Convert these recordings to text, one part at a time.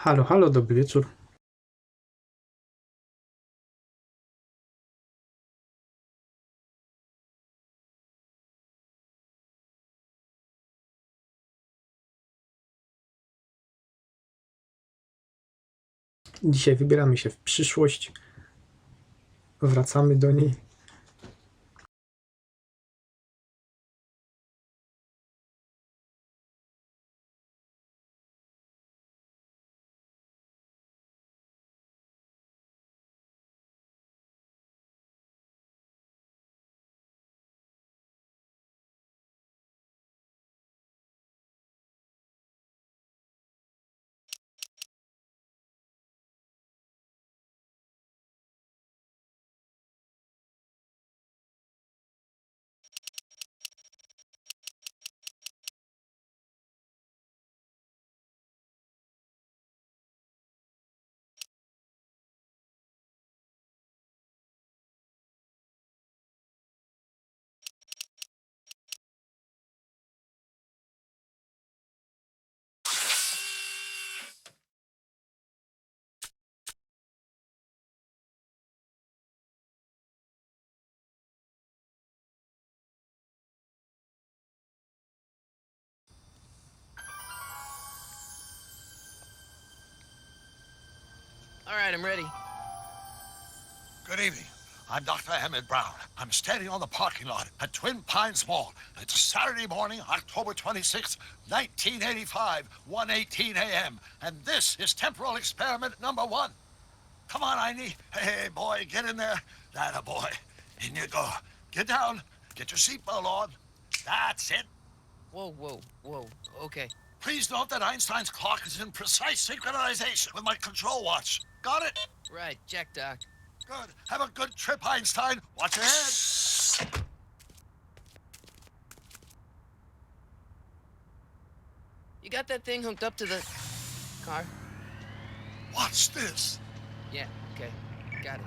Halo, halo, dobry wieczór. Dzisiaj wybieramy się w przyszłość. Wracamy do niej. All right, I'm ready. Good evening. I'm Dr. Emmett Brown. I'm standing on the parking lot at Twin Pines Mall. It's Saturday morning, October 26th, 1985, 1:18 a.m. And this is temporal experiment number 1. Come on, Einie. Hey, boy, get in there. That a boy. In you go. Get down. Get your seatbelt on. That's it. Whoa, whoa, whoa. Okay. Please note that Einstein's clock is in precise synchronization with my control watch. Got it? Right, check, Doc. Good. Have a good trip, Einstein. Watch your head. You got that thing hooked up to the car? Watch this. Yeah, okay. Got it.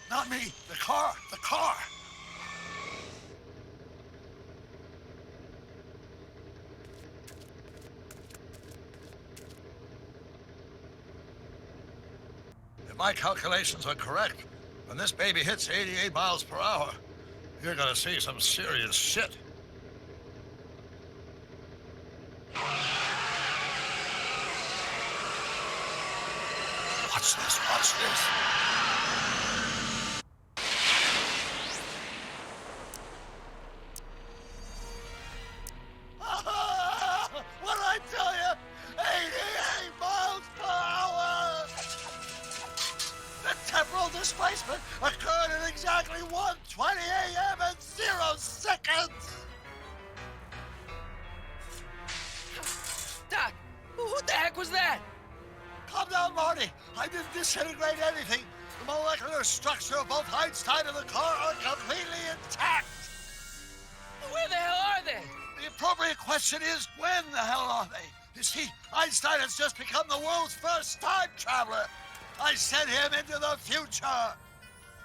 Not me. The car. The car. If my calculations are correct, when this baby hits 88 miles per hour, you're gonna see some serious shit. Watch this, watch this. What'd I tell you? 88 miles per hour! The temporal displacement occurs seconds! Doc, what the heck was that? Calm down, Marty. I didn't disintegrate anything. The molecular structure of both Einstein and the car are completely intact. Where the hell are they? The appropriate question is, when the hell are they? You see, Einstein has just become the world's first time traveler. I sent him into the future.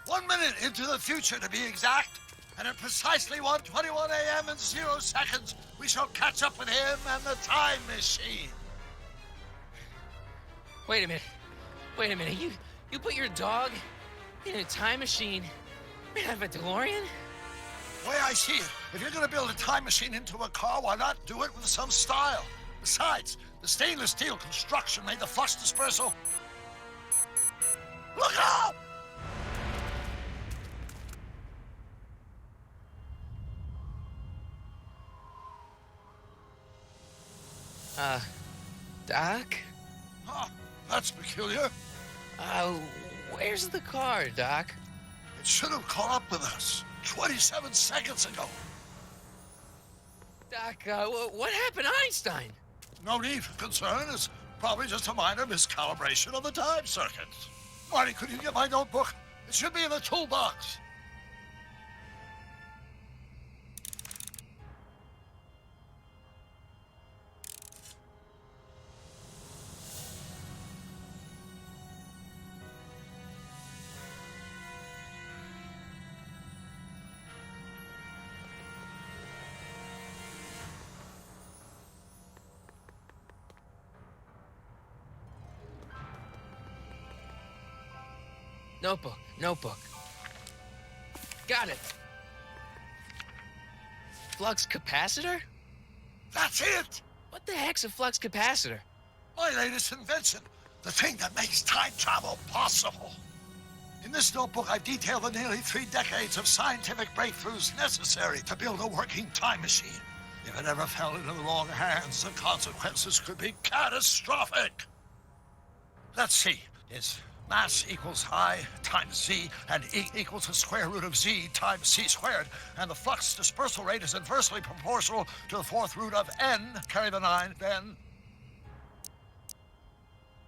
1 minute into the future, to be exact. And at precisely 1:21 a.m. and 0 seconds, we shall catch up with him and the time machine. Wait a minute. You put your dog in a time machine made out of a DeLorean? The way I see it, if you're going to build a time machine into a car, why not do it with some style? Besides, the stainless steel construction made the flux dispersal. Look out! Doc? Huh, that's peculiar. Where's the car, Doc? It should have caught up with us 27 seconds ago. Doc, what happened to Einstein? No need for concern. It's probably just a minor miscalibration of the time circuits. Marty, could you get my notebook? It should be in the toolbox. Notebook. Got it. Flux capacitor? That's it! What the heck's a flux capacitor? My latest invention. The thing that makes time travel possible. In this notebook, I've detailed the nearly 3 decades of scientific breakthroughs necessary to build a working time machine. If it ever fell into the wrong hands, the consequences could be catastrophic. Let's see. It's mass equals I times Z, and E equals the square root of Z times C squared. And the flux dispersal rate is inversely proportional to the 4th root of N, carry the 9, then.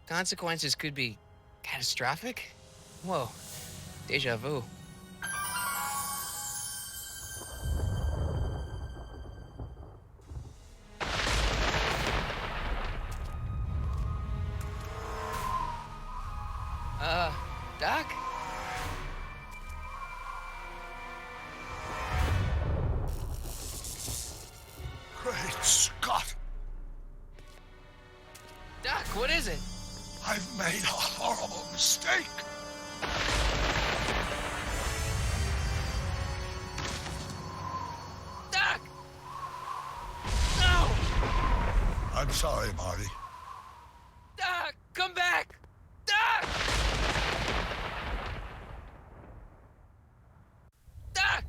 Consequences could be catastrophic? Whoa, deja vu. Doc? Great Scott! Doc, what is it? I've made a horrible mistake. Doc! No! I'm sorry, Marty. Doc, come back! Doc! Doc!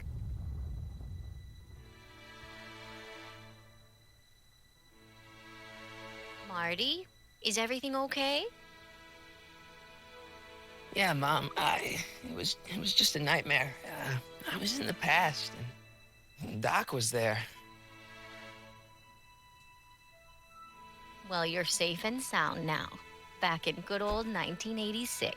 Marty, is everything okay? Yeah, Mom, it was just a nightmare. I was in the past, and Doc was there. Well, you're safe and sound now, back in good old 1986.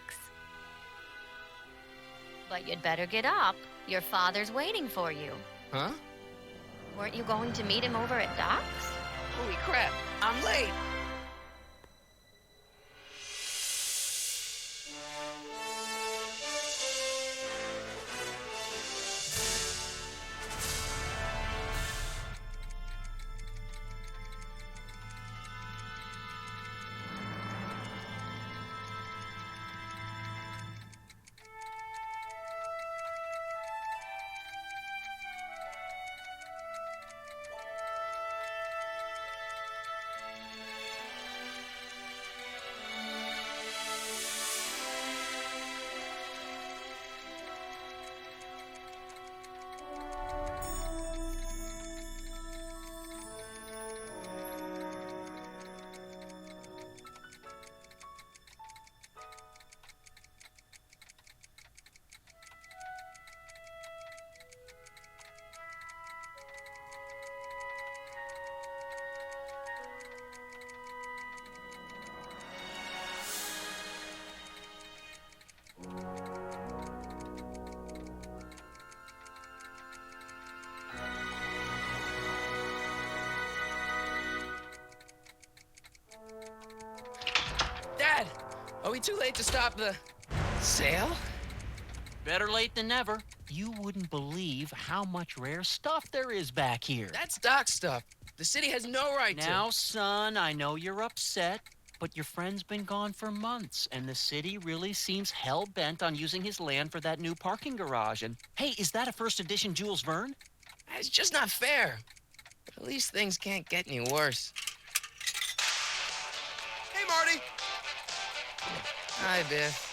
But you'd better get up. Your father's waiting for you. Huh? Weren't you going to meet him over at Doc's? Holy crap, I'm late. we too late to stop the sale? Better late than never. You wouldn't believe how much rare stuff there is back here. That's Doc's stuff. The city has no right Now, son, I know you're upset, but your friend's been gone for months, and the city really seems hell-bent on using his land for that new parking garage. And, hey, is that a first edition Jules Verne? It's just not fair. But at least things can't get any worse. Hey, Marty! Hi, Biff.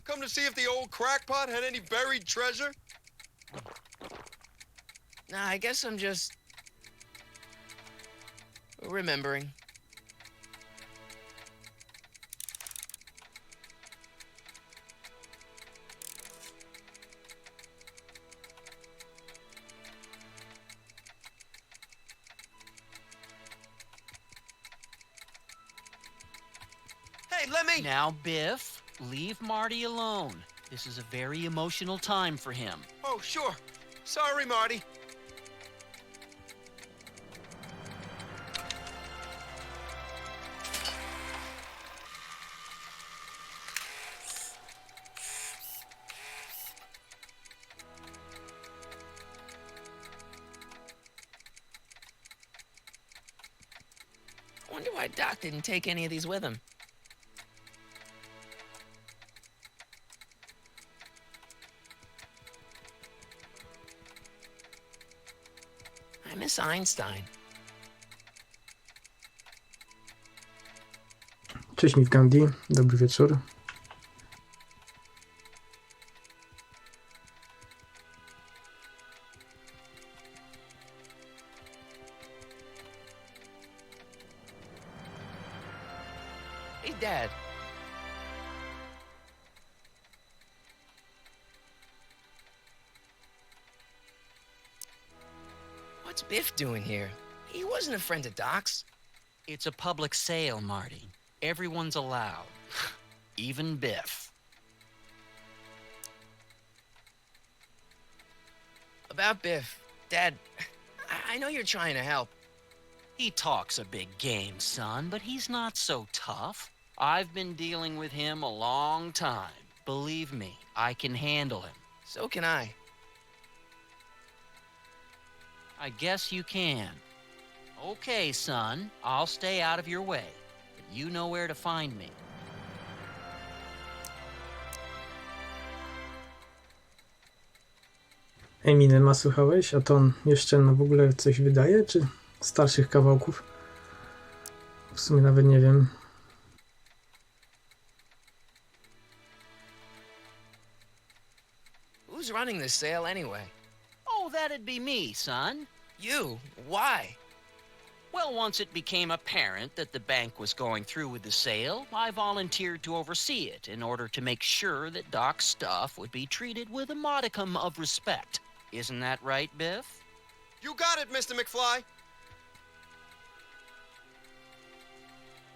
Come to see if the old crackpot had any buried treasure? Nah, I guess I'm just remembering. Hey, let me... Now, Biff, leave Marty alone. This is a very emotional time for him. Oh, sure. Sorry, Marty. I wonder why Doc didn't take any of these with him. I miss Einstein. Cześć mi w Gandhi, dobry wieczór. Hey, Dad. What's Biff doing here? He wasn't a friend of Doc's. It's a public sale, Marty. Everyone's allowed. Even Biff. About Biff, Dad, I know you're trying to help. He talks a big game, son, but he's not so tough. I've been dealing with him a long time. Believe me, I can handle him. So can I. I guess you can. Okay, son, I'll stay out of your way, but you know where to find me. Eminema słuchałeś? A to on jeszcze w ogóle coś wydaje? Czy starszych kawałków? W sumie nawet nie wiem. Who's running this sale anyway? Oh, that'd be me, son. You? Why? Well, once it became apparent that the bank was going through with the sale, I volunteered to oversee it in order to make sure that Doc's stuff would be treated with a modicum of respect. Isn't that right, Biff? You got it, Mr. McFly.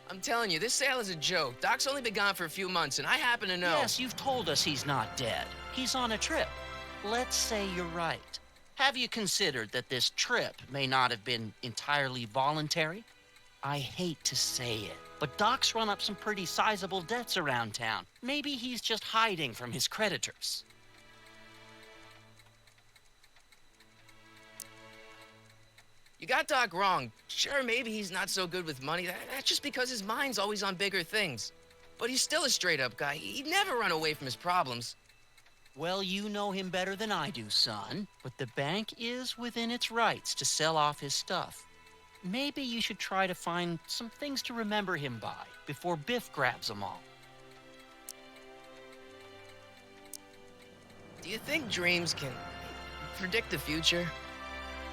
I'm telling you, this sale is a joke. Doc's only been gone for a few months, and I happen to know. Yes, you've told us he's not dead. He's on a trip. Let's say you're right. Have you considered that this trip may not have been entirely voluntary? I hate to say it, but Doc's run up some pretty sizable debts around town. Maybe he's just hiding from his creditors. You got Doc wrong. Sure, maybe he's not so good with money. That's just because his mind's always on bigger things. But he's still a straight-up guy. He'd never run away from his problems. Well, you know him better than I do, son. But the bank is within its rights to sell off his stuff. Maybe you should try to find some things to remember him by before Biff grabs them all. Do you think dreams can predict the future?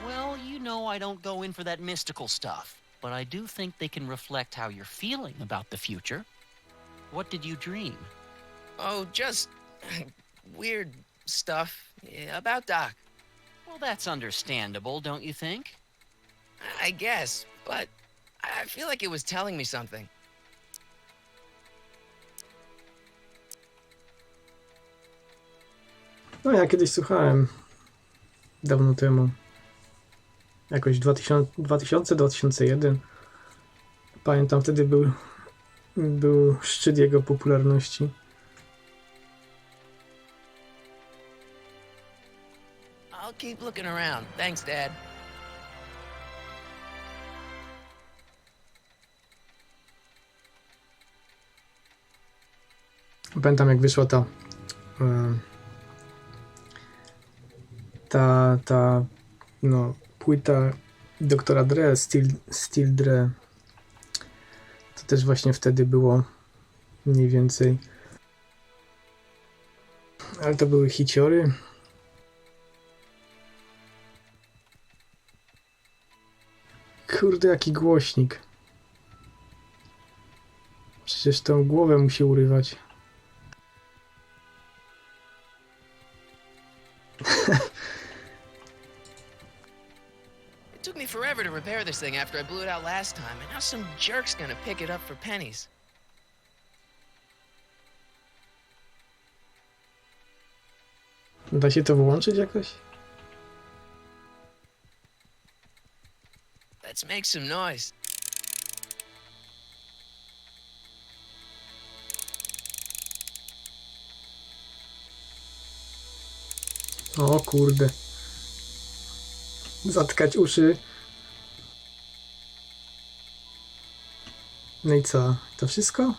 Well, you know I don't go in for that mystical stuff, but I do think they can reflect how you're feeling about the future. What did you dream? Oh, just weird stuff about Doc. Well, that's understandable, don't you think? I guess, but I feel like it was telling me something. No ja kiedyś słuchałem. Dawno temu. Jakoś 2000-2001. Pamiętam, wtedy był był szczyt jego popularności. I'll keep looking around. Thanks, Dad. Pamiętam, jak wyszła ta no, płyta doktora Dre, Still Dre. To też właśnie wtedy było mniej więcej. Ale to były hiciory. Kurde, jaki głośnik. Przecież tą głowę musi urywać. It took me forever to repair this thing after I blew it out last time, and now some jerk's gonna pick it up for pennies. Da się to wyłączyć jakoś? Let's make some noise. O kurde. Zatkać uszy. No i co? To wszystko?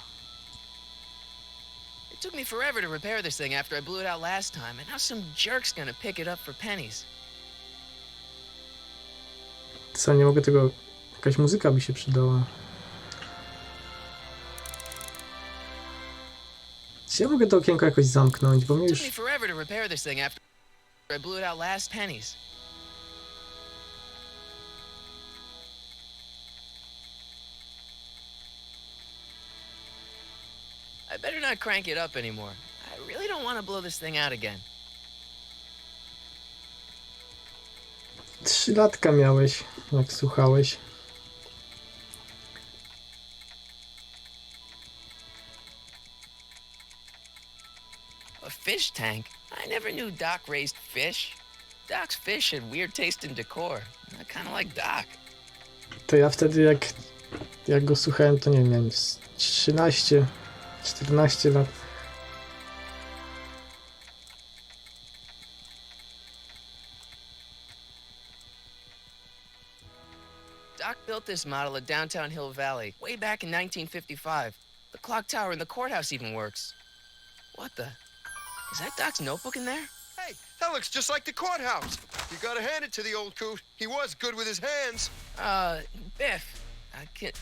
It took me forever to repair this thing after I blew it out last time, and now some jerk's gonna pick it up for pennies. Co, nie mogę tego... Jakaś muzyka by się przydała. Czy ja mogę to okienko jakoś zamknąć, bo mnie It took me już... forever to repair this thing after I blew it out last pennies. I better not crank it up anymore. I really don't want to blow this thing out again. 3 latka miałeś, jak słuchałeś. A fish tank? I never knew Doc raised fish. Doc's fish had weird taste in decor. I kind of like Doc. To ja wtedy jak go słuchałem, to nie wiem, miałem z 13, 14 lat. Doc built this model at downtown Hill Valley way back in 1955. The clock tower in the courthouse even works. What the? Is that Doc's notebook in there? Hey, that looks just like the courthouse. You gotta hand it to the old coot. He was good with his hands. Biff,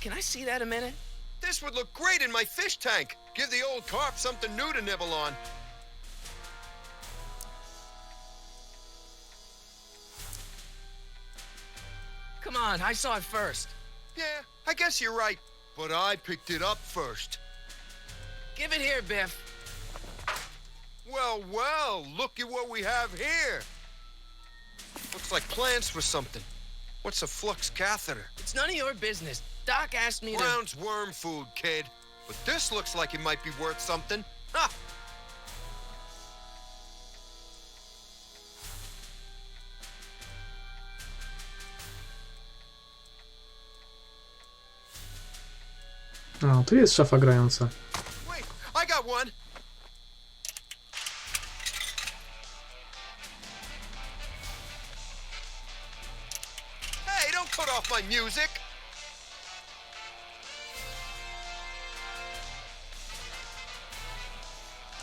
can I see that a minute? This would look great in my fish tank. Give the old carp something new to nibble on. Come on, I saw it first. Yeah, I guess you're right. But I picked it up first. Give it here, Biff. Well, well, look at what we have here. Looks like plans for something. What's a flux catheter? It's none of your business. Doc asked me to... Brown's worm food, kid. But this looks like it might be worth something. Ha! O, tu jest szafa grająca. Wait, I got one. Hey, don't cut off my music.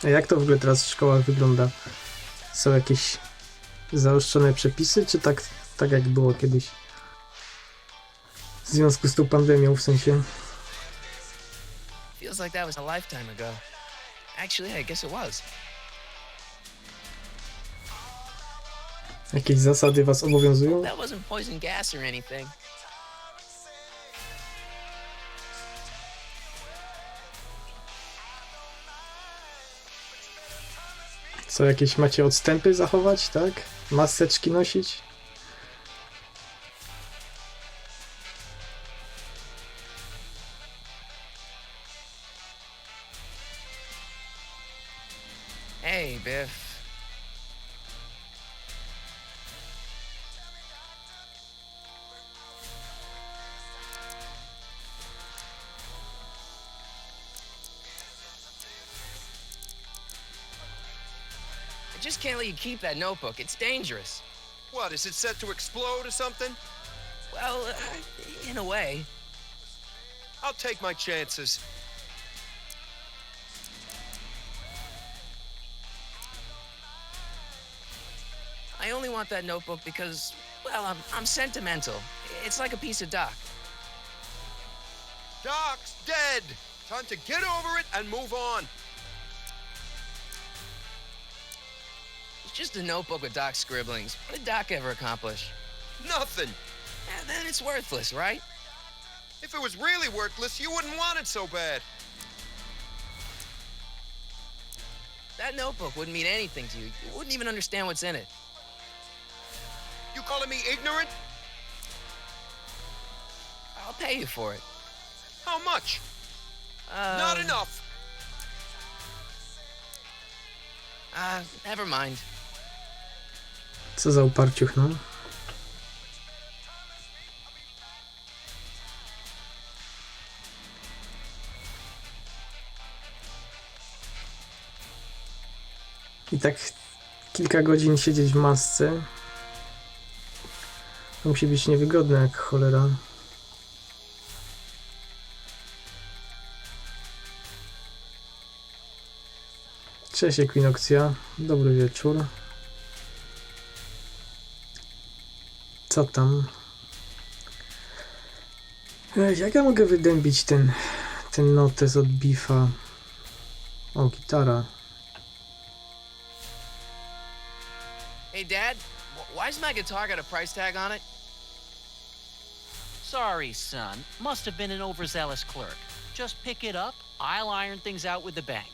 A jak to w ogóle teraz w szkołach wygląda? Są jakieś zaostrzone przepisy, czy tak jak było kiedyś? W związku z tą pandemią, w sensie. Feels like that was a lifetime ago. Actually, I guess it was. Jakieś zasady was obowiązują? That wasn't poison gas or anything. Co, jakieś macie odstępy zachować, tak? Maseczki nosić? Hey, Biff. just can't let you keep that notebook. It's dangerous. What, is it set to explode or something? Well, in a way. I'll take my chances. I only want that notebook because, well, I'm sentimental. It's like a piece of Doc. Doc's dead. Time to get over it and move on. It's just a notebook with Doc's scribblings. What did Doc ever accomplish? Nothing. Then it's worthless, right? If it was really worthless, you wouldn't want it so bad. That notebook wouldn't mean anything to you. You wouldn't even understand what's in it. You calling me ignorant? I'll pay you for it. How much? Not enough. Never mind. Co za uparciuch, no. I tak kilka godzin siedzieć w masce to musi być niewygodne jak cholera. Cześć Equinoxia, dobry wieczór. Co tam? Jak ja mogę wydębić ten notes od Biffa? O, gitara. Hey, Dad, why's my guitar got a price tag on it? Sorry, son. Must have been an overzealous clerk. Just pick it up. I'll iron things out with the bank.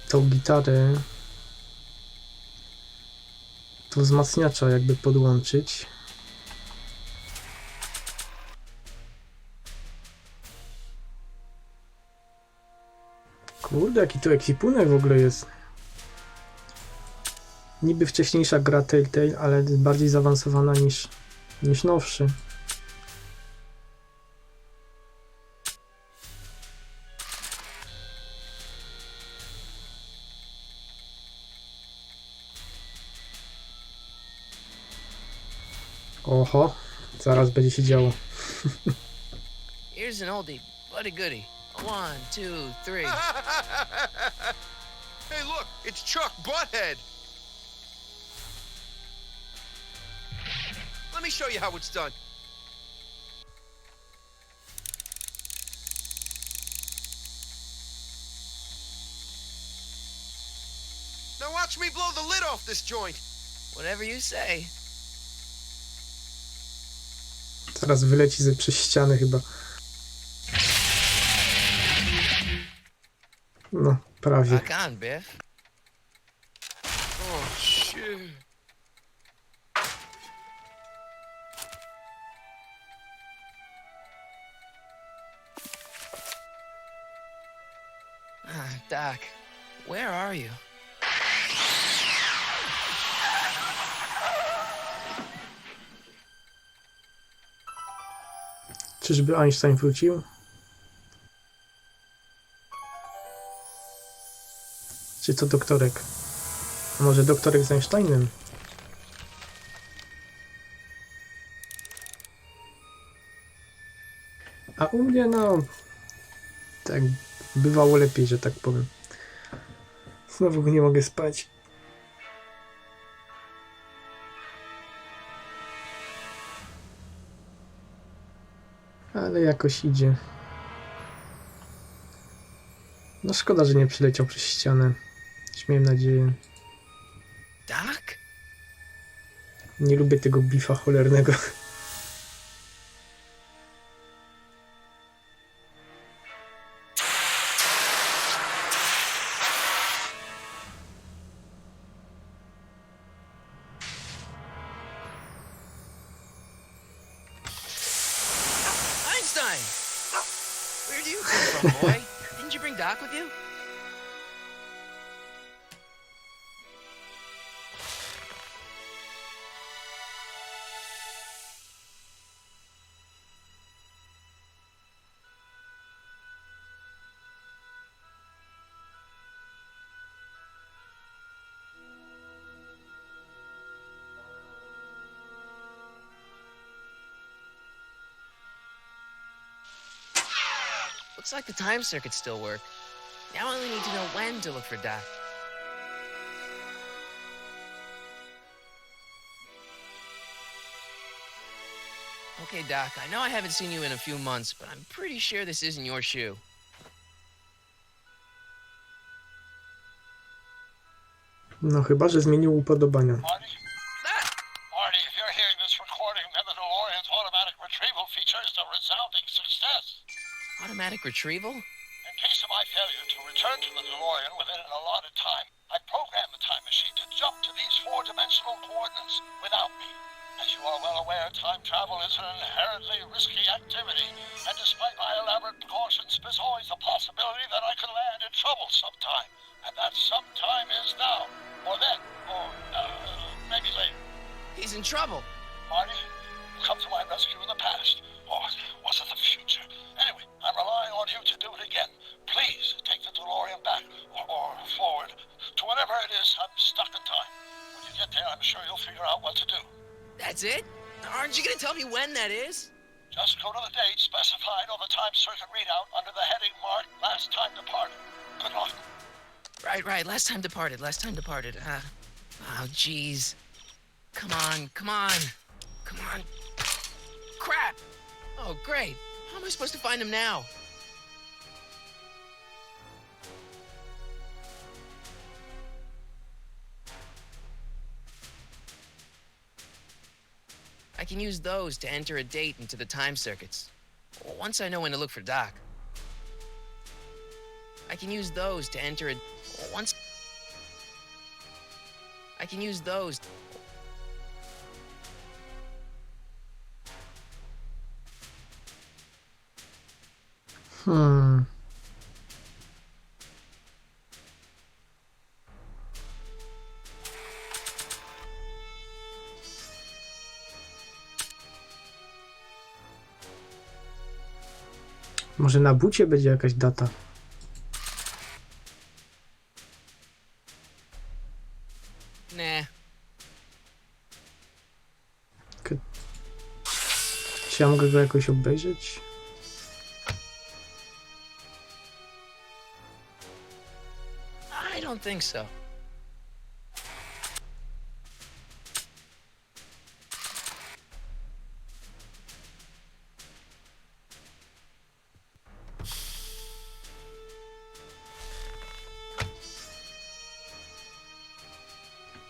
Tą gitarę do wzmacniacza jakby podłączyć. Kurde, jaki tu ekwipunek w ogóle jest. Niby wcześniejsza gra Telltale, ale bardziej zaawansowana niż nowszy. Oho, zaraz będzie się działo. Here's an oldie, but a goodie. 1, 2, 3. Hey, look, it's Chuck Butthead. Let me show you how it's done. Now watch me blow the lid off this joint. Whatever you say. Zaraz wyleci przez ścianę chyba. No, prawie. Rock on, Biff. Oh, shit. Doc, where are you? Czyżby Einstein wrócił? Czy to doktorek? A może doktorek z Einsteinem? A u mnie, no... tak bywało lepiej, że tak powiem. Znowu nie mogę spać. Ale jakoś idzie. No szkoda, że nie przyleciał przez ścianę. Miałem nadzieję. Doc? Nie lubię tego Biffa cholernego. Einstein! Where do you come from, boy? Didn't you bring Doc with you? Looks like the time circuits still work. Now I only need to know when to look for Doc. Okay, Doc, I know I haven't seen you in a few months, but I'm pretty sure this isn't your shoe. No chyba, że zmienił upodobania. Marty? Marty, if you're hearing this recording, then the DeLorean's automatic retrieval feature is a resounding success. Automatic retrieval? In case of my failure to return to the DeLorean within an allotted time, I programmed the time machine to jump to these four-dimensional coordinates without me. As you are well aware, time travel is an inherently risky activity, and despite my elaborate precautions, there's always a possibility that I could land in trouble sometime. And that sometime is now, or then, or maybe later. He's in trouble. Marty, you come to my rescue in the past, or was it the future? Anyway, I'm relying on you to do it again. Please take the DeLorean back, or forward, to whatever it is I'm stuck in time. When you get there, I'm sure you'll figure out what to do. That's it? Aren't you gonna tell me when that is? Just go to the date specified on the time circuit readout under the heading marked Last Time Departed. Good luck. Right. Last time departed. Oh, jeez. Come on. Crap! Oh, great. How am I supposed to find him now? I can use those to enter a date into the time circuits. Once I know when to look for Doc. I can use those to enter a... Once... I can use those... Może na bucie będzie jakaś data. Nah. Czy ja mogę go jakoś obejrzeć? I don't think so.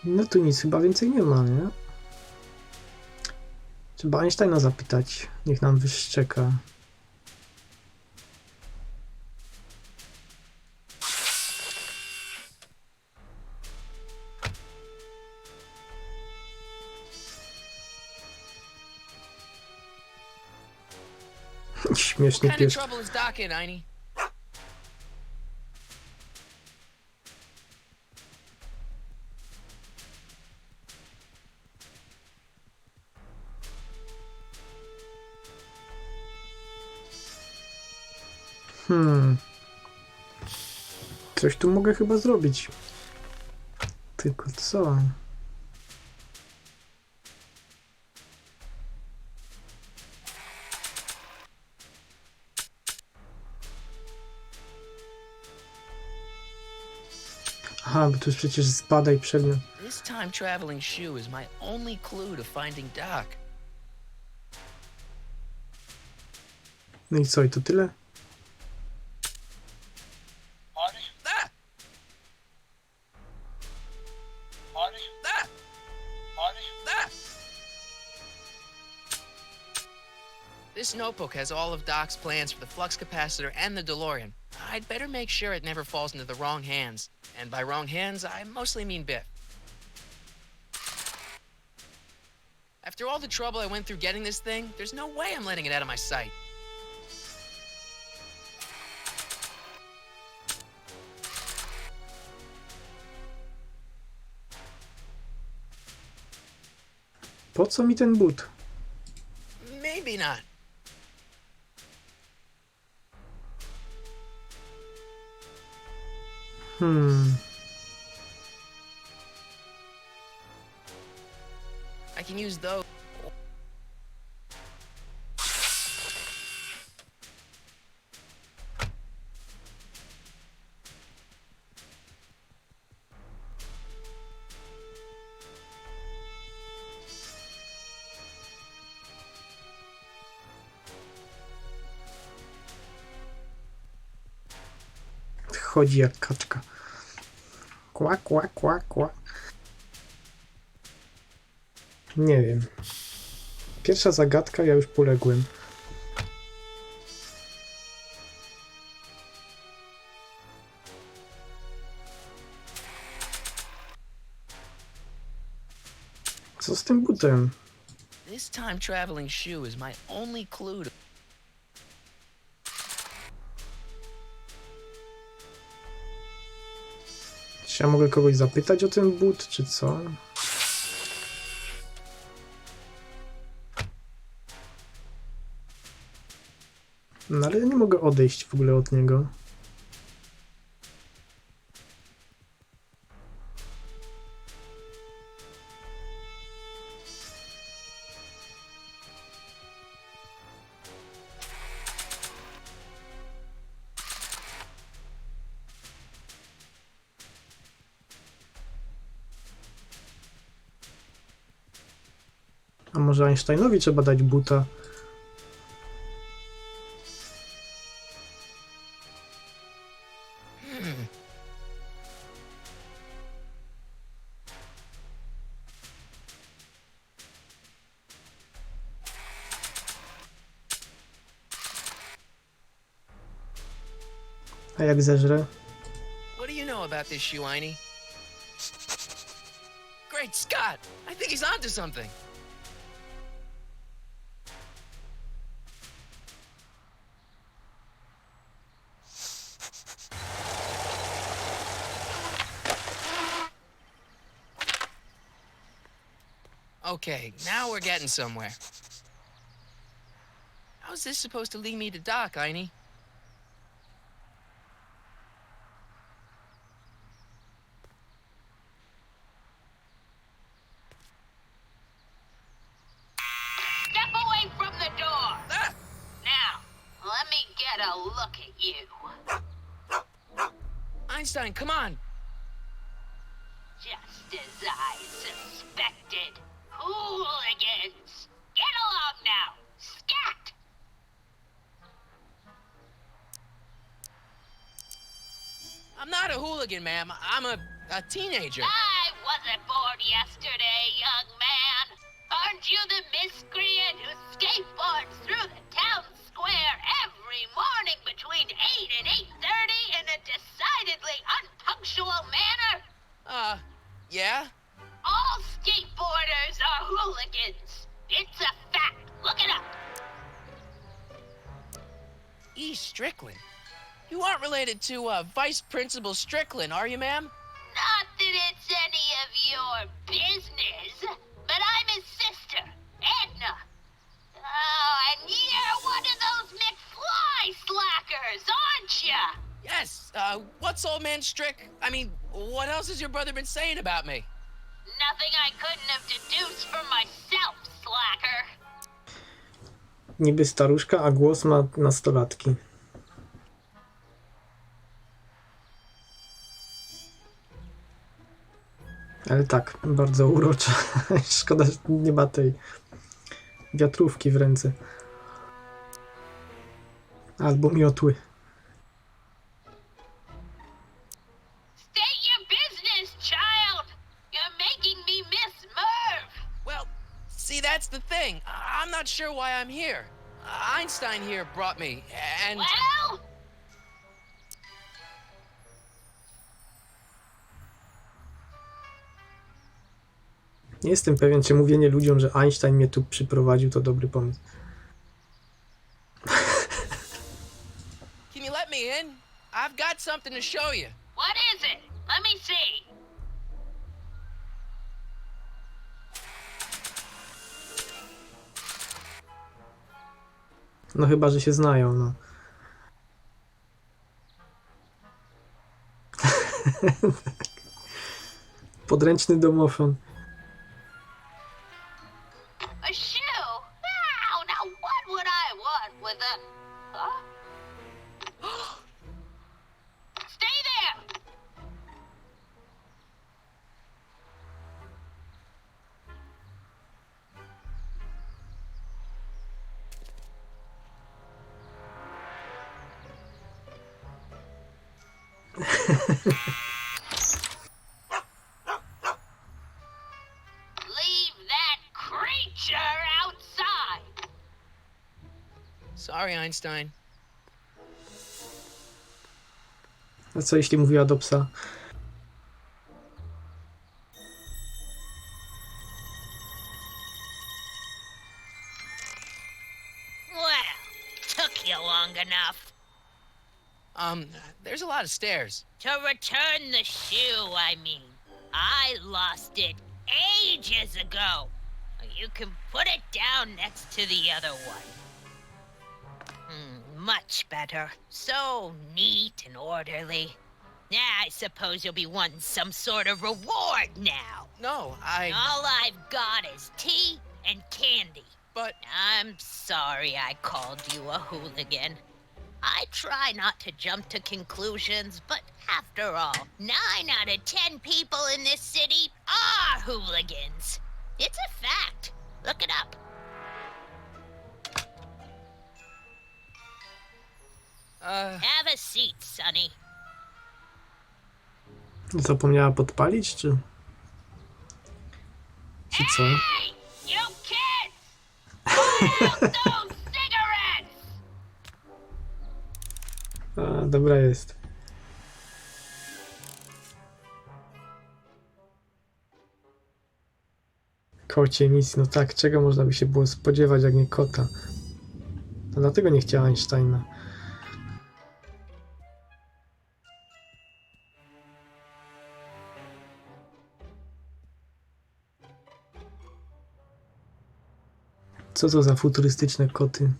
No tu nic chyba więcej nie ma, nie? Trzeba Einsteina zapytać. Niech nam wyszczeka. Śmieszny What kind of pies. trouble is Doc in, Einie? Coś tu mogę chyba zrobić. Tylko co? Aha, bo to jest przecież zbadaj przedmiot. This time traveling shoe is my only clue to finding Doc. No i co, i to tyle? Marty? Ah! Marty? Ah! Marty? Ah! This notebook has all of Doc's plans for the flux capacitor and the DeLorean. I'd better make sure it never falls into the wrong hands. And by wrong hands, I mostly mean Biff. After all the trouble I went through getting this thing, there's no way I'm letting it out of my sight. Po co mi ten but? Maybe not. I can use those. chodzi jak kaczka. Kła, kła, kła, kła. Nie wiem. Pierwsza zagadka, ja już poległem. Co z tym butem? This time traveling shoe is my only clue to. Czy ja mogę kogoś zapytać o ten but, czy co? No ale ja nie mogę odejść w ogóle od niego. A może Einsteinowi trzeba dać buta? A jak zeżrę? What do you know about this shoe, Einie? Great Scott! I think he's onto something. Okay, now we're getting somewhere. How's this supposed to lead me to Doc, Einie? Step away from the door. Now, let me get a look at you. Einstein, come on! Just as I suspected. Hooligans! Get along now! Scat! I'm not a hooligan, ma'am. I'm a teenager. I wasn't born yesterday, young man. Aren't you the miscreant who skateboards through the town square every morning between 8 and 8:30 in a decidedly unpunctual manner? Yeah? All skateboarders are hooligans. It's a fact. Look it up. E. Strickland? You aren't related to, Vice Principal Strickland, are you, ma'am? Not that it's any of your business, but I'm his sister, Edna. Oh, and you're one of those McFly slackers, aren't you? Yes, what's old man Strick? I mean, what else has your brother been saying about me? Nothing I couldn't have deduced from myself, slacker. Niby staruszka, a głos ma nastolatki. Ale tak, bardzo urocza. Szkoda, że nie ma tej wiatrówki w ręce. Albo miotły. State your business, child. You're making me miss Merv. Well, see, that's the thing. I'm not sure why I'm here. Einstein here brought me, and... Well, Nie jestem pewien, czy mówienie ludziom, że Einstein mnie tu przyprowadził, to dobry pomysł. Can you let me in? I've got something to show you. what is it? Let me see. No chyba, że się znają, no. Podręczny domofon. A shoe? Wow, now what would I want with a... Huh? Stay there! Leave that creature outside. Sorry, Einstein. A co jeśli mówiła do psa? Well, took you long enough. There's a lot of stairs. To return the shoe, I mean. I lost it ages ago. You can put it down next to the other one. Much better. So neat and orderly. Yeah, I suppose you'll be wanting some sort of reward now. No, All I've got is tea and candy. But I'm sorry I called you a hooligan. I try not to jump to conclusions, but after all, 9 out of 10 people in this city are hooligans. It's a fact. Look it up. Have a seat, Sonny. Zapomniała podpalić, czy co? Hey, you kids! Put out those cigarettes! A, dobra jest. Kocie nic, no tak, czego można by się było spodziewać, jak nie kota? To dlatego nie chciała Einsteina. Co to za futurystyczne koty?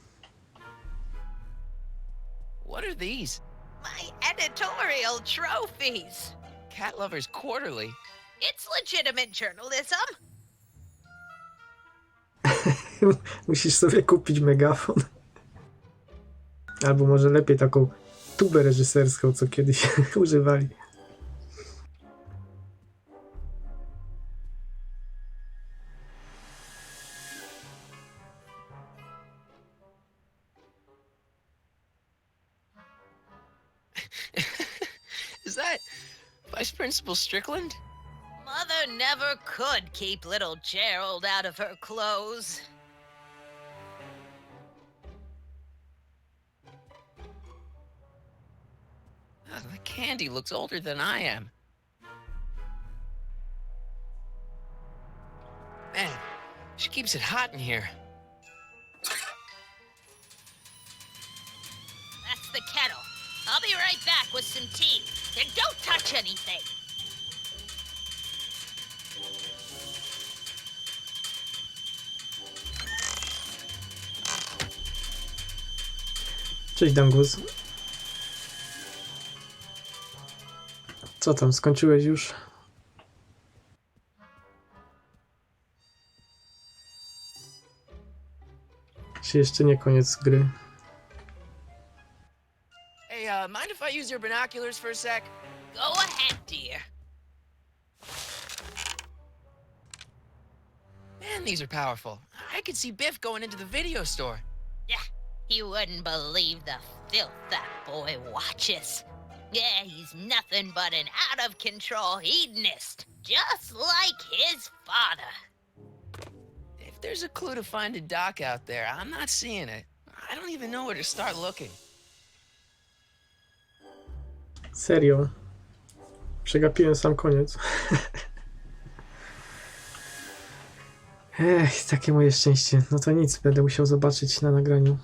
what are these? My editorial trophies. Cat Lovers Quarterly. It's legitimate journalism. Musisz sobie kupić megafon. Albo może lepiej taką tubę reżyserską, co kiedyś używali. Is that Vice Principal Strickland? Mother never could keep little Gerald out of her clothes. The candy looks older than I am. Man, she keeps it hot in here. That's the kettle. I'll be right back with some tea. And don't touch anything. Cześć Dangus. Co tam, skończyłeś już? Czy jeszcze nie koniec gry? Hey, mind if I use your binoculars for a sec? Go ahead, dear. Man, these are powerful. I could see Biff going into the video store. Yeah, you wouldn't believe the filth that boy watches. Yeah, he's nothing but an out-of-control hedonist, just like his father. If there's a clue to finding Doc out there, I'm not seeing it. I don't even know where to start looking. Serio? Przegapiłem sam koniec. Ech, takie moje szczęście. No to nic, będę musiał zobaczyć na nagraniu.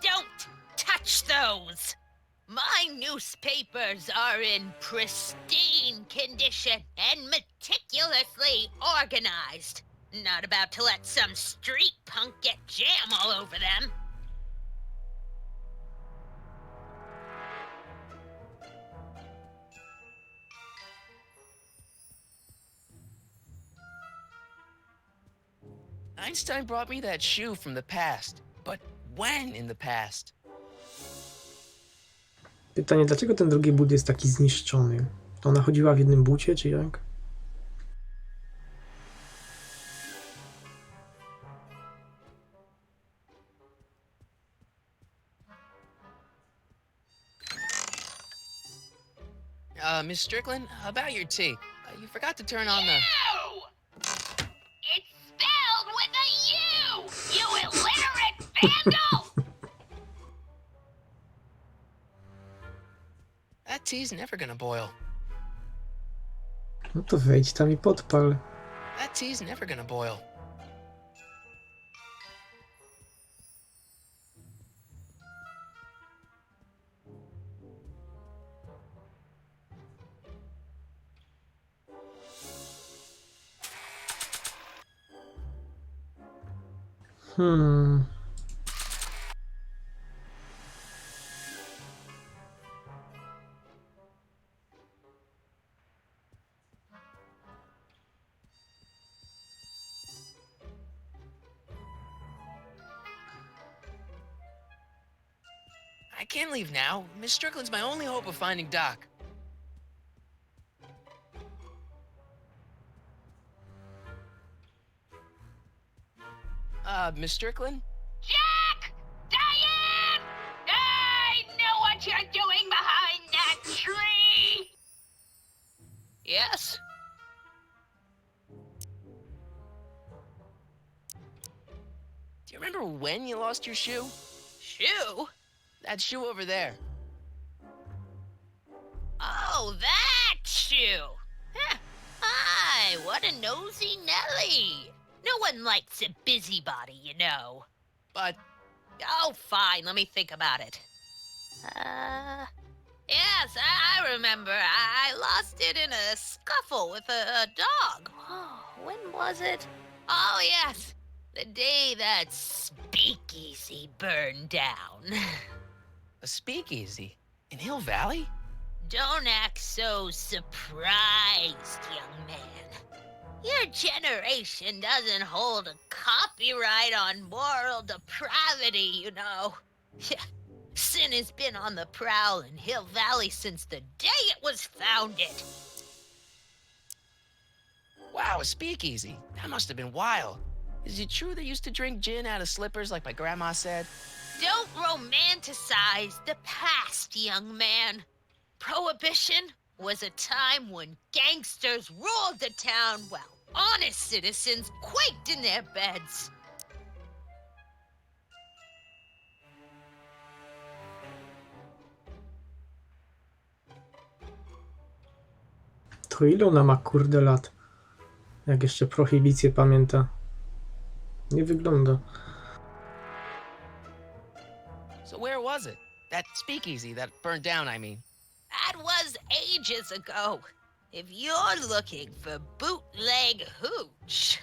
Don't touch those! My newspapers are in pristine condition and meticulously organized. Not about to let some street punk get jam all over them. Einstein brought me that shoe from the past. But when in the past? Pytanie, dlaczego ten drugi but jest taki zniszczony? To ona chodziła w jednym bucie, czy jak? Miss Strickland, about your tea. You forgot to turn on the... U! It's spelled with a U! You illiterate vandal! That tea's never gonna boil. No to wejdź tam i podpal. That tea's never gonna boil. Hmm. I can't leave now. Miss Strickland's my only hope of finding Doc. Miss Strickland? Jack! Diane! I know what you're doing behind that tree! Yes? Do you remember when you lost your shoe? Shoe? That shoe over there. Oh, that shoe. Huh. Hi, what a nosy Nelly. No one likes a busybody, you know. But Oh, fine, let me think about it. Yes, I remember. I lost it in a scuffle with a dog. Oh, when was it? Oh, yes, the day that speakeasy burned down. a speakeasy in Hill Valley? Don't act so surprised, young man. Your generation doesn't hold a copyright on moral depravity, you know. Sin has been on the prowl in Hill Valley since the day it was founded. Wow, a speakeasy. That must have been wild. Is it true they used to drink gin out of slippers like my grandma said? Don't romanticize the past, young man. Prohibition was a time when gangsters ruled the town while honest citizens quaked in their beds. To ile ona ma kurde lat? Jak jeszcze prohibicję pamięta. Nie wygląda. So where was it? That speakeasy that burned down, I mean. That was ages ago. If you're looking for bootleg hooch.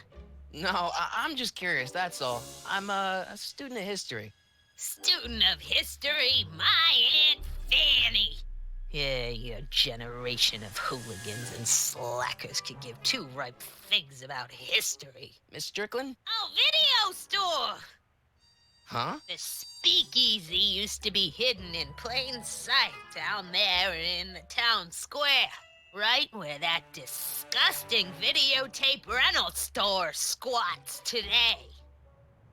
No, I'm just curious, that's all. I'm a student of history. Student of history, my Aunt Fanny. Yeah, your generation of hooligans and slackers could give two ripe figs about history. Miss Strickland? Oh, video store! Huh? The speakeasy used to be hidden in plain sight down there in the town square. Right where that disgusting videotape rental store squats today.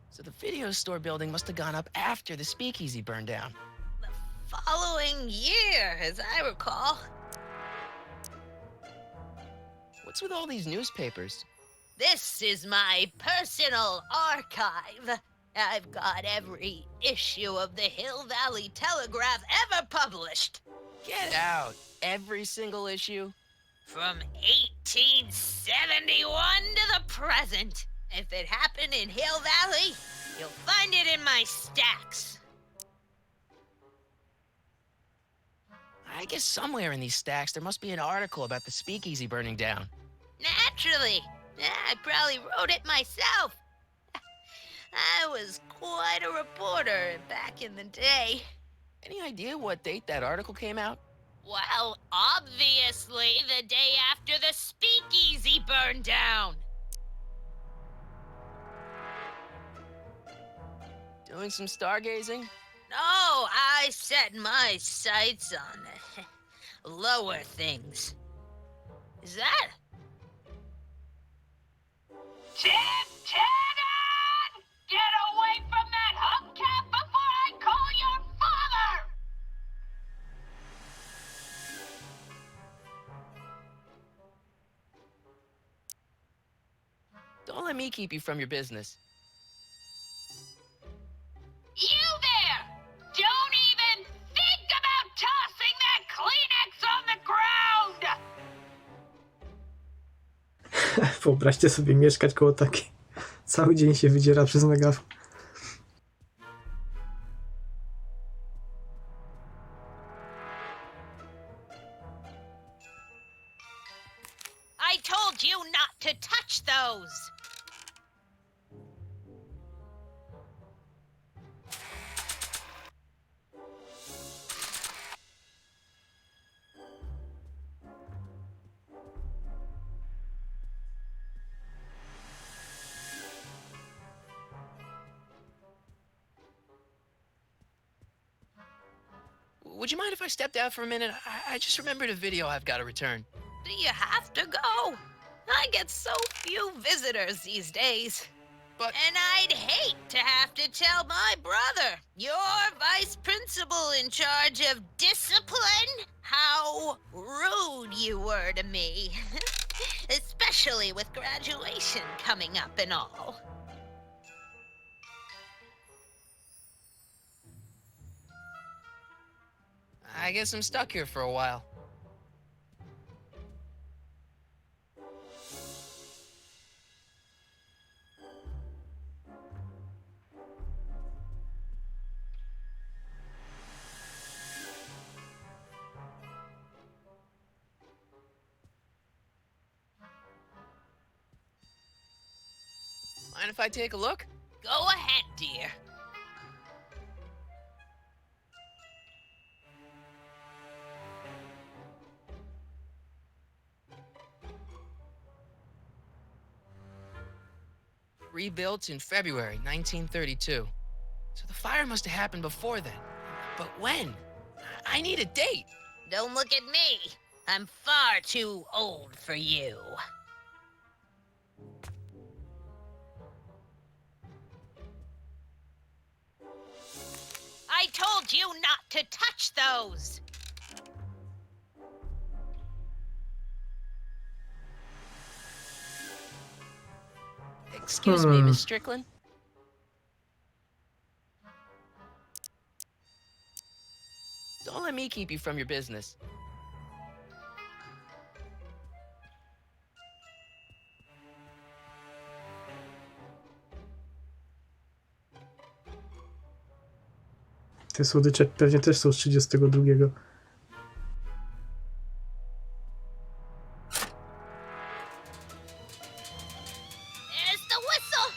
So the video store building must have gone up after the speakeasy burned down. The following year, as I recall. What's with all these newspapers? This is my personal archive. I've got every issue of the Hill Valley Telegraph ever published. Get out. Every single issue? From 1871 to the present. If it happened in Hill Valley, you'll find it in my stacks. I guess somewhere in these stacks there must be an article about the speakeasy burning down. Naturally. I probably wrote it myself. I was quite a reporter back in the day. Any idea what date that article came out? Well, obviously the day after the speakeasy burned down. Doing some stargazing? No, I set my sights on lower things. Is that? Tin-Tannen! Get away from that hubcap before I call your father! Don't let me keep you from your business. You there! Don't even think about tossing that Kleenex on the ground! Wyobraźcie sobie mieszkać koło takiej. Cały dzień się wydziera przez megafon. I told you not to touch those! Would you mind if I stepped out for a minute? I just remembered a video I've got to return. Do you have to go? I get so few visitors these days. But And I'd hate to have to tell my brother, your vice principal in charge of discipline, how rude you were to me. Especially with graduation coming up and all. I guess I'm stuck here for a while. Mind if I take a look? Go ahead, dear. Rebuilt in February 1932. So the fire must have happened before then. But when? I need a date. Don't look at me. I'm far too old for you. I told you not to touch those. Excuse me, Miss Strickland. Don't let me keep you from your business. Te słodycze pewnie też są z 32. There's the whistle.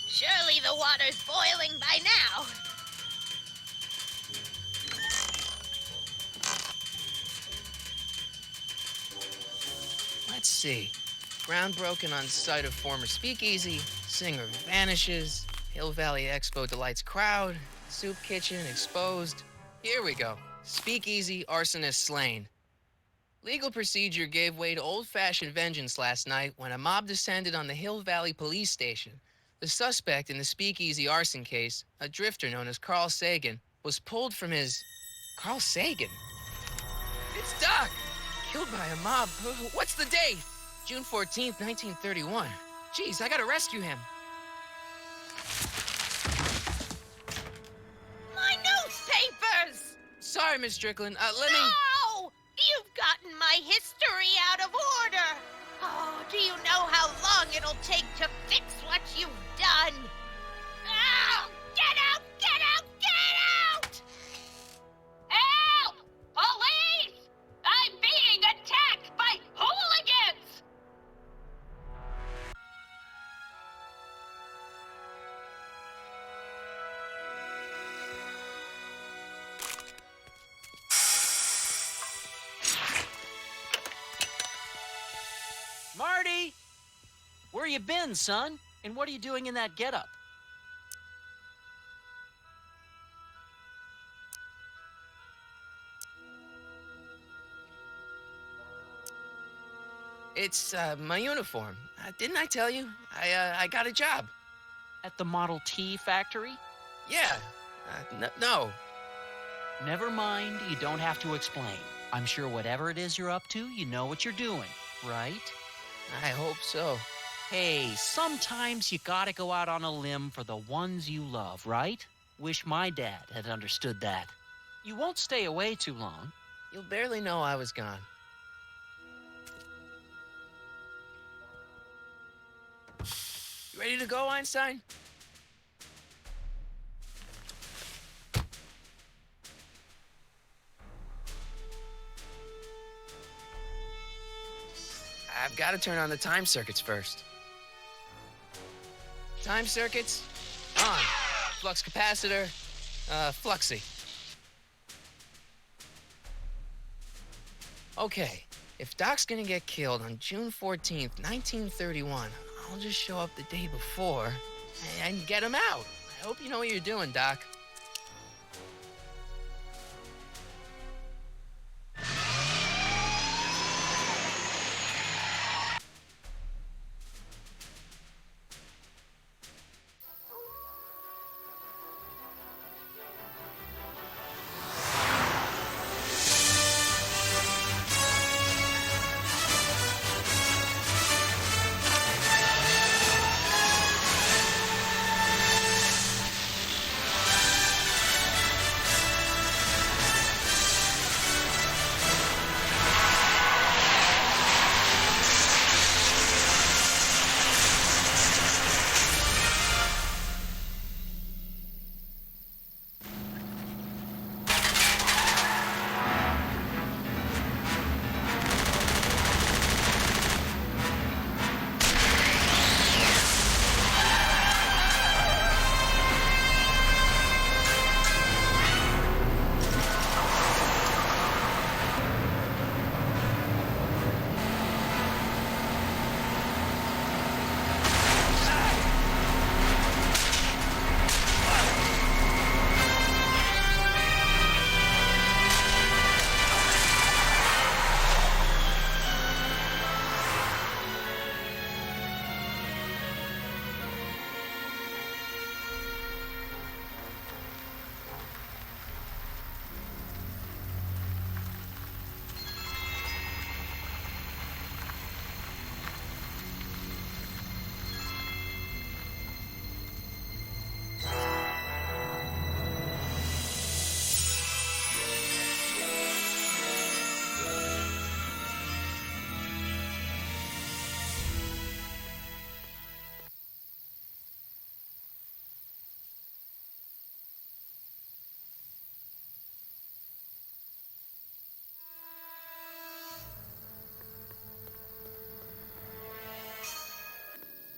Surely the water's boiling by now. Let's see. Ground broken on site of former speakeasy. Singer vanishes. Hill Valley Expo delights crowd. Soup kitchen exposed. Here we go. Speakeasy arsonist slain. Legal procedure gave way to old-fashioned vengeance last night when a mob descended on the Hill Valley police station. The suspect in the speakeasy arson case, a drifter known as Carl Sagan, was pulled from his... Carl Sagan? It's Doc! Killed by a mob. What's the date? June 14th, 1931. Jeez, I gotta rescue him. My newspapers! Sorry, Miss Strickland. Let me... No! You've gotten my history out of order. Oh, do you know how long it'll take to fix what you've done? Oh, get out! Get out! Get out! Help! Police! I'm being attacked by hooligans! Marty! Where you been, son? And what are you doing in that getup? It's, my uniform. Didn't I tell you? I got a job. At the Model T factory? Yeah. No. Never mind, you don't have to explain. I'm sure whatever it is you're up to, you know what you're doing, right? I hope so. Hey, sometimes you gotta go out on a limb for the ones you love, right? Wish my dad had understood that. You won't stay away too long. You'll barely know I was gone. You ready to go, Einstein? I've got to turn on the time circuits first. Time circuits, on. Flux capacitor, fluxy. Okay, if Doc's gonna get killed on June 14th, 1931, I'll just show up the day before and get him out. I hope you know what you're doing, Doc.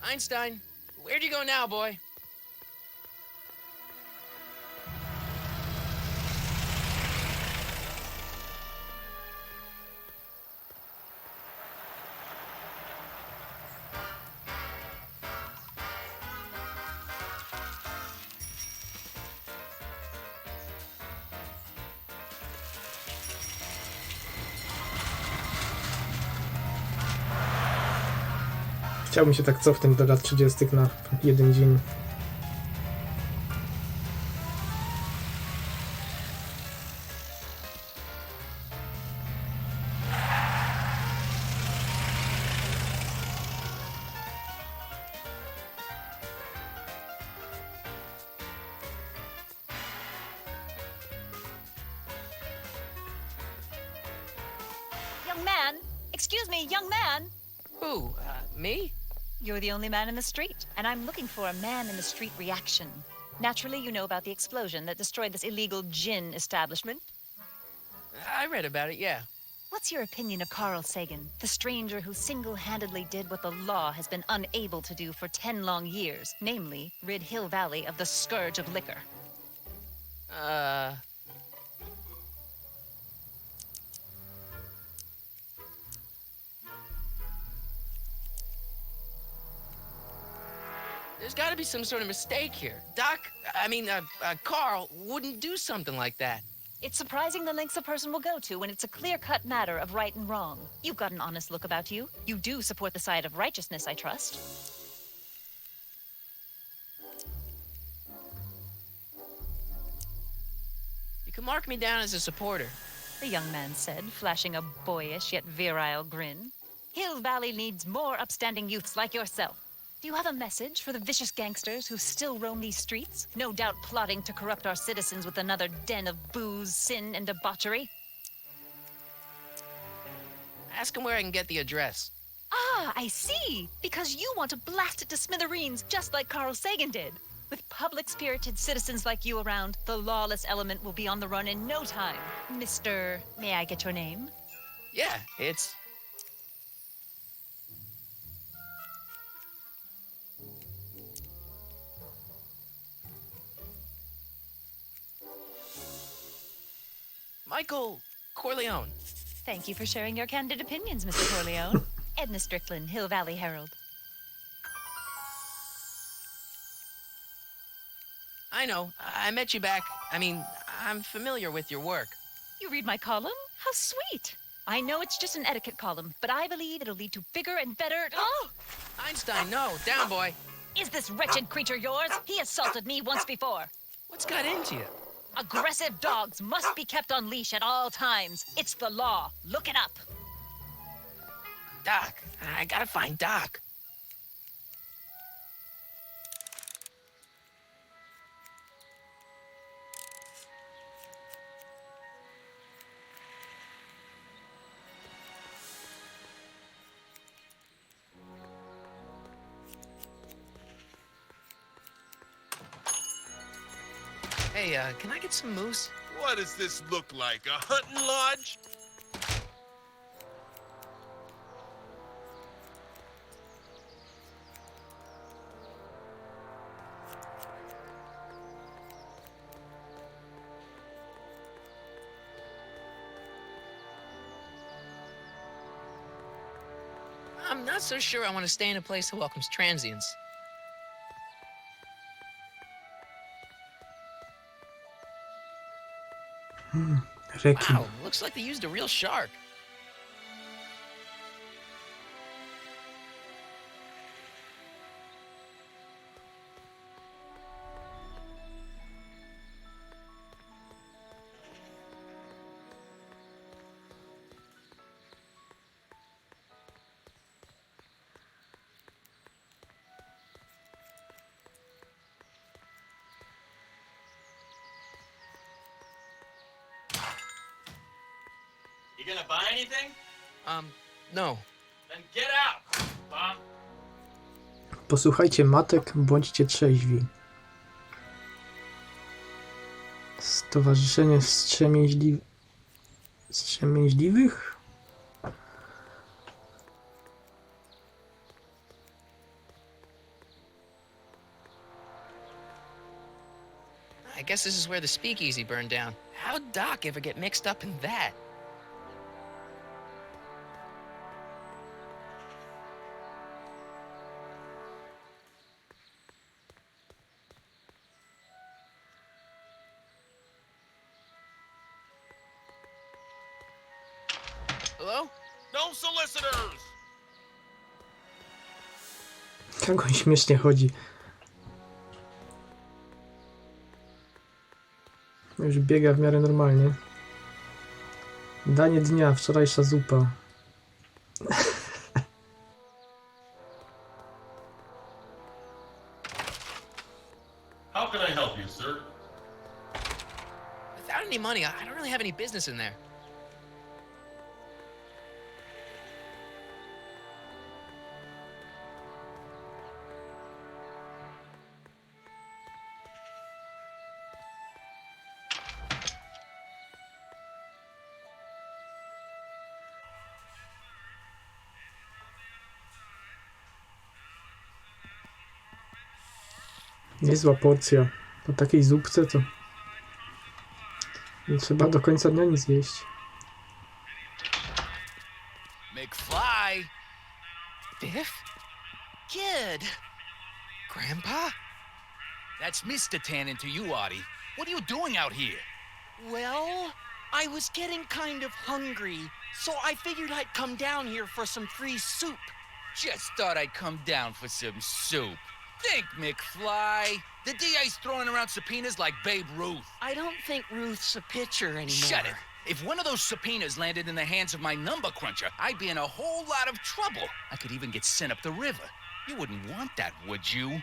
Einstein, where'd you go now, boy? Chciałbym się tak cofnąć do lat 30. na jeden dzień. Young man! Excuse me, young man! Who, me? You're the only man in the street, and I'm looking for a man-in-the-street reaction. Naturally, you know about the explosion that destroyed this illegal gin establishment. I read about it, yeah. What's your opinion of Carl Sagan, the stranger who single-handedly did what the law has been unable to do for 10 long years, namely, rid Hill Valley of the scourge of liquor? There's got to be some sort of mistake here. Carl wouldn't do something like that. It's surprising the lengths a person will go to when it's a clear-cut matter of right and wrong. You've got an honest look about you. You do support the side of righteousness, I trust. You can mark me down as a supporter. The young man said, flashing a boyish yet virile grin. Hill Valley needs more upstanding youths like yourself. Do you have a message for the vicious gangsters who still roam these streets? No doubt plotting to corrupt our citizens with another den of booze, sin, and debauchery. Ask him where I can get the address. Ah, I see. Because you want to blast it to smithereens just like Carl Sagan did. With public-spirited citizens like you around, the lawless element will be on the run in no time. Mr. May I get your name? Yeah, it's... Michael Corleone. Thank you for sharing your candid opinions, Mr. Corleone. Edna Strickland, Hill Valley Herald. I know. I met you back. I mean, I'm familiar with your work. You read my column? How sweet. I know it's just an etiquette column, but I believe it'll lead to bigger and better... Oh! Einstein, no. Down, boy. Is this wretched creature yours? He assaulted me once before. What's got into you? Aggressive dogs must be kept on leash at all times. It's the law. Look it up. Doc. I gotta find Doc. Hey, can I get some moose? What does this look like? A hunting lodge? I'm not so sure I want to stay in a place that welcomes transients. Rekin. Wow, looks like they used a real shark. You gonna buy anything? No. Then get out, Bob. Posłuchajcie matek, bądźcie trzeźwi. Stowarzyszenie Wstrzemięźliwych? I guess this is where the speakeasy burned down. How'd Doc ever get mixed up in that? Hello? No solicitors! Jak on śmiesznie chodzi. Już biega w miarę normalnie. Danie dnia, wczorajsza zupa. How can I help you, sir? Without any money, I don't really have any business in there. Niezła porcja. Po takiej zupce to nie trzeba do końca dnia nic jeść. McFly! Biff? Kid! Grandpa? That's Mr. Tannen to you, Artie. What are you doing out here? Well, I was getting kind of hungry, so I figured I'd come down here for some free soup. Just thought I'd come down for some soup. Think, McFly. The DA's throwing around subpoenas like Babe Ruth. I don't think Ruth's a pitcher anymore. Shut it. If one of those subpoenas landed in the hands of my number cruncher, I'd be in a whole lot of trouble. I could even get sent up the river. You wouldn't want that, would you?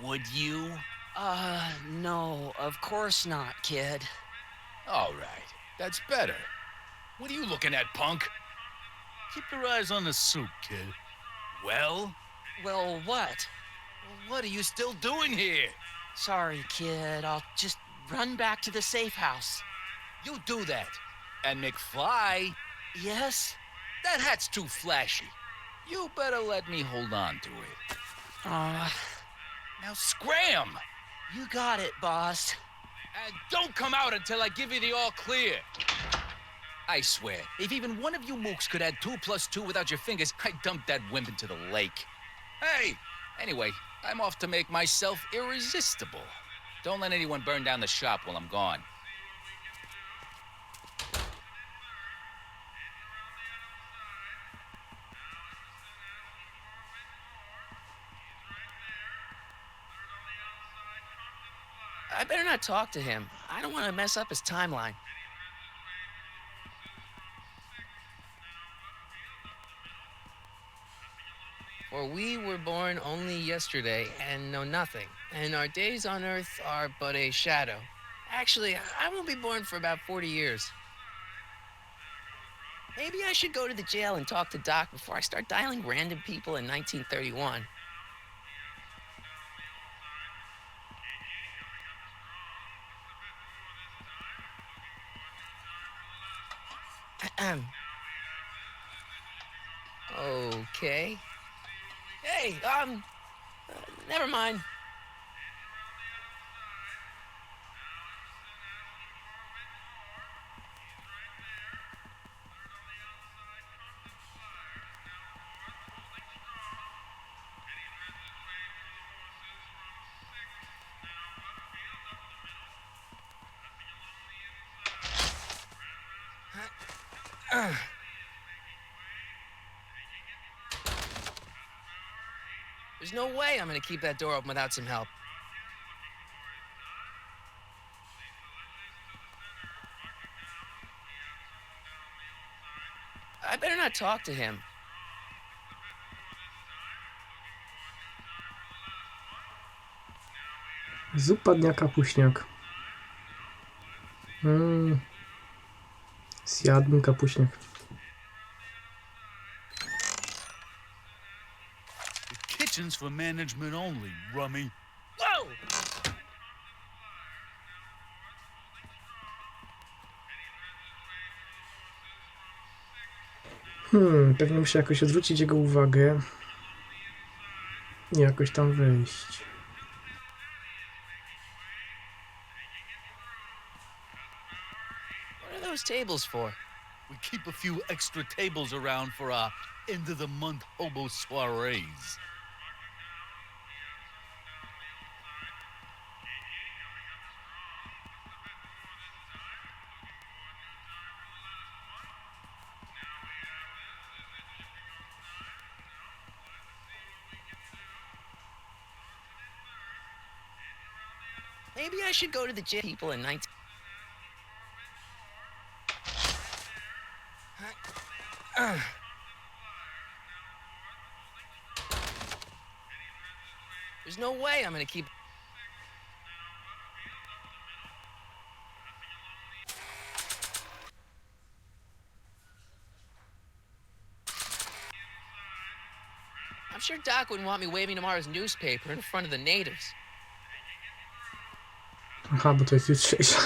Would you? No, of course not, kid. All right, that's better. What are you looking at, punk? Keep your eyes on the soup, kid. Well, Well, what? what are you still doing here? Sorry, kid. I'll just run back to the safe house. You do that. And McFly, Yes? that hat's too flashy. You better let me hold on to it. Now scram! You got it, boss. And don't come out until I give you the all clear. I swear, if even one of you mooks could add 2 + 2 without your fingers, I'd dump that wimp into the lake. Hey! Anyway, I'm off to make myself irresistible. Don't let anyone burn down the shop while I'm gone. I better not talk to him. I don't want to mess up his timeline. For we were born only yesterday and know nothing, and our days on earth are but a shadow. Actually, I won't be born for about 40 years. Maybe I should go to the jail and talk to Doc before I start dialing random people in 1931. Okay. Hey, never mind. There's no way I'm gonna keep that door open without some help. I better not talk to him. Zupa dnia kapuśniak. Zjadłbym kapuśniak. The kitchen's for management only, rummy. Whoa! Pewnie muszę jakoś odwrócić jego uwagę. I jakoś tam wejść. What are those tables for? We keep a few extra tables around for our end-of-the-month hobo soirees. Maybe I should go to the jail people in 19... There's no way I'm gonna keep... I'm sure Doc wouldn't want me waving tomorrow's newspaper in front of the natives. Aha, bo to jest jutrzejsza.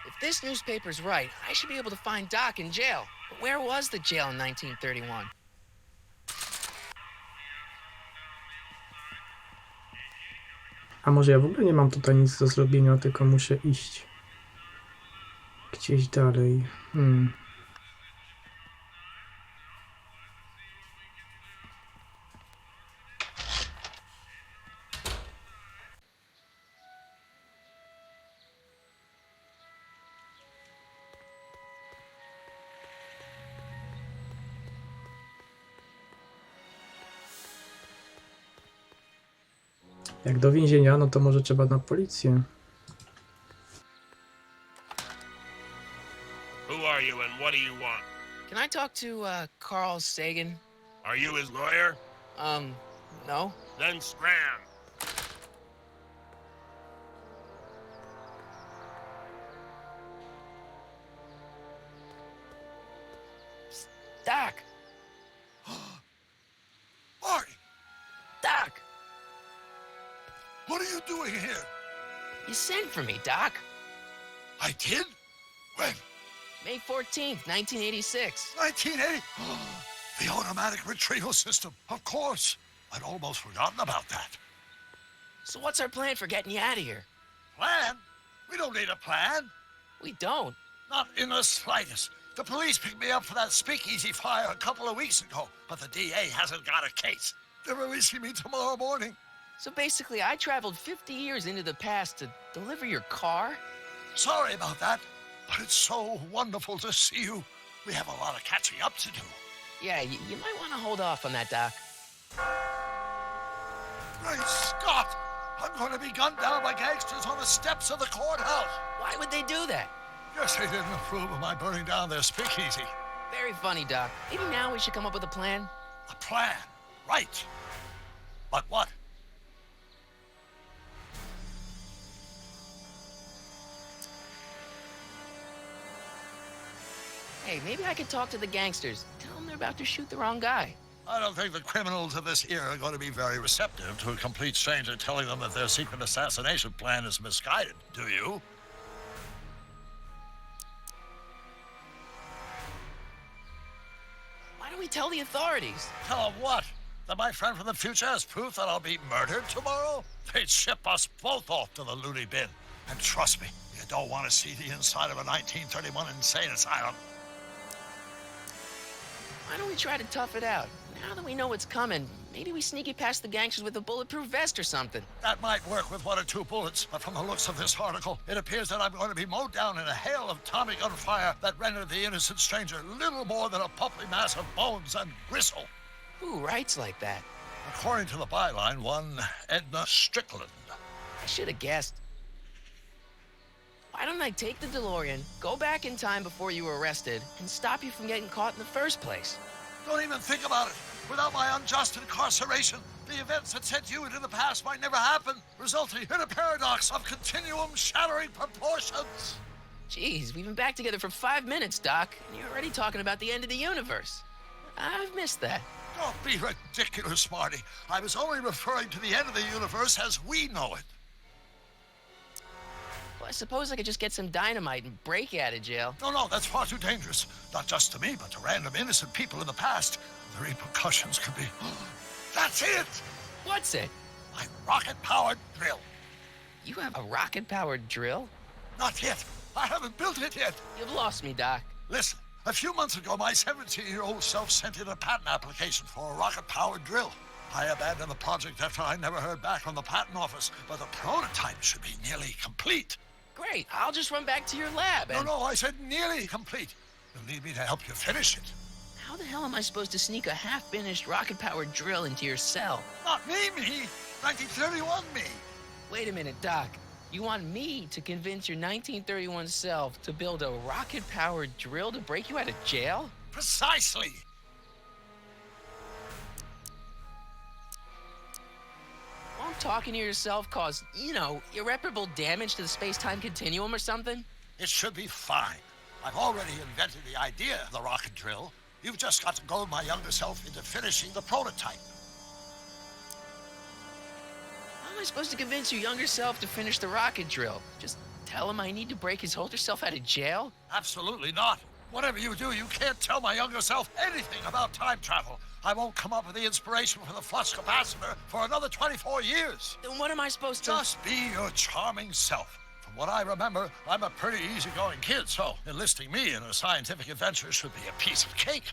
If this newspaper's right, I should be able to find Doc in jail. But where was the jail in 1931? A może ja w ogóle nie mam tutaj nic do zrobienia, tylko muszę iść gdzieś dalej. Jak do więzienia, no to może trzeba na policję. Who are you and what do you want? Can I talk to, Carl Sagan? Are you his lawyer? No. Then scram. Doc! Marty, Doc! what are you doing here? You sent for me, Doc. I did? When? May 14th, 1986. 1980? The automatic retrieval system, of course. I'd almost forgotten about that. So what's our plan for getting you out of here? Plan? We don't need a plan. We don't. Not in the slightest. The police picked me up for that speakeasy fire a couple of weeks ago, but the DA hasn't got a case. They're releasing me tomorrow morning. So basically, I traveled 50 years into the past to deliver your car? Sorry about that, but it's so wonderful to see you. We have a lot of catching up to do. Yeah, you might want to hold off on that, Doc. Great Scott! I'm going to be gunned down by gangsters on the steps of the courthouse. Why would they do that? Guess they didn't approve of my burning down their speakeasy. Very funny, Doc. Maybe now we should come up with a plan? A plan, right. But what? Hey, maybe I could talk to the gangsters. Tell them they're about to shoot the wrong guy. I don't think the criminals of this era are going to be very receptive to a complete stranger telling them that their secret assassination plan is misguided, do you? Why don't we tell the authorities? Tell them what? That my friend from the future has proof that I'll be murdered tomorrow? They'd ship us both off to the loony bin. And trust me, you don't want to see the inside of a 1931 insane asylum. Why don't we try to tough it out? Now that we know what's coming, maybe we sneak it past the gangsters with a bulletproof vest or something. That might work with 1 or 2 bullets, but from the looks of this article, it appears that I'm going to be mowed down in a hail of Tommy gun fire that rendered the innocent stranger little more than a puppy mass of bones and gristle. Who writes like that? According to the byline, one Edna Strickland. I should have guessed. Why don't I take the DeLorean, go back in time before you were arrested, and stop you from getting caught in the first place? Don't even think about it. Without my unjust incarceration, the events that sent you into the past might never happen, resulting in a paradox of continuum-shattering proportions. Jeez, we've been back together for 5 minutes, Doc, and you're already talking about the end of the universe. I've missed that. Don't be ridiculous, Marty. I was only referring to the end of the universe as we know it. Well, I suppose I could just get some dynamite and break you out of jail. No, that's far too dangerous. Not just to me, but to random innocent people in the past. The repercussions could be... That's it! What's it? My rocket-powered drill. You have a rocket-powered drill? Not yet. I haven't built it yet. You've lost me, Doc. Listen, a few months ago, my 17-year-old self sent in a patent application for a rocket-powered drill. I abandoned the project after I never heard back from the patent office, but the prototype should be nearly complete. Great. I'll just run back to your lab and... No, I said nearly complete. You'll need me to help you finish it. How the hell am I supposed to sneak a half-finished rocket-powered drill into your cell? Not me. 1931 me. Wait a minute, Doc. You want me to convince your 1931 self to build a rocket-powered drill to break you out of jail? Precisely. Won't talking to yourself cause, irreparable damage to the space-time continuum or something? It should be fine. I've already invented the idea of the rocket drill. You've just got to goad my younger self into finishing the prototype. How am I supposed to convince your younger self to finish the rocket drill? Just tell him I need to break his older self out of jail? Absolutely not. Whatever you do, you can't tell my younger self anything about time travel. I won't come up with the inspiration for the flux capacitor for another 24 years. Then what am I supposed to... Just be your charming self. From what I remember, I'm a pretty easygoing kid, so enlisting me in a scientific adventure should be a piece of cake.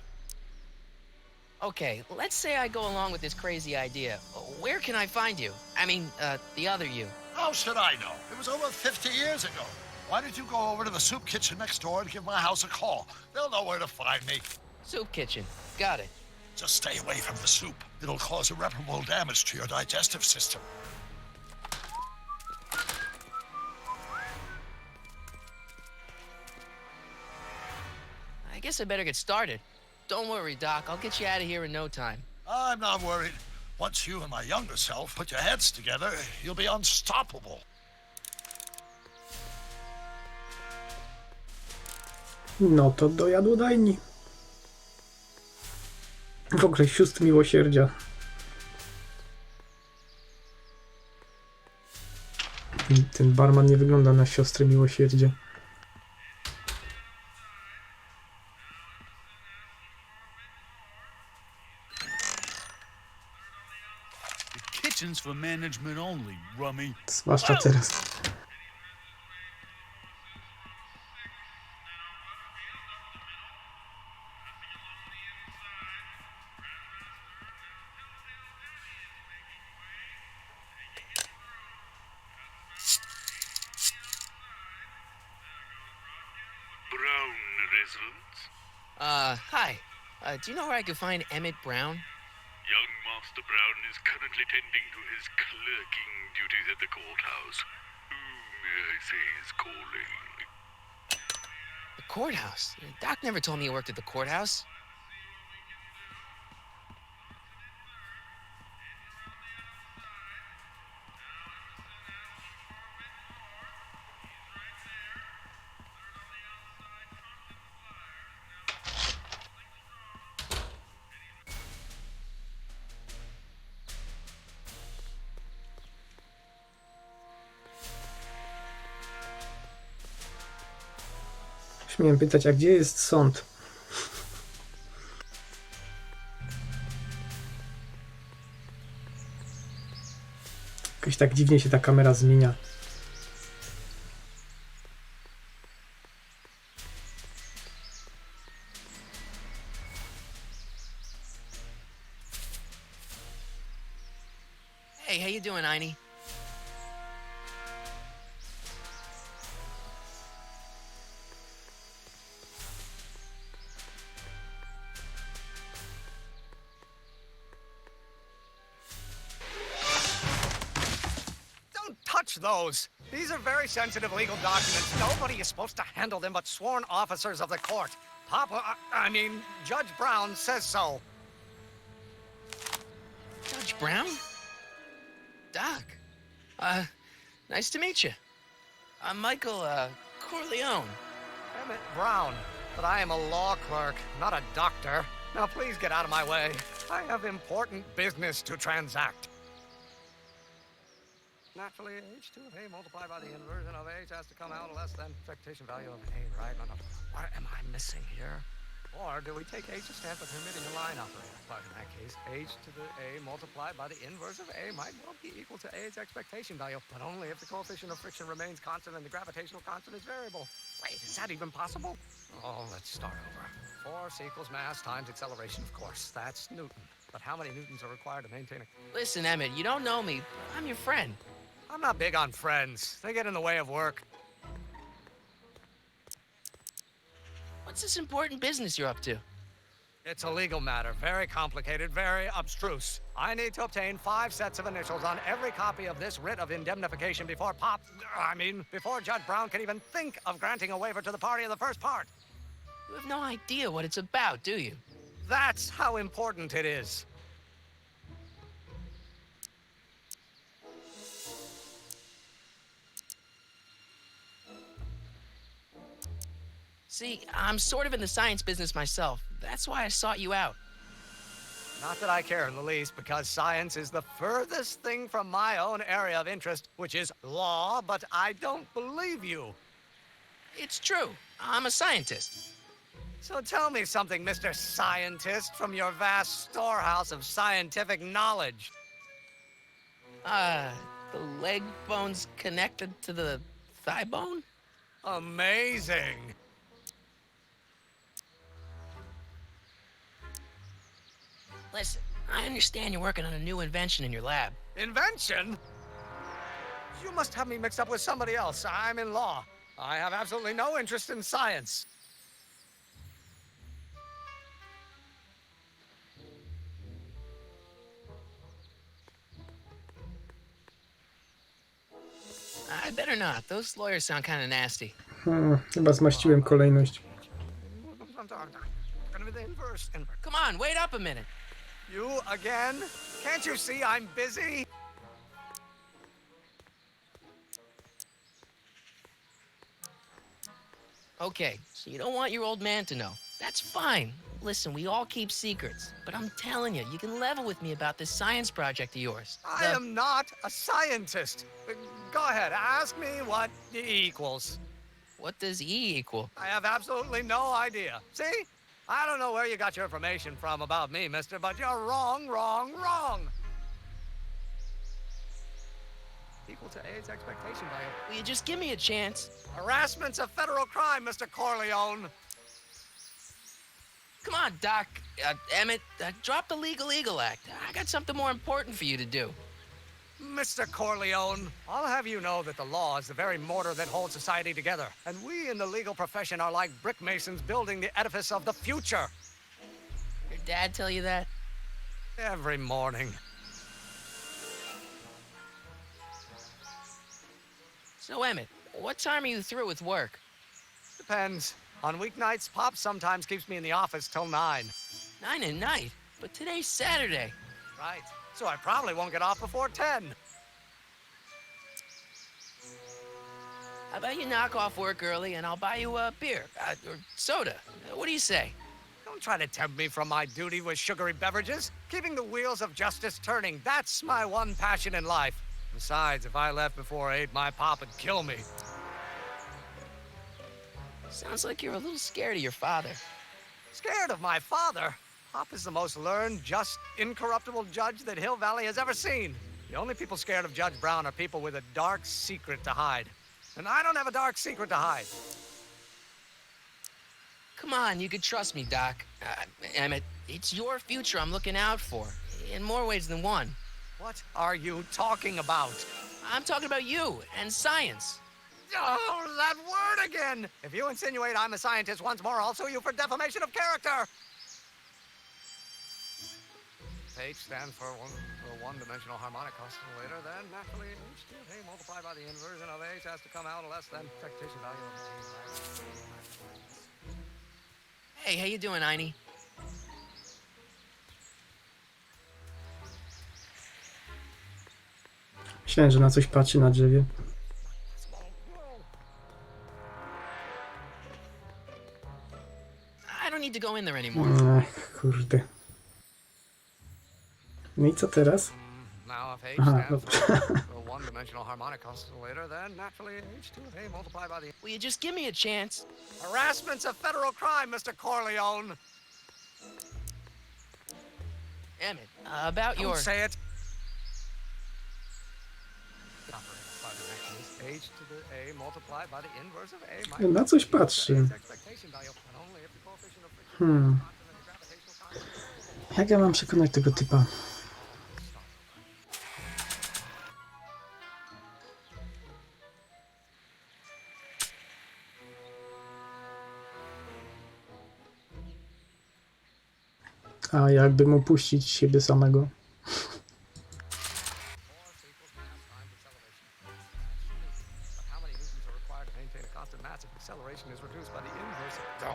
Okay, let's say I go along with this crazy idea. Where can I find you? I mean, the other you. How should I know? It was over 50 years ago. Why don't you go over to the soup kitchen next door and give my house a call? They'll know where to find me. Soup kitchen. Got it. Just stay away from the soup. It'll cause irreparable damage to your digestive system. I guess I better get started. Don't worry, Doc. I'll get you out of here in no time. I'm not worried. Once you and my younger self put your heads together, you'll be unstoppable. No to do jadłodajni. W ogóle sióstr miłosierdzia. Ten barman nie wygląda na siostrę miłosierdzia. The kitchen's for management only, rummy. Zwłaszcza teraz. Brown residence? Hi. Do you know where I could find Emmett Brown? Young Master Brown is currently tending to his clerking duties at the courthouse. Who may I say is calling? The courthouse? Doc never told me he worked at the courthouse. Miałem pytać, a gdzie jest sąd? Jakoś tak dziwnie się ta kamera zmienia. Hey, how you doing, Einie? Touch those. These are very sensitive legal documents. Nobody is supposed to handle them but sworn officers of the court. I mean, Judge Brown says so. Judge Brown? Doc. Nice to meet you. I'm Michael, Corleone. Emmett Brown. But I am a law clerk, not a doctor. Now please get out of my way. I have important business to transact. Naturally, h2 of A multiplied by the inversion of h has to come out less than expectation value of a, right? No. What am I missing here? Or do we take h to stand for permitting a line operator? But in that case, h to the a multiplied by the inverse of a might well be equal to a's expectation value, but only if the coefficient of friction remains constant and the gravitational constant is variable. Wait, is that even possible? Oh, let's start over. Force equals mass times acceleration, of course. That's Newton. But how many newtons are required to maintain a... Listen, Emmett, you don't know me. I'm your friend. I'm not big on friends. They get in the way of work. What's this important business you're up to? It's a legal matter. Very complicated, very abstruse. I need to obtain 5 sets of initials on every copy of this writ of indemnification before before Judge Brown can even think of granting a waiver to the party of the first part. You have no idea what it's about, do you? That's how important it is. See, I'm sort of in the science business myself. That's why I sought you out. Not that I care in the least, because science is the furthest thing from my own area of interest, which is law, but I don't believe you. It's true. I'm a scientist. So tell me something, Mr. Scientist, from your vast storehouse of scientific knowledge. The leg bone's connected to the thigh bone? Amazing. Listen, I understand you're working on a new invention in your lab. Invention? You must have me mixed up with somebody else. I'm in law. I have absolutely no interest in science. I better not. Those lawyers sound kind of nasty. Chyba zmaściłem kolejność. Gonna be the inverse. Come on, wait up a minute. You again? Can't you see I'm busy? Okay, so you don't want your old man to know. That's fine. Listen, we all keep secrets. But I'm telling you, you can level with me about this science project of yours. I am not a scientist. Go ahead, ask me what E equals. What does E equal? I have absolutely no idea. See? I don't know where you got your information from about me, mister, but you're wrong, wrong, wrong. Equal to A's expectation value. Will you just give me a chance? Harassment's a federal crime, Mr. Corleone. Come on, Doc. Emmett, drop the Legal Eagle Act. I got something more important for you to do. Mr. Corleone, I'll have you know that the law is the very mortar that holds society together. And we in the legal profession are like brick masons building the edifice of the future. Your dad tell you that? Every morning. So, Emmett, what time are you through with work? Depends. On weeknights, Pop sometimes keeps me in the office till 9. 9 at night? But today's Saturday. Right. So I probably won't get off before 10. How about you knock off work early and I'll buy you a beer or soda? What do you say? Don't try to tempt me from my duty with sugary beverages. Keeping the wheels of justice turning, that's my one passion in life. Besides, if I left before 8, my pop would kill me. Sounds like you're a little scared of your father. Scared of my father? Pop is the most learned, just, incorruptible judge that Hill Valley has ever seen. The only people scared of Judge Brown are people with a dark secret to hide. And I don't have a dark secret to hide. Come on, you can trust me, Doc. Emmett, it's your future I'm looking out for, in more ways than one. What are you talking about? I'm talking about you and science. Oh, that word again! If you insinuate I'm a scientist once more, I'll sue you for defamation of character! H stands for one-dimensional harmonic oscillator, then naturally H to A multiplied by the inversion of H has to come out less than expectation value of H. Hey, how you doing, Einie? Myślałem, że na coś patrzy na drzewie. I don't need to go in there anymore. Ach, kurde. No i co teraz? Now if H Aha, stands dobrze. for a one-dimensional harmonic oscillator, then naturally H to A multiplied by the... Will you just give me a chance? Harassment's a federal crime, Mr. Corleone! Emmett, about Don't your... say it! H to the A multiplied by the inverse of A Na coś patrzy. Jak ja mam przekonać tego typa? A jakby mu puścić siebie samego?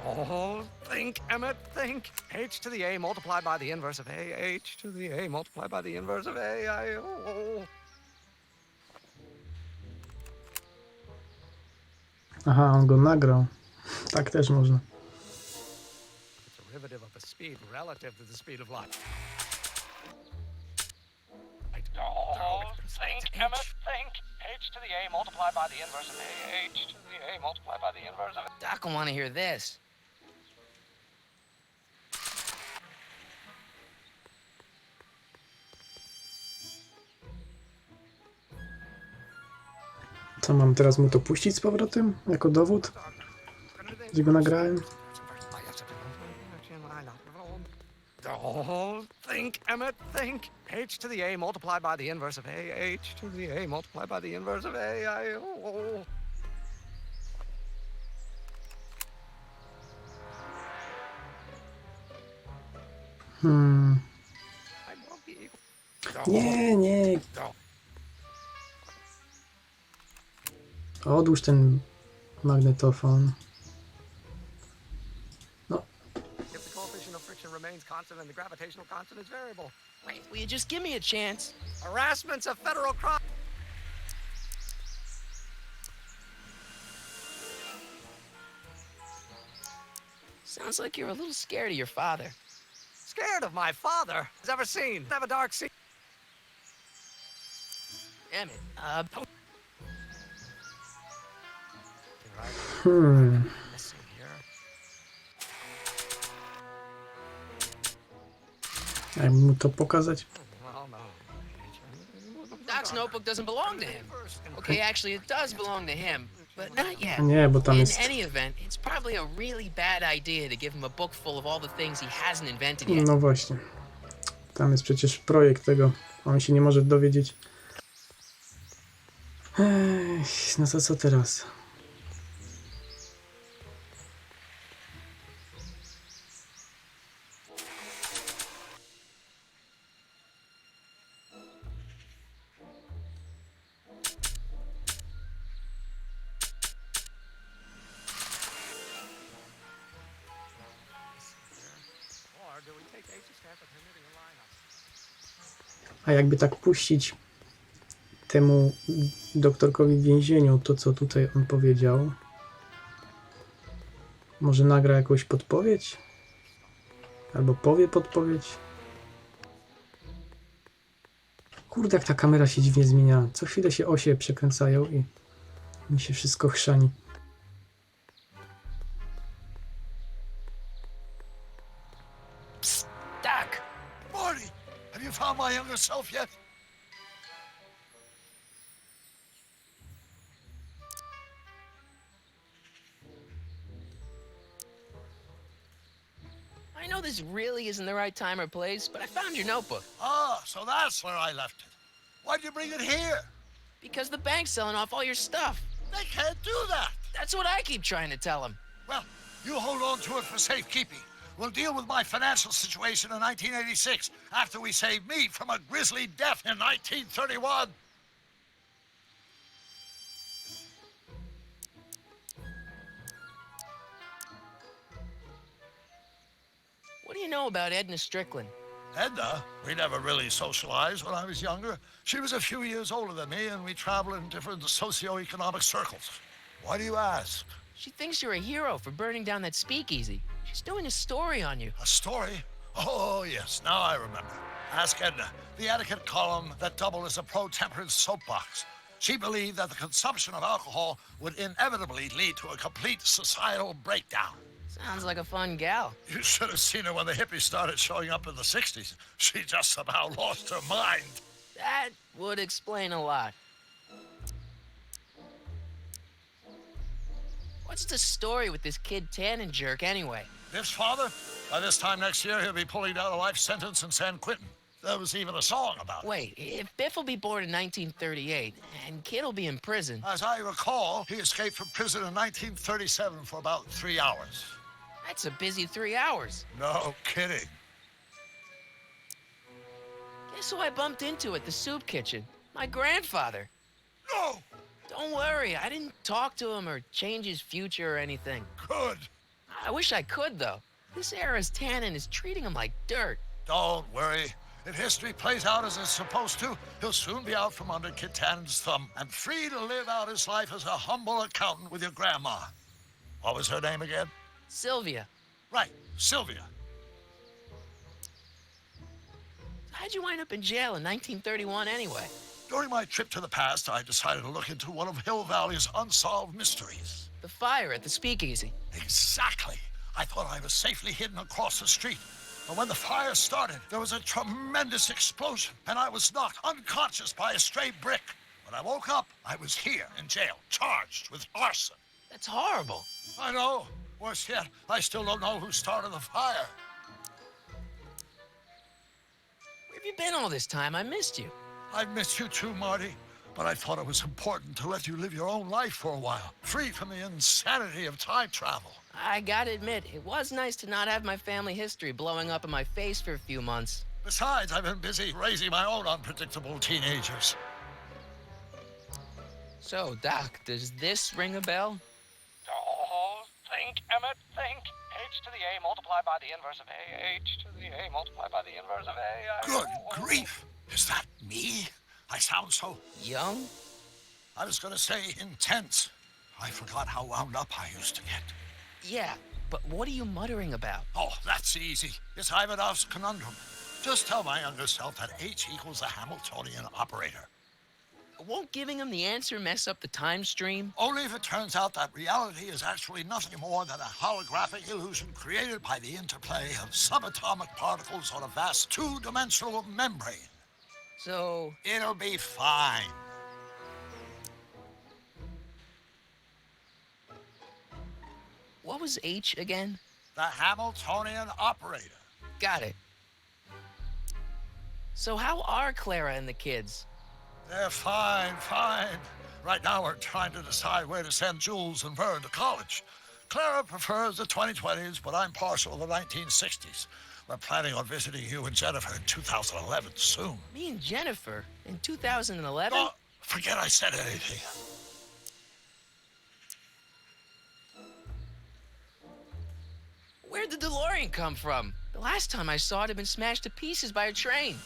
Oh, think, Emmett, think. H to the A multiplied by the inverse of A. H to the A multiplied by the inverse of A. Aha, on go nagrał. Tak też można. Derivative of a speed relative to the speed of light. Think, Emmett, think. H to the A multiplied by the inverse of A. H to the A multiplied by the inverse of A. Doc will want to hear this. Co, mam teraz mu to puścić z powrotem? Jako dowód? Gdzie go nagrałem? Oh, think, Emmett, think. H to the A multiplied by the inverse of A. H to the A multiplied by the inverse of A. Nie, nie. Odłóż ten magnetofon. No, strain's constant and the gravitational constant is variable. Wait, will you just give me a chance? Harassment's a federal crime. Sounds like you're a little scared of your father. Scared of my father? Has ever seen? Have a dark sea. Emmett, Missing here. A jak mu to pokazać? Well, no. Doc's notebook doesn't belong to him. Okay, actually, it does belong to him, but not yet. Nie, bo tam In jest... any event, it's probably a really bad idea to give him a book full of all the things he hasn't invented yet. No właśnie. Tam jest przecież projekt tego. On się nie może dowiedzieć. No to co teraz? Or do we take H's step at permitting a lineup? A jakby tak puścić temu doktorkowi w więzieniu to, co tutaj on powiedział, może nagra jakąś podpowiedź? Albo powie podpowiedź? Kurde, jak ta kamera się dziwnie zmienia. Co chwilę się osie przekręcają i mi się wszystko chrzani. Psst, Doc! Marty, have you found my younger self yet? I know this really isn't the right time or place, but I found your notebook. Ah, so that's where I left it. Why'd you bring it here? Because the bank's selling off all your stuff. They can't do that. That's what I keep trying to tell him. Well, you hold on to it for safekeeping. We'll deal with my financial situation in 1986 after we save me from a grisly death in 1931. What do you know about Edna Strickland? Edna, we never really socialized when I was younger. She was a few years older than me, and we traveled in different socioeconomic circles. Why do you ask? She thinks you're a hero for burning down that speakeasy. She's doing a story on you. A story? Oh, yes, now I remember. Ask Edna, the etiquette column that doubled as a pro-temperance soapbox. She believed that the consumption of alcohol would inevitably lead to a complete societal breakdown. Sounds like a fun gal. You should have seen her when the hippies started showing up in the 60s. She just about lost her mind. That would explain a lot. What's the story with this kid Tannen jerk anyway? Biff's father? By this time next year, he'll be pulling down a life sentence in San Quentin. There was even a song about it. Wait, if Biff will be born in 1938 and Kid will be in prison... As I recall, he escaped from prison in 1937 for about 3 hours. That's a busy 3 hours. No kidding. Guess who I bumped into at the soup kitchen? My grandfather. No! Don't worry, I didn't talk to him or change his future or anything. Good. I wish I could, though. This era's Tannen is treating him like dirt. Don't worry. If history plays out as it's supposed to, he'll soon be out from under Kid Tannen's thumb and free to live out his life as a humble accountant with your grandma. What was her name again? Sylvia. Right, Sylvia. How'd you wind up in jail in 1931 anyway? During my trip to the past, I decided to look into one of Hill Valley's unsolved mysteries. The fire at the speakeasy. Exactly. I thought I was safely hidden across the street. But when the fire started, there was a tremendous explosion, and I was knocked unconscious by a stray brick. When I woke up, I was here in jail, charged with arson. That's horrible. I know. Worse yet, I still don't know who started the fire. Where have you been all this time? I missed you. I've missed you too, Marty. But I thought it was important to let you live your own life for a while, free from the insanity of time travel. I gotta admit, it was nice to not have my family history blowing up in my face for a few months. Besides, I've been busy raising my own unpredictable teenagers. So, Doc, does this ring a bell? Oh, think, Emmett, think. H to the A multiplied by the inverse of A. H to the A multiplied by the inverse of A. Good grief! Is that me? I sound so... Young? I was gonna say intense. I forgot how wound up I used to get. Yeah, but what are you muttering about? Oh, that's easy. It's Ivanov's conundrum. Just tell my younger self that H equals the Hamiltonian operator. Won't giving him the answer mess up the time stream? Only if it turns out that reality is actually nothing more than a holographic illusion created by the interplay of subatomic particles on a vast two-dimensional membrane. So... It'll be fine. What was H again? The Hamiltonian operator. Got it. So how are Clara and the kids? They're fine. Right now we're trying to decide where to send Jules and Vern to college. Clara prefers the 2020s, but I'm partial to the 1960s. We're planning on visiting you and Jennifer in 2011 soon. Me and Jennifer? In 2011? Oh, forget I said anything. Where'd the DeLorean come from? The last time I saw it had been smashed to pieces by a train.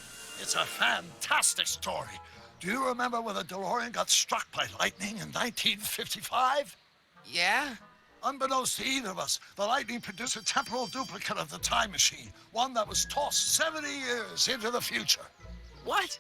It's a fantastic story. Do you remember when the DeLorean got struck by lightning in 1955? Yeah? Unbeknownst to either of us, the lightning produced a temporal duplicate of the time machine, one that was tossed 70 years into the future. What?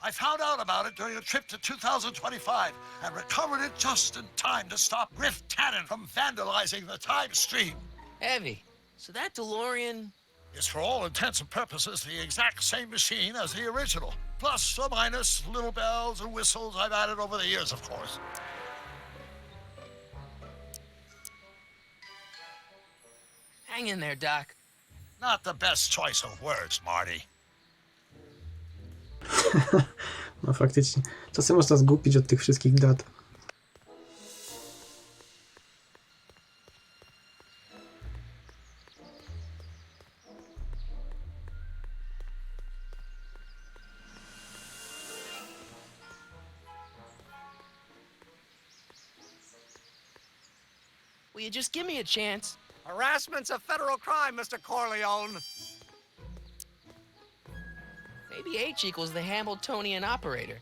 I found out about it during a trip to 2025 and recovered it just in time to stop Griff Tannen from vandalizing the time stream. Heavy. So that DeLorean... It's for all intents and purposes the exact same machine as the original. Plus or minus little bells and whistles I've added over the years, of course. Hang in there, Doc. Not the best choice of words, Marty. No faktycznie. Czasem można zgubić od tych wszystkich dat. Will you just give me a chance? Harassment's a federal crime, Mr. Corleone. Maybe H equals the Hamiltonian operator.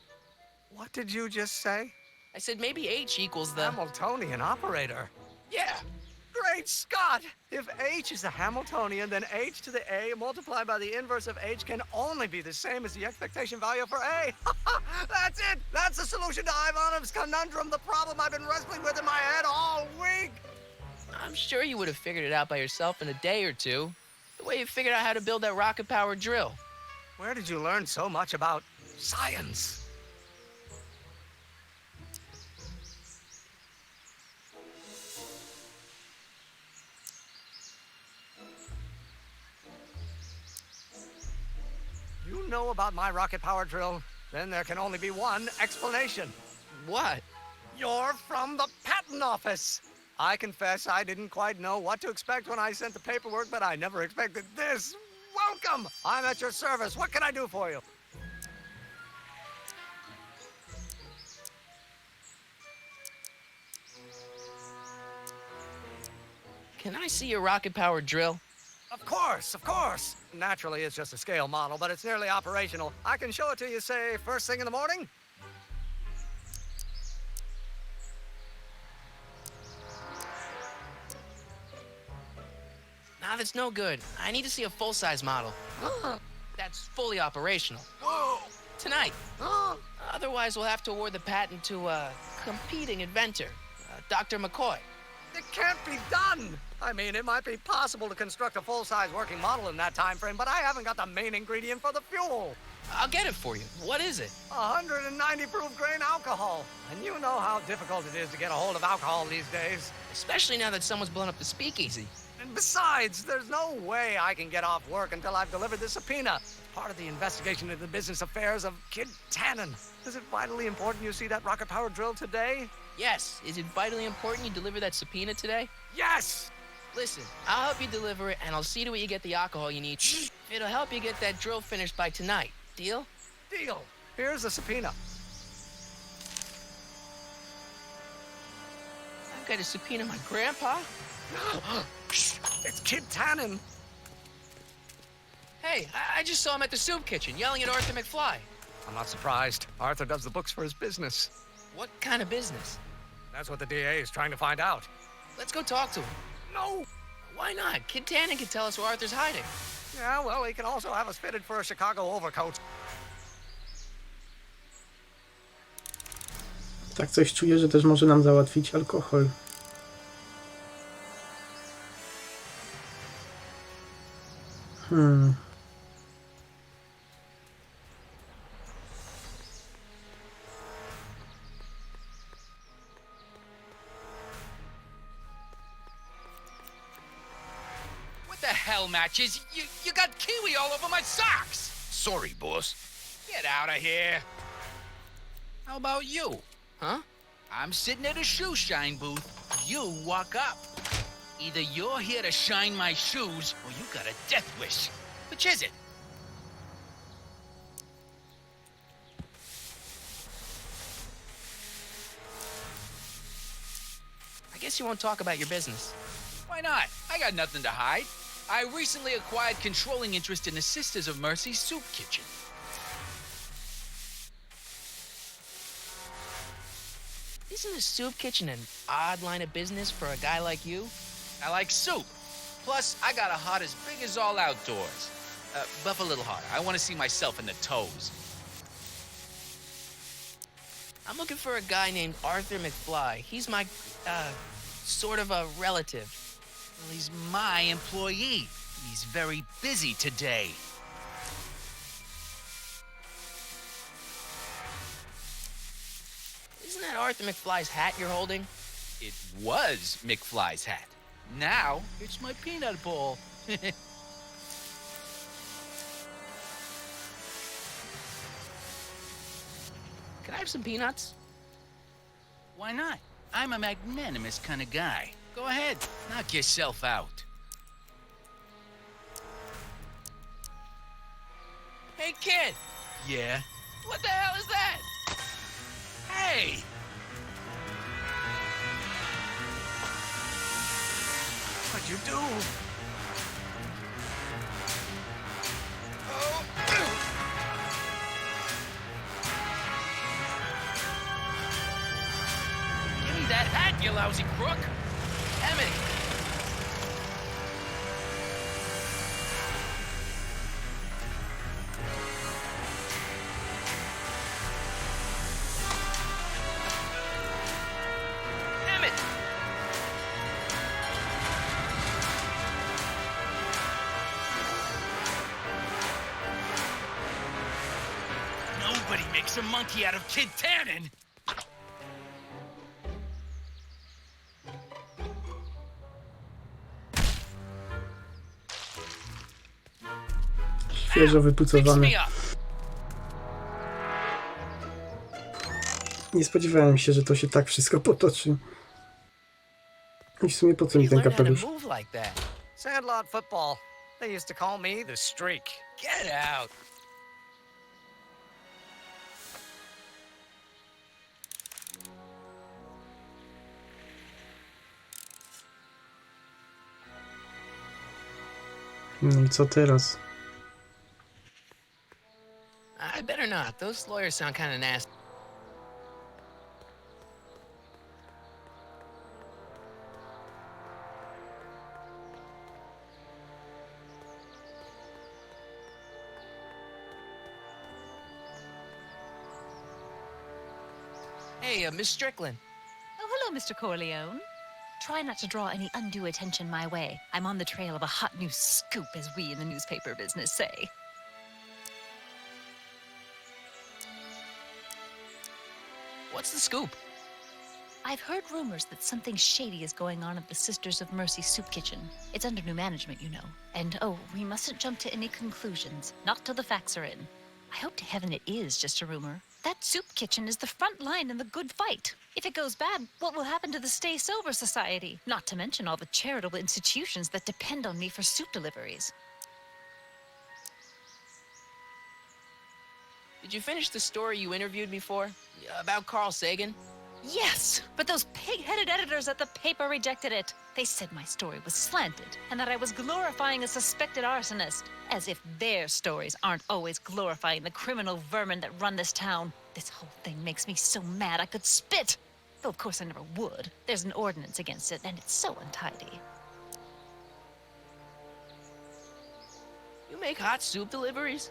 What did you just say? I said maybe H equals the... Hamiltonian operator? Yeah! Great Scott! If H is the Hamiltonian, then H to the A multiplied by the inverse of H can only be the same as the expectation value for A. That's it! That's the solution to Ivanov's conundrum, the problem I've been wrestling with in my head all week! I'm sure you would have figured it out by yourself in a day or two. The way you figured out how to build that rocket-powered drill. Where did you learn so much about science? You know about my rocket-powered drill? Then there can only be one explanation. What? You're from the patent office. I confess I didn't quite know what to expect when I sent the paperwork, but I never expected this. Welcome! I'm at your service. What can I do for you? Can I see your rocket-powered drill? Of course, of course. Naturally, it's just a scale model, but it's nearly operational. I can show it to you, say, first thing in the morning. Nah, that's no good. I need to see a full-size model. That's fully operational. Tonight. Otherwise, we'll have to award the patent to a competing inventor, Dr. McCoy. It can't be done. I mean, it might be possible to construct a full-size working model in that time frame, but I haven't got the main ingredient for the fuel. I'll get it for you. What is it? 190 proof grain alcohol. And you know how difficult it is to get a hold of alcohol these days. Especially now that someone's blown up the speakeasy. And besides, there's no way I can get off work until I've delivered this subpoena. It's part of the investigation into the business affairs of Kid Tannen. Is it vitally important you see that rocket-powered drill today? Yes. Is it vitally important you deliver that subpoena today? Yes! Listen, I'll help you deliver it, and I'll see to it you get the alcohol you need. It'll help you get that drill finished by tonight. Deal? Deal. Here's the subpoena. I've got to subpoena my grandpa? It's Kid Tannen. Hey, I just saw him at the soup kitchen yelling at Arthur McFly. I'm not surprised. Arthur does the books for his business. What kind of business? That's what the DA is trying to find out. Let's go talk to him. No! Why not? Kid Tannen can tell us where Arthur's hiding. Yeah, well, he can also have us fitted for a Chicago overcoat. Tak coś czuję, że też może nam załatwić alkohol. What the hell, Matches? You got kiwi all over my socks! Sorry, boss. Get out of here. How about you? Huh? I'm sitting at a shoe shine booth. You walk up. Either you're here to shine my shoes, or you got a death wish. Which is it? I guess you won't talk about your business. Why not? I got nothing to hide. I recently acquired controlling interest in the Sisters of Mercy soup kitchen. Isn't a soup kitchen an odd line of business for a guy like you? I like soup. Plus, I got a heart as big as all outdoors. Buff a little harder. I want to see myself in the toes. I'm looking for a guy named Arthur McFly. He's my, sort of a relative. Well, he's my employee. He's very busy today. Isn't that Arthur McFly's hat you're holding? It was McFly's hat. Now, it's my peanut ball. Can I have some peanuts? Why not? I'm a magnanimous kind of guy. Go ahead, knock yourself out. Hey, kid! Yeah? What the hell is that? Hey! What'd you do? Give me that hat, you lousy crook! Emmett! Emmett! Nobody makes a monkey out of Kid Tannen! Świeżo Fix wypucowany. me up! Nie spodziewałem się, że to się tak wszystko potoczy. I w sumie po co mi You ten learn how to kapelusz? move like that. Sandlot football. They used to call me the Streak. Get out. No i co teraz? I better not. Those lawyers sound kind of nasty. Hey, Miss Strickland. Oh, hello, Mr. Corleone. Try not to draw any undue attention my way. I'm on the trail of a hot new scoop, as we in the newspaper business say. What's the scoop? I've heard rumors that something shady is going on at the Sisters of Mercy soup kitchen. It's under new management, you know. And, oh, we mustn't jump to any conclusions. Not till the facts are in. I hope to heaven it is just a rumor. That soup kitchen is the front line in the good fight. If it goes bad, what will happen to the Stay Sober Society? Not to mention all the charitable institutions that depend on me for soup deliveries. Did you finish the story you interviewed me for? About Carl Sagan? Yes, but those pig-headed editors at the paper rejected it. They said my story was slanted, and that I was glorifying a suspected arsonist. As if their stories aren't always glorifying the criminal vermin that run this town. This whole thing makes me so mad I could spit. Though of course I never would. There's an ordinance against it, and it's so untidy. You make hot soup deliveries?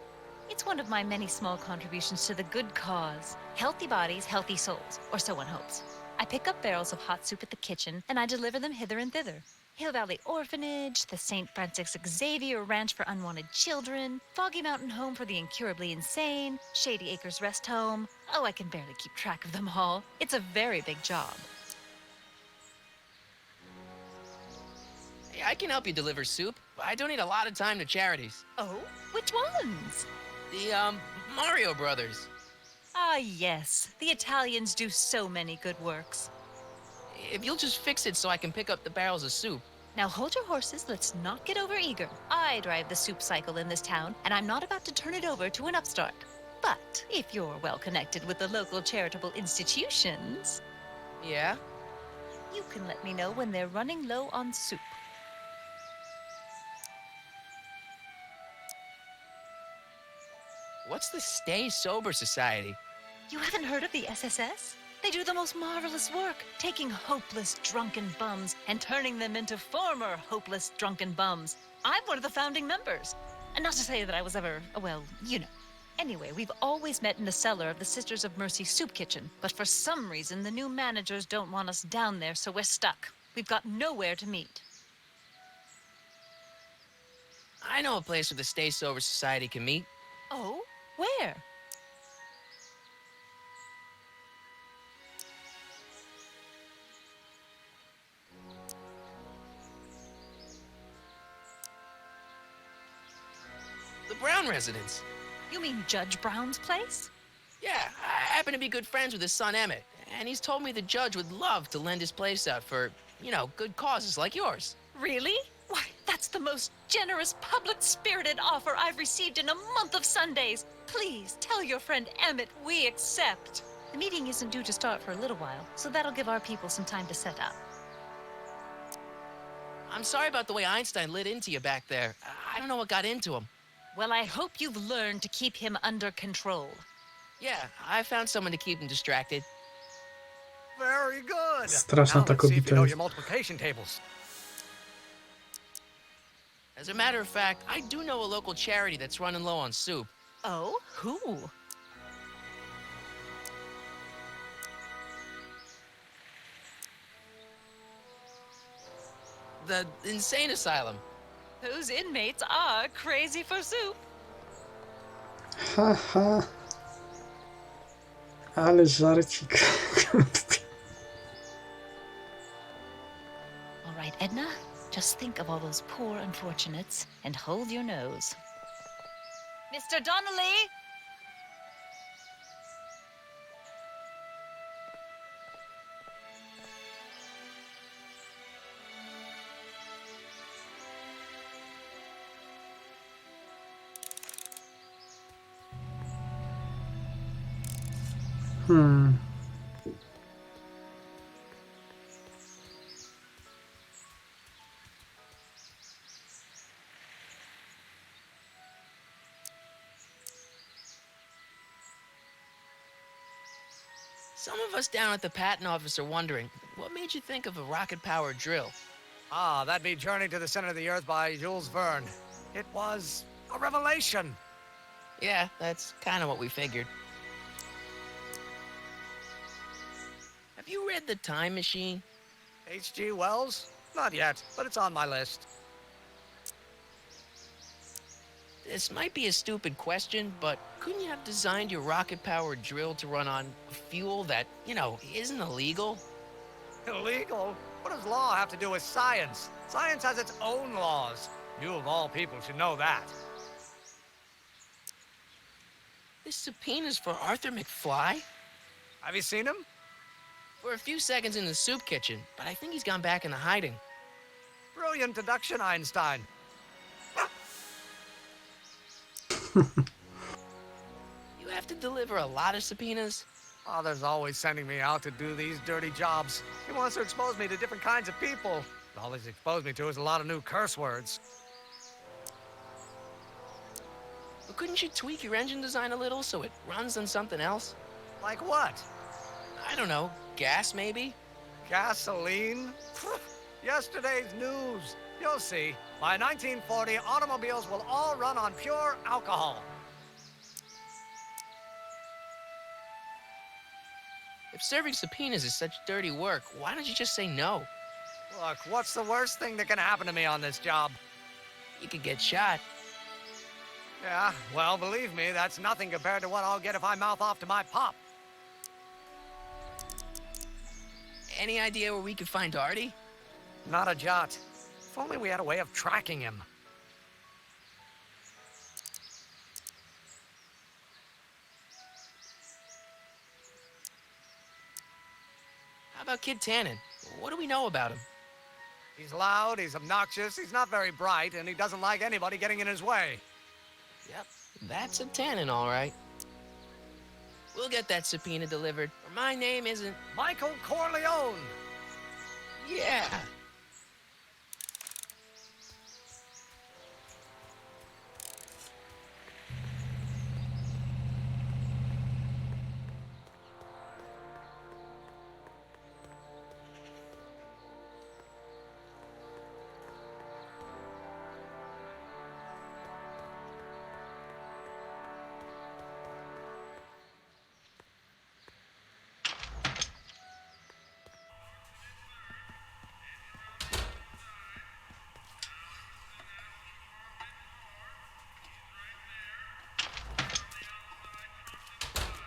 It's one of my many small contributions to the good cause. Healthy bodies, healthy souls, or so one hopes. I pick up barrels of hot soup at the kitchen, and I deliver them hither and thither. Hill Valley Orphanage, the St. Francis Xavier Ranch for Unwanted Children, Foggy Mountain Home for the Incurably Insane, Shady Acres Rest Home. Oh, I can barely keep track of them all. It's a very big job. Hey, I can help you deliver soup. I donate a lot of time to charities. Oh? Which ones? The, Mario Brothers. Ah, yes. The Italians do so many good works. If you'll just fix it so I can pick up the barrels of soup. Now hold your horses, let's not get overeager. I drive the soup cycle in this town, and I'm not about to turn it over to an upstart. But if you're well connected with the local charitable institutions, Yeah? you can let me know when they're running low on soup. What's the Stay Sober Society? You haven't heard of the SSS? They do the most marvelous work, taking hopeless drunken bums and turning them into former hopeless drunken bums. I'm one of the founding members. And not to say that I was ever, well, you know. Anyway, we've always met in the cellar of the Sisters of Mercy soup kitchen, but for some reason the new managers don't want us down there, so we're stuck. We've got nowhere to meet. I know a place where the Stay Sober Society can meet. Oh? Where? The Brown residence. You mean Judge Brown's place? Yeah, I happen to be good friends with his son Emmett, and he's told me the judge would love to lend his place out for, you know, good causes like yours. Really? Why, that's the most generous, public-spirited offer I've received in a month of Sundays. Please tell your friend Emmett we accept. The meeting isn't due to start for a little while, so that'll give our people some time to set up. I'm sorry about the way Einstein lit into you back there. I don't know what got into him. Well, I hope you've learned to keep him under control. Yeah, I found someone to keep him distracted. Very good. Straszna Now ta let's see if kobieta you know jest. your multiplication tables. As a matter of fact, I do know a local charity that's running low on soup. Oh? Who? The insane asylum. Those inmates are crazy for soup. Haha. Ale żarcik. All right, Edna, just think of all those poor unfortunates and hold your nose. Mr. Donnelly! Some of us down at the patent office are wondering, what made you think of a rocket-powered drill? Ah, that'd be Journey to the Center of the Earth by Jules Verne. It was a revelation. Yeah, that's kind of what we figured. Have you read The Time Machine? H.G. Wells? Not yet, but it's on my list. This might be a stupid question, but couldn't you have designed your rocket-powered drill to run on fuel that, you know, isn't illegal? Illegal? What does law have to do with science? Science has its own laws. You of all people should know that. This subpoena's for Arthur McFly? Have you seen him? For a few seconds in the soup kitchen, but I think he's gone back into hiding. Brilliant deduction, Einstein. You have to deliver a lot of subpoenas? Father's always sending me out to do these dirty jobs. He wants to expose me to different kinds of people. All he's exposed me to is a lot of new curse words. But couldn't you tweak your engine design a little so it runs on something else? Like what? I don't know, gas maybe? Gasoline? Yesterday's news. You'll see. By 1940, automobiles will all run on pure alcohol. If serving subpoenas is such dirty work, why don't you just say no? Look, what's the worst thing that can happen to me on this job? You could get shot. Yeah, well, believe me, that's nothing compared to what I'll get if I mouth off to my pop. Any idea where we could find Artie? Not a jot. If only we had a way of tracking him. How about Kid Tannen? What do we know about him? He's loud, he's obnoxious, he's not very bright, and he doesn't like anybody getting in his way. Yep, that's a Tannen, all right. We'll get that subpoena delivered, or my name isn't... Michael Corleone! Yeah!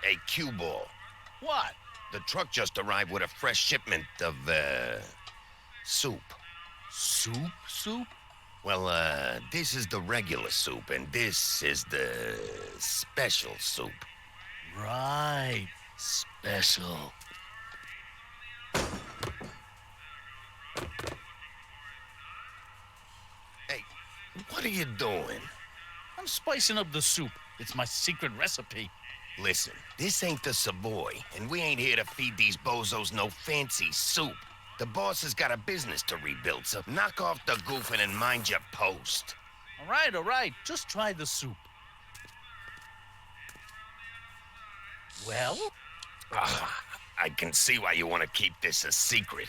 Hey, Q-Ball. What? The truck just arrived with a fresh shipment of, soup. Soup? Well, this is the regular soup, and this is the special soup. Right. Special. Hey, what are you doing? I'm spicing up the soup. It's my secret recipe. Listen, this ain't the Savoy, and we ain't here to feed these bozos no fancy soup. The boss has got a business to rebuild, so knock off the goofing and mind your post. All right. Just try the soup. Well? I can see why you want to keep this a secret.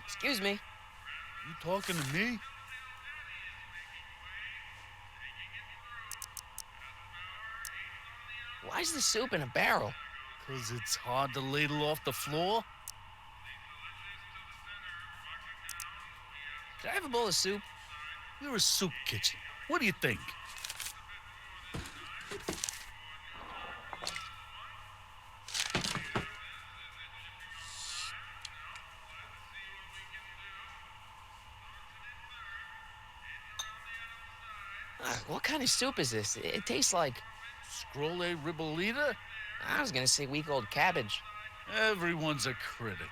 Excuse me. You talking to me? Why's the soup in a barrel? 'Cause it's hard to ladle off the floor? Could I have a bowl of soup? You're a soup kitchen. What do you think? What kind of soup is this? It tastes like... Scrolle ribolita? I was gonna say week-old cabbage. Everyone's a critic.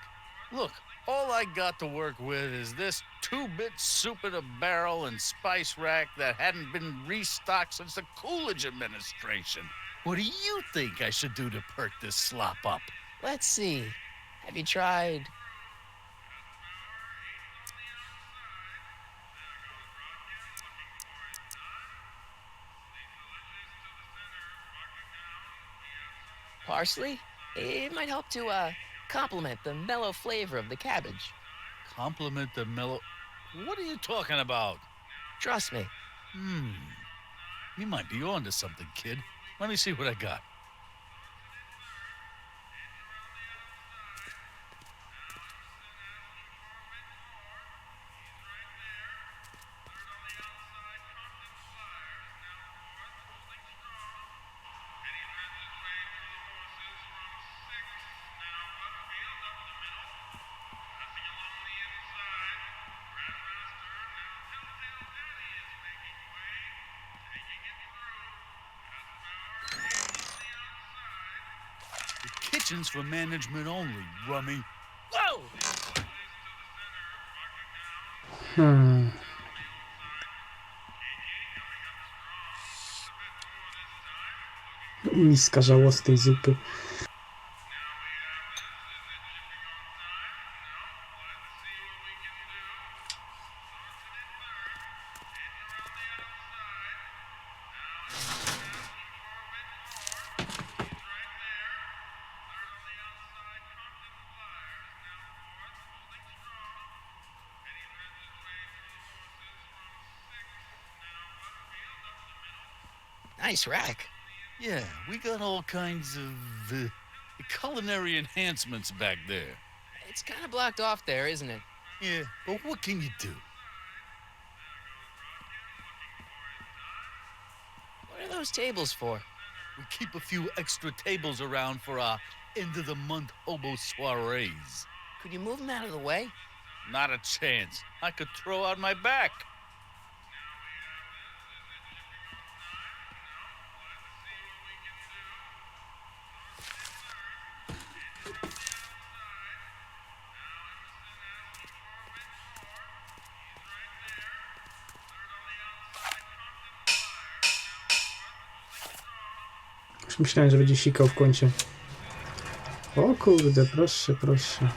Look, all I got to work with is this 2-bit soup in a barrel and spice rack that hadn't been restocked since the Coolidge administration. What do you think I should do to perk this slop up? Let's see. Have you tried... parsley? It might help to, complement the mellow flavor of the cabbage. Compliment the mellow... What are you talking about? Trust me. You might be onto something, kid. Let me see what I got. Kitchen's for management only, rummy. Whoa! Miska żałosnej zupy. Nice rack. Yeah, we got all kinds of culinary enhancements back there. It's kind of blocked off there, isn't it? Yeah, but what can you do? What are those tables for? We keep a few extra tables around for our end-of-the-month hobo soirees. Could you move them out of the way? Not a chance. I could throw out my back. Już myślałem, że będzie sikał w kącie. O kurde, proszę, proszę.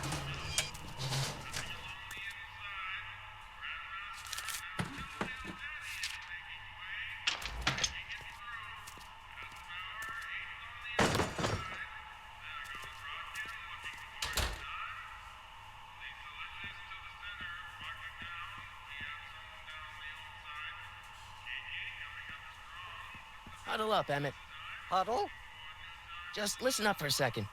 Huddle up, Emmett. Huddle? Just listen up for a second.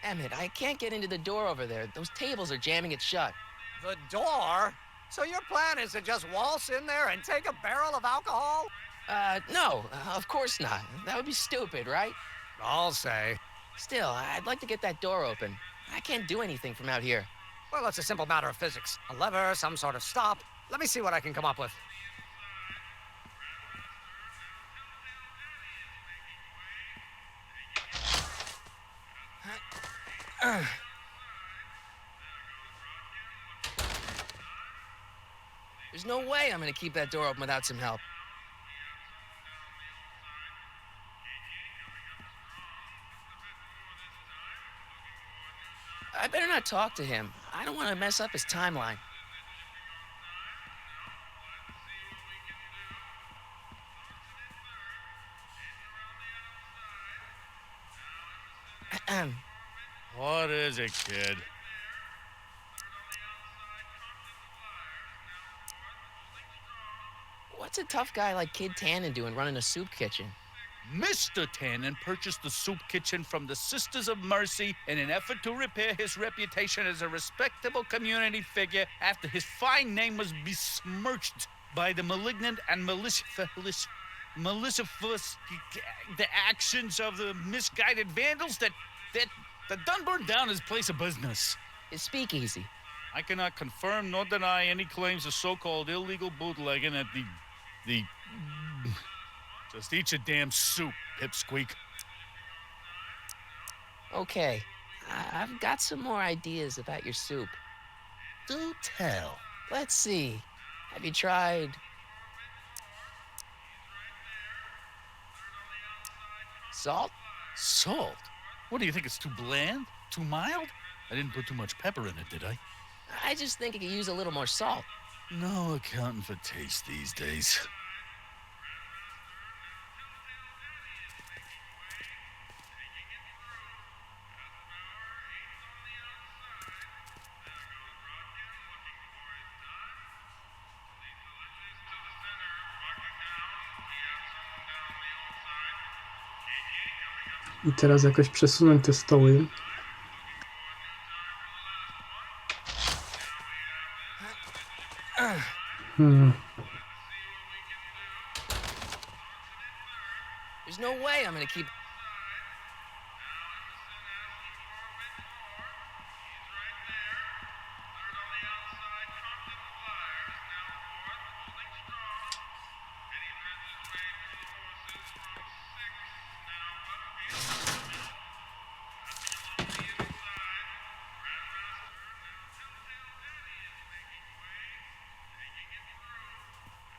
Emmett, I can't get into the door over there. Those tables are jamming it shut. The door? So your plan is to just waltz in there and take a barrel of alcohol? No, of course not. That would be stupid, right? I'll say. Still, I'd like to get that door open. I can't do anything from out here. Well, it's a simple matter of physics. A lever, some sort of stop. Let me see what I can come up with. There's no way I'm gonna keep that door open without some help. I better not talk to him. I don't want to mess up his timeline. What is it, kid? What's a tough guy like Kid Tannen doing running a soup kitchen? Mr. Tannen purchased the soup kitchen from the Sisters of Mercy in an effort to repair his reputation as a respectable community figure after his fine name was besmirched by the malignant and malicious the actions of the misguided vandals that done burned down his place of business. His speakeasy. I cannot confirm nor deny any claims of so-called illegal bootlegging at the just eat your damn soup, pipsqueak. Okay, I've got some more ideas about your soup. Do tell. Let's see. Have you tried salt? Salt? What do you think, it's too bland? Too mild? I didn't put too much pepper in it, did I? I just think it could use a little more salt. No accounting for taste these days. I teraz jakoś przesunąć te stoły. There's no way I'm gonna keep...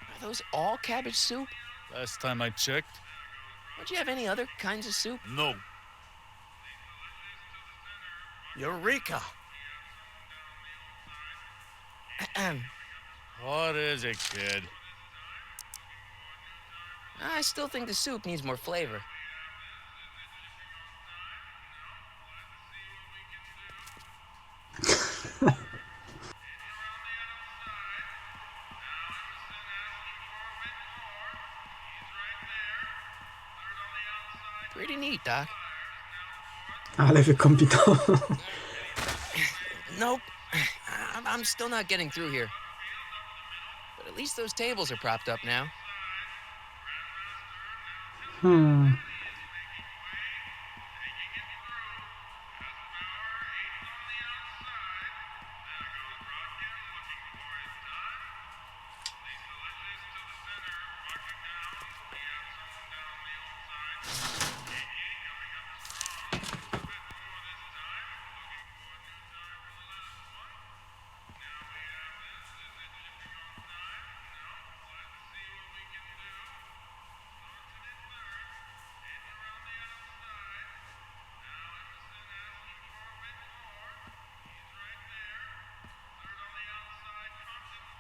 I those all cabbage soup? Last time I checked, Don't you have any other kinds of soup? no. Eureka! What is it, kid? I still think the soup needs more flavor. Pretty neat, Doc. Ale wykombinował. Nope. I'm still not getting through here. But at least those tables are propped up now.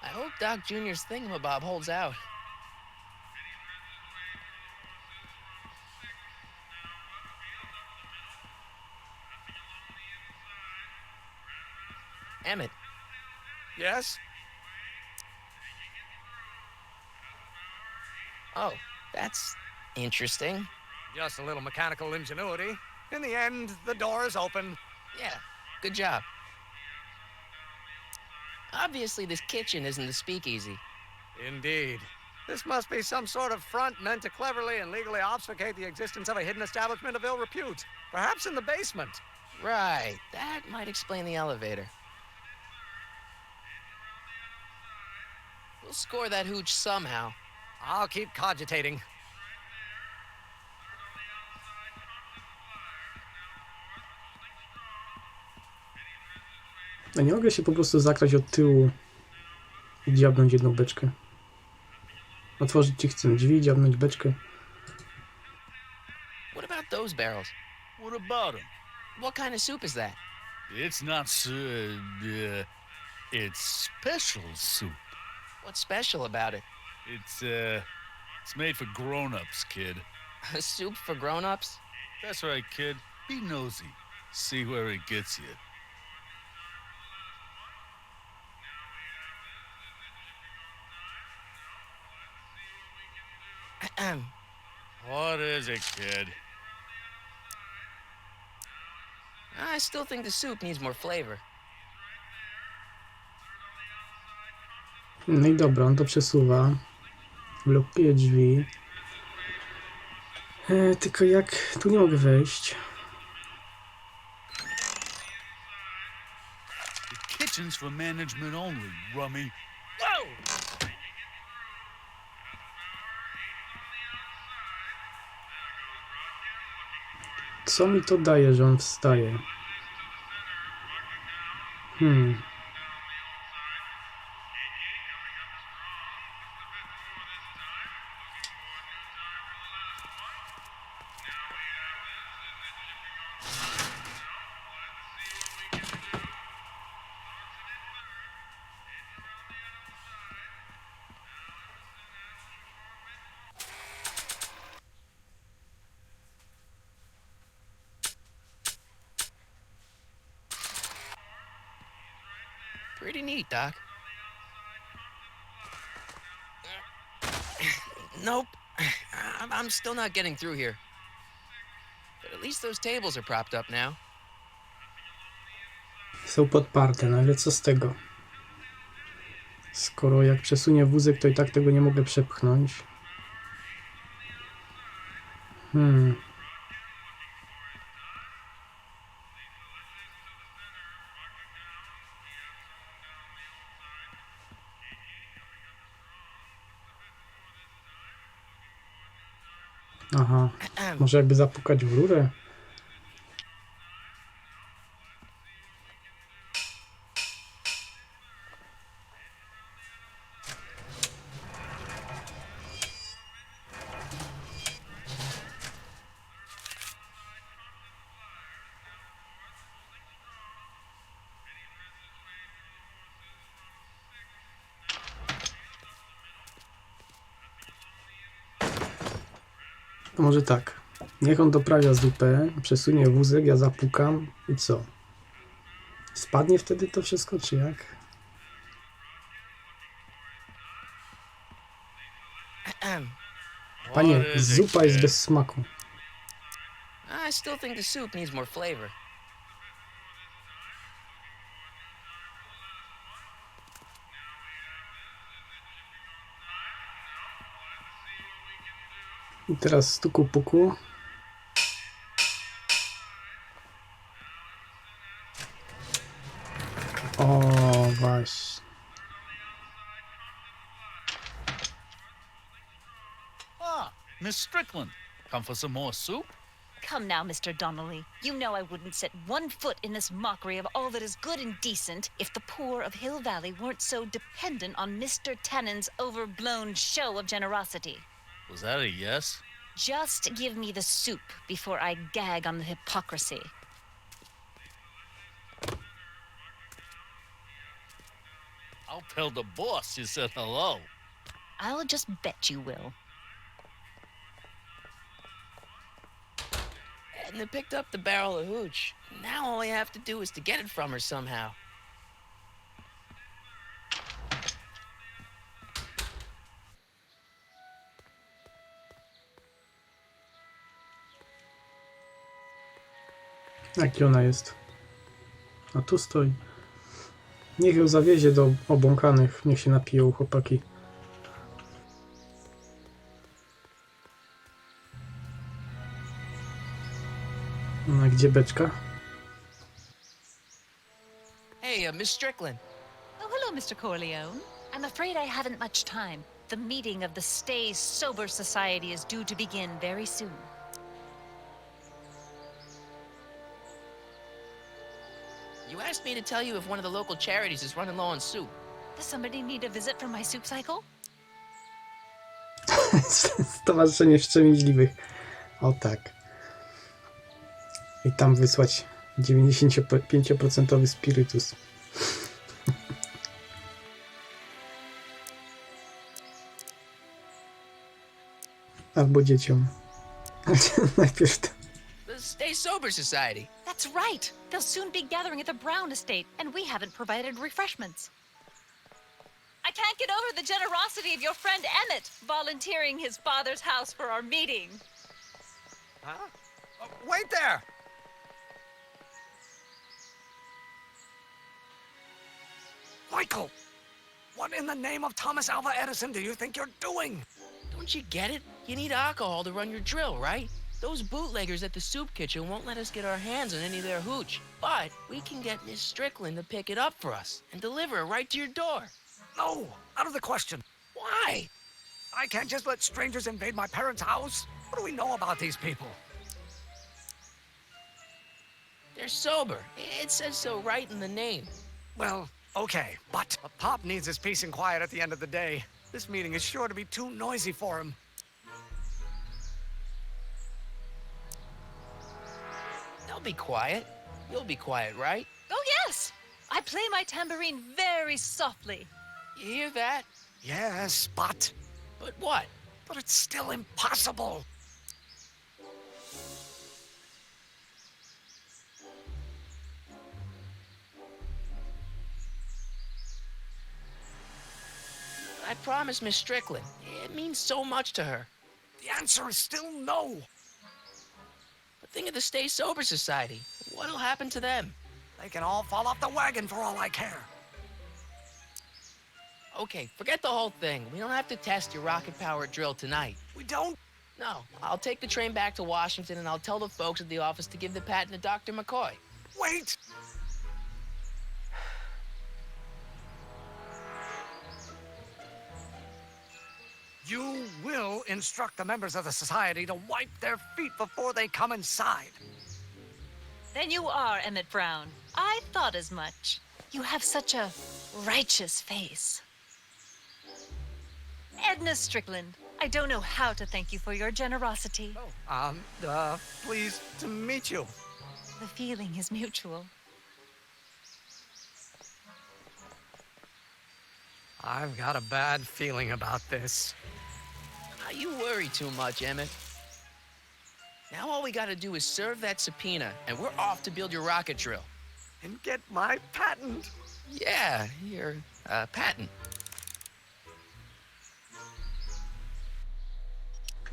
I hope Doc Jr.'s thingamabob holds out. Emmett, Yes? oh, that's interesting. Just a little mechanical ingenuity. In the end, the door is open. Yeah, good job. Obviously, this kitchen isn't the speakeasy. Indeed. This must be some sort of front meant to cleverly and legally obfuscate the existence of a hidden establishment of ill repute. Perhaps in the basement. Right, that might explain the elevator. We'll score that hooch somehow. I'll keep cogitating. A nie mogę się po prostu zakraść od tyłu i dziabnąć jedną beczkę. Otworzyć ci chcę drzwi, dziabnąć beczkę. What about those barrels? What about him? What kind of soup is that? It's not it's special soup. What's special about it? It's made for grown-ups, kid. A soup for grown-ups? That's right, kid. Be nosy. See where it gets you. What is it, kid? I still think the soup needs more flavor. No i dobra, on to przesuwa. Blokuje drzwi. Tylko jak... Tu nie mogę wejść. The kitchen's for management only, rummy. Whoa! Co mi to daje, że on wstaje? Pretty neat, Doc. Nope. I'm still not getting through here. But at least those tables are propped up now. Są podparte, no ale co z tego? Skoro jak przesunie wózek, to i tak tego nie mogę przepchnąć. Aha, może jakby zapukać w rurę? A może tak. Niech on doprawia zupę, przesunie wózek, ja zapukam i co? Spadnie wtedy to wszystko, czy jak? Panie, What is it, zupa jest kid? bez smaku. I still think the soup needs more flavor. I teraz stuku puku. O, właśnie. Ah, Miss Strickland. Come for some more soup? Come now, Mr. Donnelly. You know I wouldn't set one foot in this mockery of all that is good and decent if the poor of Hill Valley weren't so dependent on Mr. Tannen's overblown show of generosity. Was that a yes? Just give me the soup before I gag on the hypocrisy. I'll tell the boss you said hello. I'll just bet you will. Edna picked up the barrel of hooch. Now all I have to do is to get it from her somehow. Jaki ona jest? A tu stoi. Niech ją zawiezie do obłąkanych. Niech się napiją chłopaki. No, gdzie beczka? Hey, Miss Strickland. Oh, hello, Mr. Corleone. I'm afraid I haven't much time. The meeting of the Stay Sober Society is due to begin very soon. You asked me to tell you if one of the local charities is running low on soup. Does somebody need a visit from my soup cycle? Stowarzyszenie Wstrzemięźliwych. O tak. I tam wysłać 95% spirytus. Albo dzieciom. Najpierw to. The Stay Sober Society. That's right. They'll soon be gathering at the Brown estate, and we haven't provided refreshments. I can't get over the generosity of your friend Emmett volunteering his father's house for our meeting. Huh? Wait there! Michael! What in the name of Thomas Alva Edison do you think you're doing? Don't you get it? You need alcohol to run your drill, right? Those bootleggers at the soup kitchen won't let us get our hands on any of their hooch. But we can get Miss Strickland to pick it up for us and deliver it right to your door. No, out of the question. Why? I can't just let strangers invade my parents' house. What do we know about these people? They're sober. It says so right in the name. Well, okay, but Pop needs his peace and quiet at the end of the day. This meeting is sure to be too noisy for him. They'll be quiet. You'll be quiet, right? Oh, yes. I play my tambourine very softly. You hear that? Yes, but But what? it's still impossible. I promised Miss Strickland. It means so much to her. The answer is still no. But think of the Stay Sober Society. What'll happen to them? They can all fall off the wagon for all I care. Okay, forget the whole thing. We don't have to test your rocket-powered drill tonight. We don't? No, I'll take the train back to Washington and I'll tell the folks at the office to give the patent to Dr. McCoy. Wait! You will instruct the members of the society to wipe their feet before they come inside. Then you are Emmett Brown. I thought as much. You have such a righteous face. Edna Strickland, I don't know how to thank you for your generosity. Pleased to meet you. The feeling is mutual. I've got a bad feeling about this. You worry too much, Emmett. Now all we gotta do is serve that subpoena, and we're off to build your rocket drill. And get my patent. Yeah, your patent.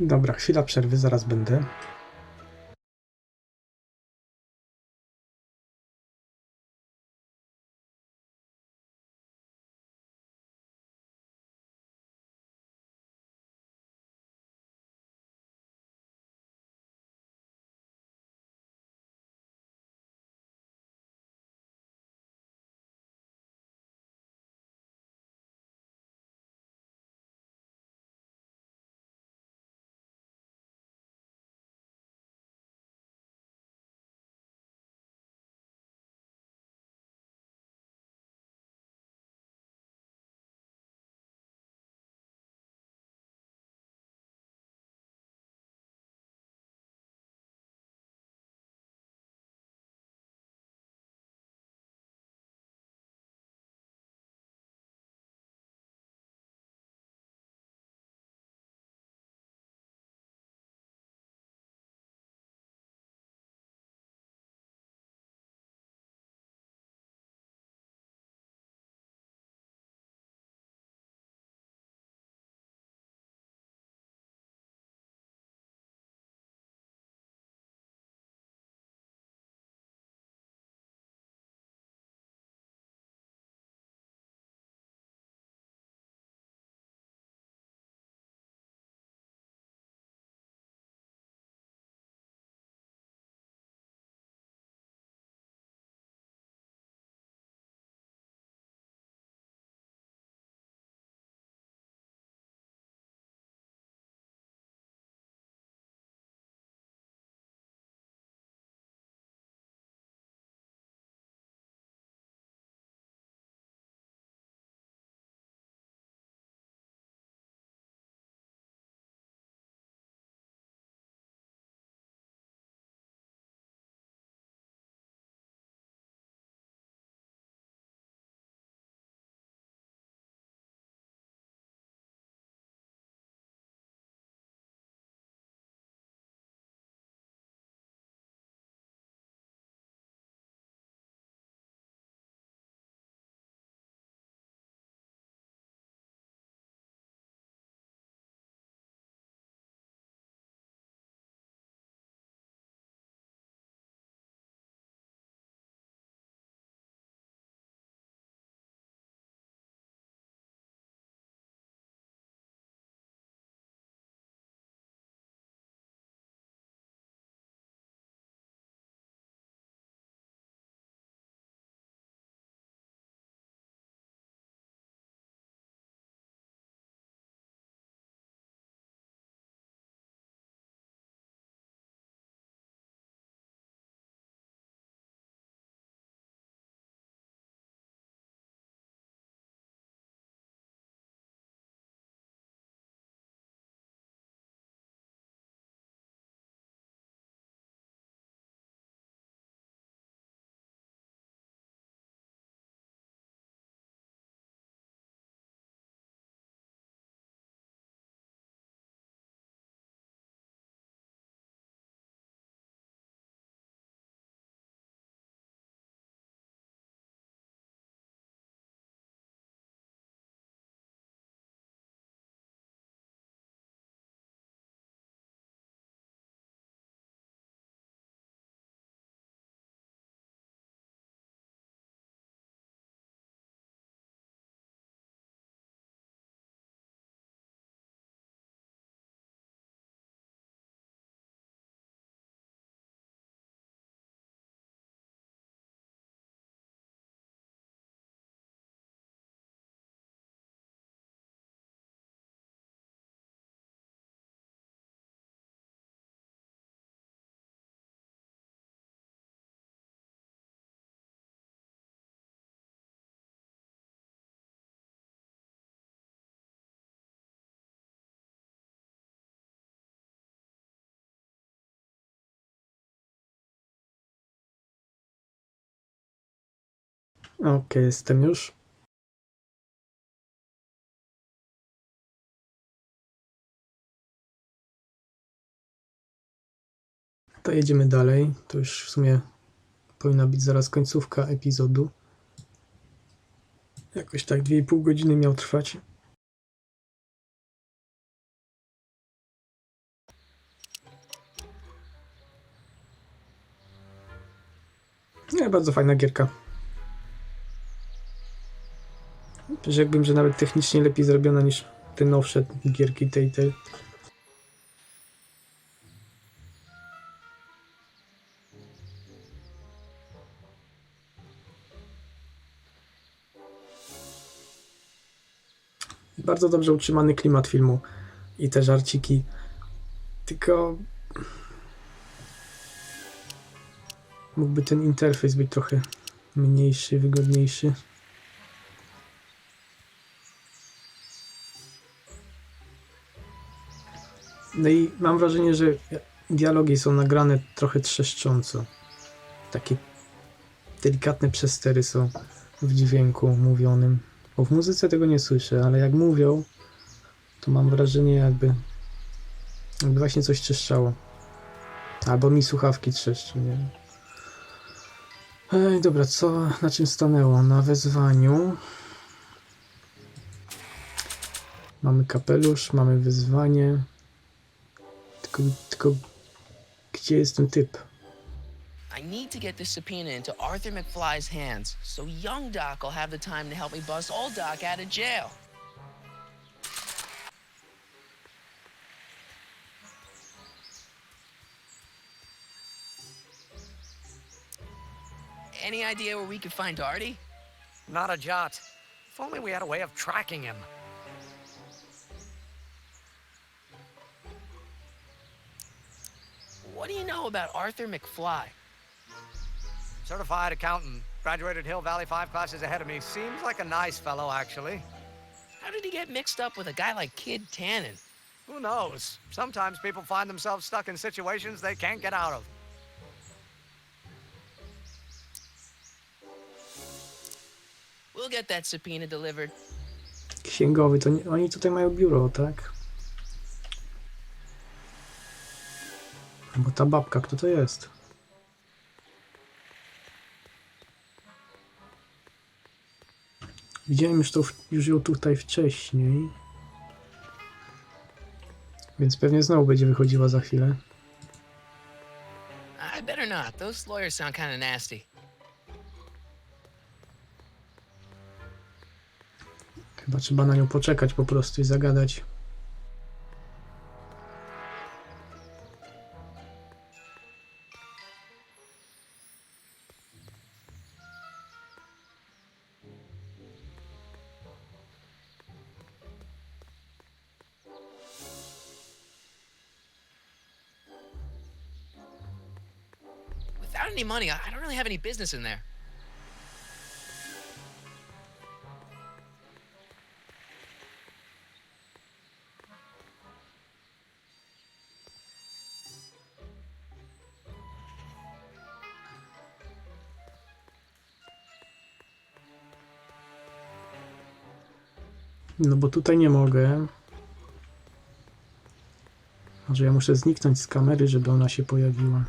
Dobra, chwila przerwy, zaraz będę. Okej, jestem już. To jedziemy dalej. To już w sumie powinna być zaraz końcówka epizodu. Jakoś tak 2,5 godziny miał trwać. Nie, bardzo fajna gierka. Rzekłbym, że nawet technicznie lepiej zrobiona niż te nowsze gierki Telltale. Bardzo dobrze utrzymany klimat filmu i te żarciki. Tylko mógłby ten interfejs być trochę mniejszy, wygodniejszy. No i mam wrażenie, że dialogi są nagrane trochę trzeszcząco. Takie delikatne przestery są w dźwięku mówionym. Bo w muzyce tego nie słyszę, ale jak mówią, to mam wrażenie, jakby właśnie coś trzeszczało. Albo mi słuchawki trzeszczą, nie wiem. Ej, dobra, na czym stanęło? Na wezwaniu. Mamy kapelusz, mamy wyzwanie. Tylko gdzie jest ten typ? I need to get this subpoena into Arthur McFly's hands, so young Doc will have the time to help me bust old Doc out of jail. Any idea where we could find Artie? Not a jot. If only we had a way of tracking him. What do you know about Arthur McFly? Certified accountant. Graduated Hill Valley 5 classes ahead of me. Seems like a nice fellow, actually. How did he get mixed up with a guy like Kid Tannen? Who knows? Sometimes people find themselves stuck in situations they can't get out of. We'll get that subpoena delivered. Księgowy, to nie, oni tutaj mają biuro, tak? Bo ta babka, kto to jest? Widziałem już ją tutaj wcześniej. Więc pewnie znowu będzie wychodziła za chwilę. I better not. Those lawyers sound kind of nasty. Chyba trzeba na nią poczekać po prostu i zagadać. Without any money, I don't really have any business in there. No bo tutaj nie mogę. Może ja muszę zniknąć z kamery, żeby ona się pojawiła.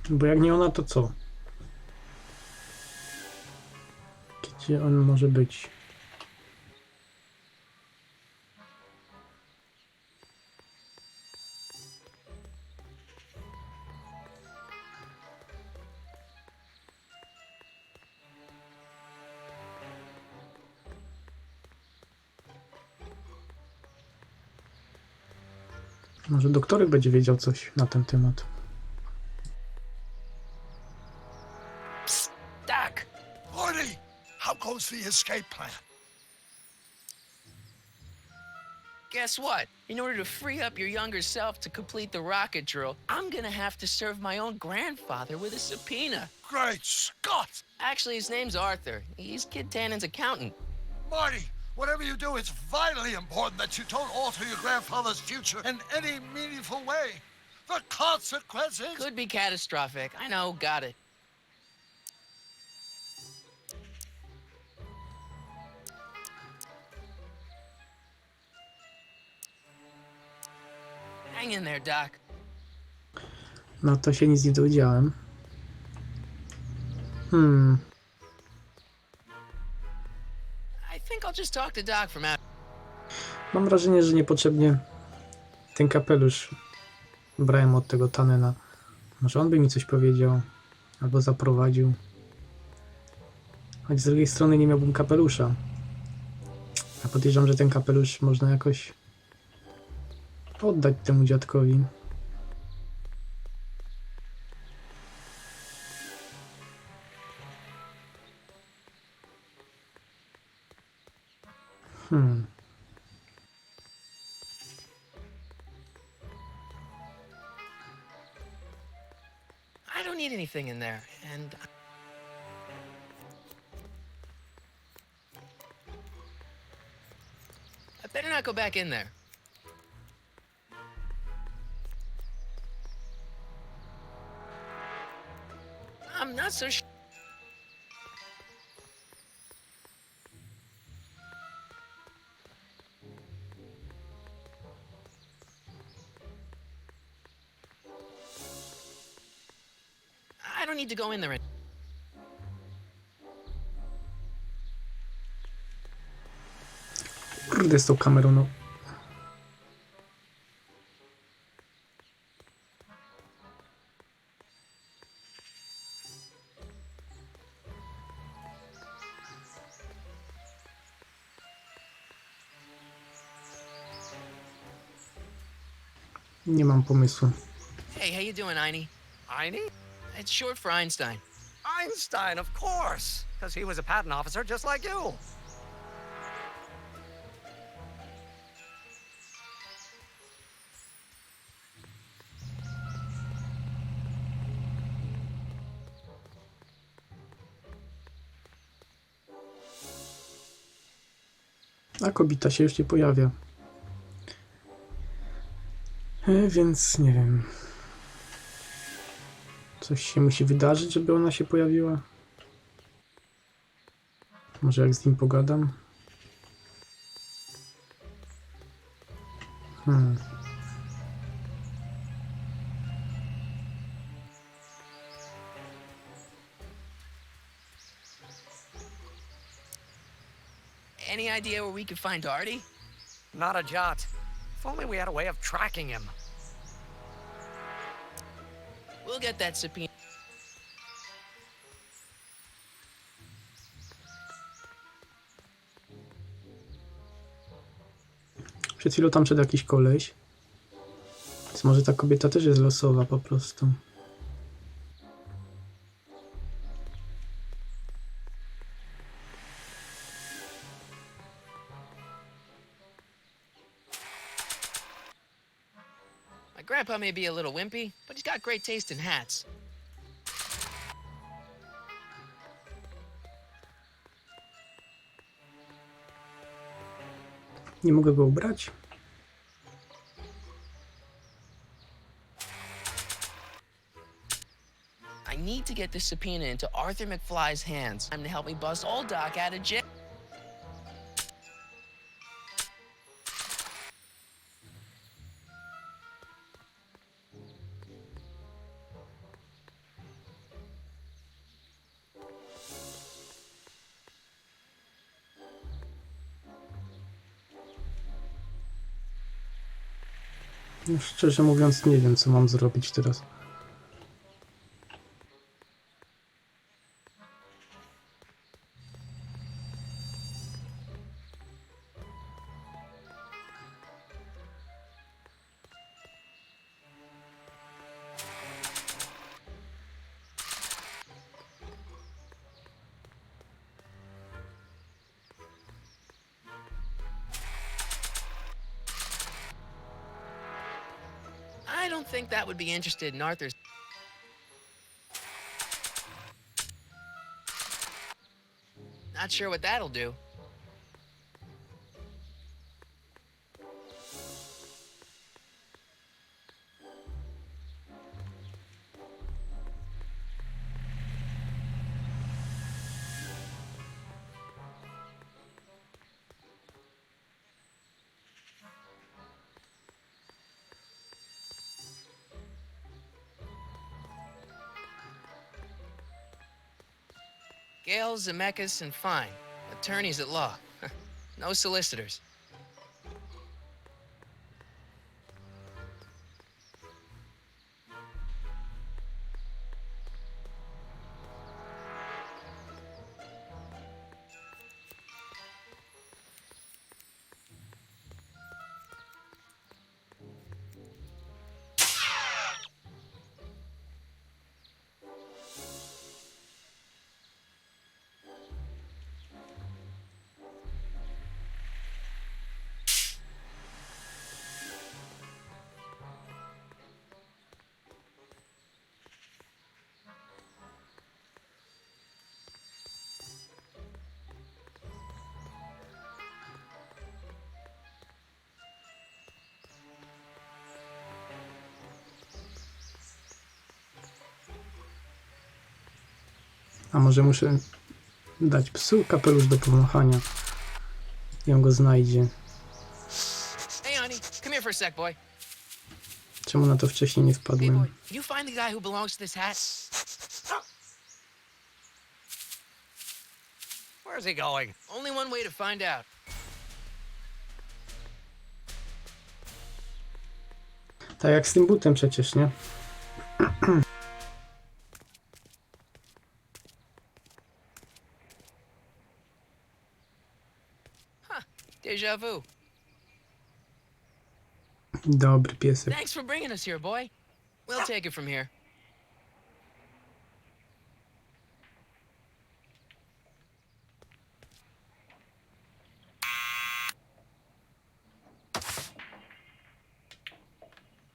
Bo jak nie ona, to co? Gdzie on może być? Może doktorek będzie wiedział coś na ten temat. Doc! Artie, how goes the escape plan? Guess what? In order to free up your younger self to complete the rocket drill, I'm gonna have to serve my own grandfather with a subpoena. Great Scott! Actually, his name's Arthur. He's Kid Tannen's accountant. Marty, Whatever you do, it's vitally important that you don't alter your grandfather's future in any meaningful way. The consequences... Could be catastrophic. I know, got it. Hang in there, Doc. No to się nic nie dowiedziałem. I think I'll just talk to Doc from out. Mam wrażenie, że niepotrzebnie ten kapelusz brałem od tego Tanena. Może on by mi coś powiedział, albo zaprowadził. Choć z drugiej strony nie miałbym kapelusza. A podejrzewam, że ten kapelusz można jakoś oddać temu dziadkowi. I don't need anything in there, and I better not go back in there. I'm not so sure. I don't need to go in there. Kurde, z tą kamerą, no. Nie mam pomysłu. Hey, how you doing, Einie? Einie? It's short for Einstein. Einstein, of course, because he was a patent officer just like you. A kobita się już nie pojawia. Więc nie wiem. Coś się musi wydarzyć, żeby ona się pojawiła. Może jak z nim pogadam? Any idea where we could find Artie? Not a jot. If only we had a way of tracking him. We'll get that subpoena. Przed chwilą tam szedł jakiś koleś. Więc może ta kobieta też jest losowa po prostu. My grandpa may be a little wimpy, but he's got great taste in hats. Nie mogę go ubrać? I need to get this subpoena into Arthur McFly's hands. Time to help me bust old Doc out of jail. No, szczerze mówiąc, nie wiem, co mam zrobić teraz. I don't think that would be interested in Arthur's. Not sure what that'll do. Gale, Zemeckis, and Fine. Attorneys at law. No solicitors. A może muszę dać psu kapelusz do pomachania i on go znajdzie. Hey, honey, come here for a sec, boy. Czemu na to wcześniej nie Hey, wpadłem? boy, can you find the guy who belongs to this hat? Where's he going? Only one way to find out. Tak jak z tym butem przecież, nie? Deja vu. Dobry piesek. Thanks for bringing us here, boy. We'll take it from here.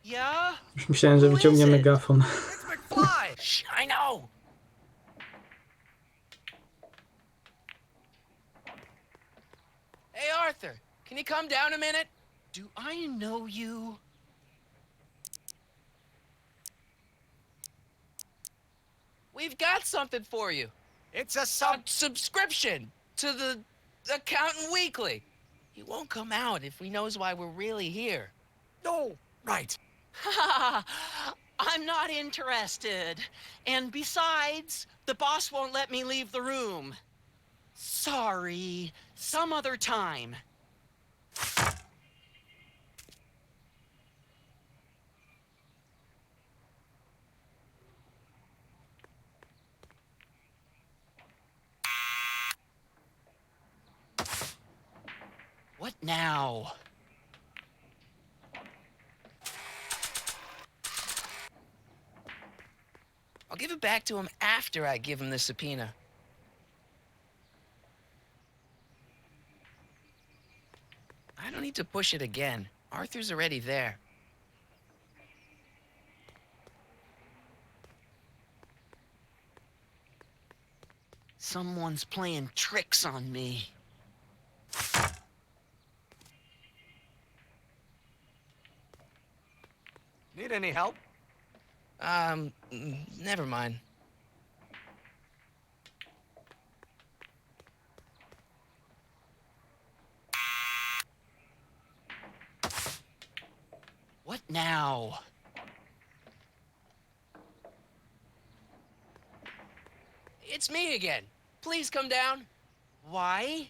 Yeah? Już myślałem, że wyciągnie megafon. It's McFly! Shh, I know. Hey, Arthur, can you come down a minute? Do I know you? We've got something for you. It's a A subscription to the Accountant Weekly. He won't come out if he knows why we're really here. No! Right. I'm not interested. And besides, the boss won't let me leave the room. Sorry. Some other time. What now? I'll give it back to him after I give him the subpoena. I don't need to push it again. Arthur's already there. Someone's playing tricks on me. Need any help? Never mind. What now? It's me again. Please come down. Why?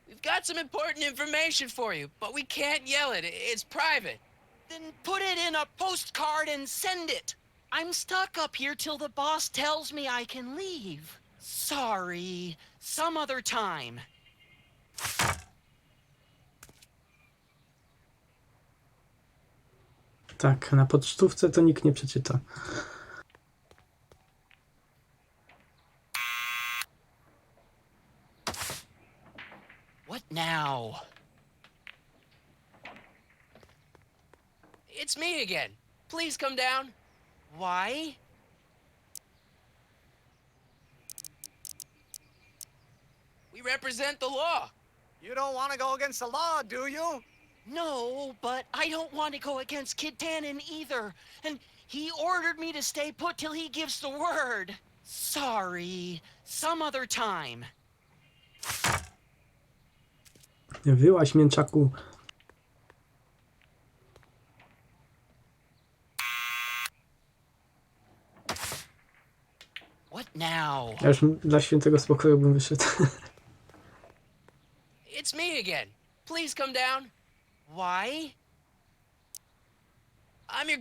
We've got some important information for you, but we can't yell it. It's private. Then put it in a postcard and send it. I'm stuck up here till the boss tells me I can leave. Sorry. Some other time. Tak, na pocztówce to nikt nie przeczyta. What now? It's me again. Please come down. Why? We represent the law. You don't want to go against the law, do you? No, but I don't want to go against Kid Tannen either. And he ordered me to stay put till he gives the word. Sorry. Some other time. Wyłaź, mięczaku. now? Ja już dla świętego spokoju bym wyszedł. It's me again. Please come down. Why? I'm your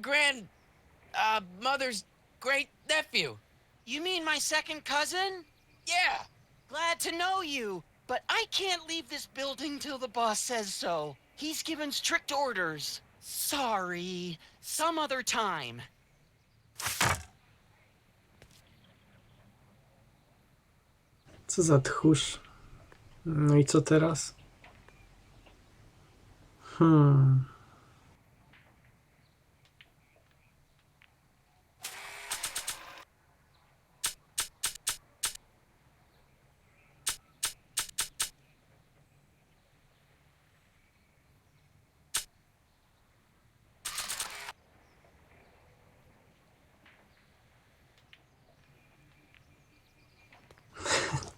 mother's great nephew. You mean my second cousin? Yeah. Glad to know you, but I can't leave this building till the boss says so. He's given strict orders. Sorry. Some other time. Co za tchórz. No i co teraz?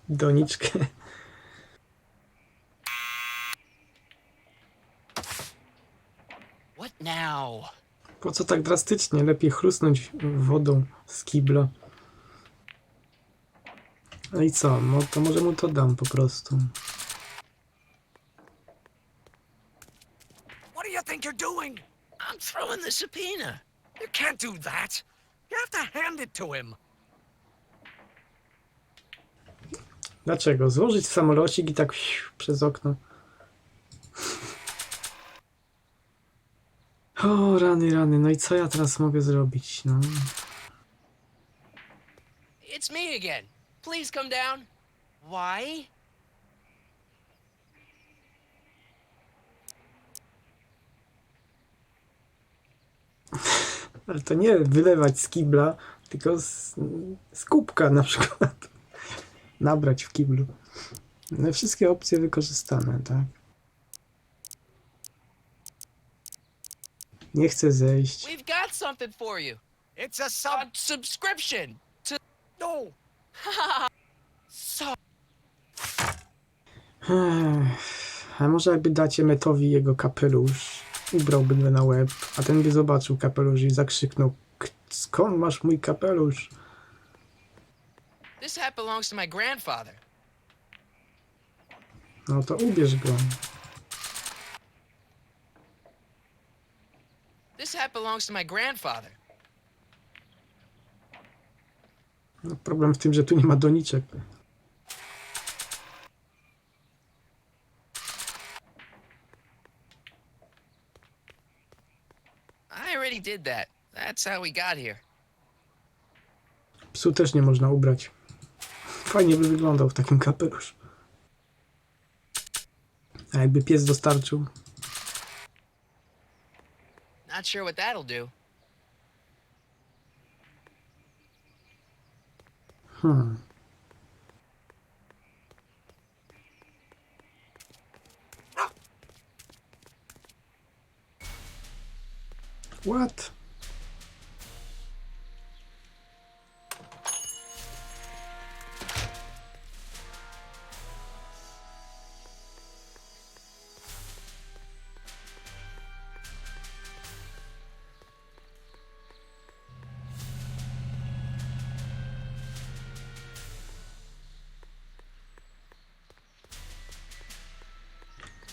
Doniczkę. What now? Po co tak drastycznie? Lepiej chrusnąć wodą z kibla. No i co? No to może mu to dam po prostu. What do you think you're doing? I'm throwing the subpoena. You can't do that. You have to hand it to him. Dlaczego? Złożyć samolocik i tak przez okno. O, rany, rany. No i co ja teraz mogę zrobić? No. It's me again. Please come down. Why? Ale to nie wylewać z kibla, tylko z kubka na przykład. Nabrać w kiblu. No, wszystkie opcje wykorzystane, tak? Nie chcę zejść. We've got something for you. It's a A subscription to... No. So... A może jakby dacie Metowi jego kapelusz, ubrałby go na łeb, a ten by zobaczył kapelusz i zakrzyknął: skąd masz mój kapelusz? This hat belongs to my grandfather. No to ubierz go. This hat belongs to my grandfather. No, problem w tym, że tu nie ma doniczek. I already did that. That's how we got here. Psu też nie można ubrać. Fajnie by wyglądał w takim kapeluszu. A jakby pies dostarczył. Not sure what that'll do. What?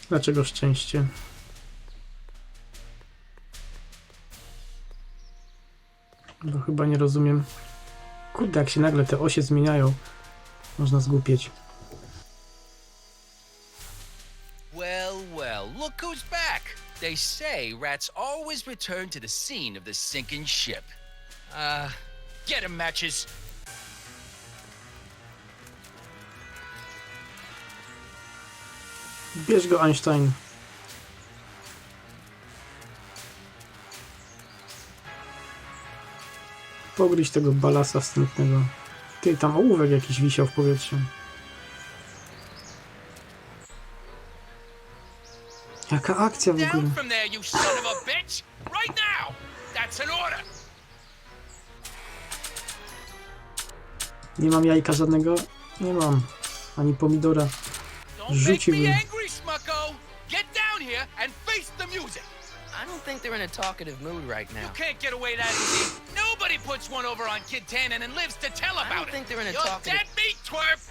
Dlaczego szczęście? Bo chyba nie rozumiem. Kurde, jak się nagle te osie zmieniają, można zgłupieć. Well, well, look who's back. They say rats always return to the scene of the sinking ship. Get 'em, Matches. Bierz go, Einstein. Pogryź tego balasa wstępnego. Ty, tam ołówek jakiś wisiał w powietrzu. Jaka akcja w ogóle? Down from there, you son of a bitch! Right now! That's an order! Nie mam jajka żadnego? Nie mam. Ani pomidora. Don't make Rzuciłbym. me angry, Smucko! Get down here and face the music! I don't think they're in a talkative mood right now. You can't get away that easy. Nobody puts puts one over on Kid Tannen and lives to tell about I don't it. think they're in a You're talkative... dead meat, twerp!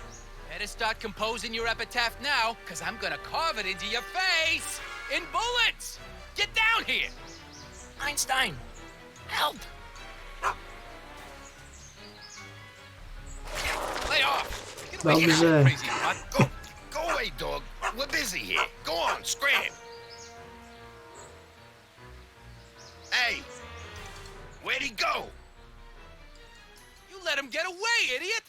Better start composing your epitaph now, because I'm gonna carve it into your face in bullets! Get down here! Einstein, help! Lay off! Get away, Dobrze. crazy mutt. Go away, dog. We're busy here. Go on, scram. Hey, where'd he go? You let him get away, idiot!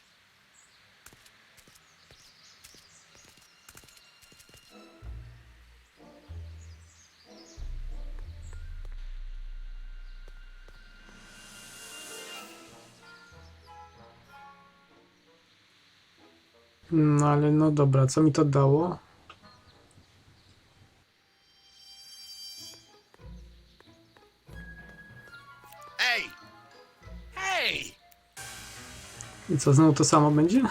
No ale no dobra, co mi to dało? Hey, Hey! I co, znowu to samo będzie?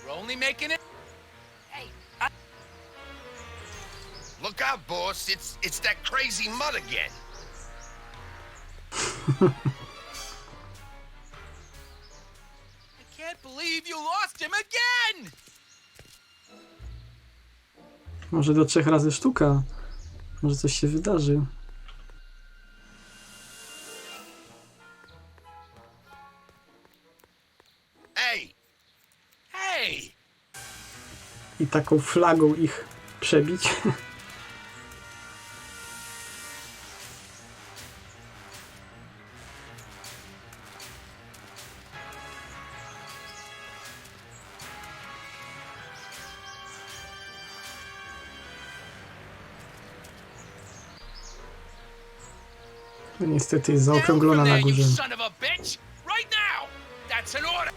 We're only making it... look out, boss. It's that crazy mud again. I can't believe you lost him again! Może do 3 razy sztuka. Może coś się wydarzy. Hey, Hey! I taką flagą ich przebić. To niestety jest zaokrąglona na górze. You son of a bitch! Right now! That's an order!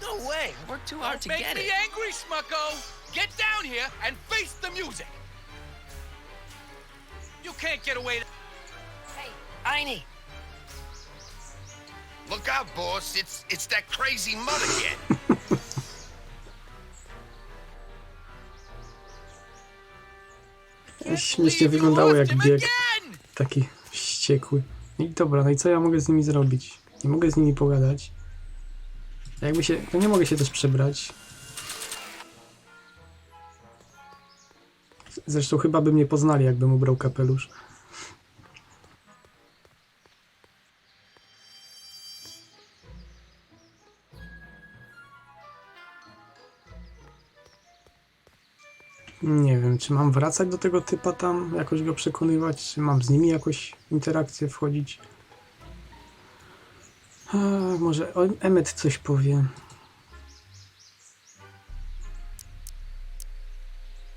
No way, I worked too hard to Make get me it. angry, Smucko! Get down here and face the music! You can't get away... Hey, Einie, look out, boss. It's that crazy mud again. Śmiesznie wyglądało jak bieg. Taki wściekły. I dobra, no i co ja mogę z nimi zrobić? Nie mogę z nimi pogadać. Jakby się... No nie mogę się też przebrać. Zresztą chyba by mnie poznali, jakbym ubrał kapelusz. Nie wiem, czy mam wracać do tego typa tam, jakoś go przekonywać, czy mam z nimi jakoś interakcję wchodzić. Może Emmet coś powie.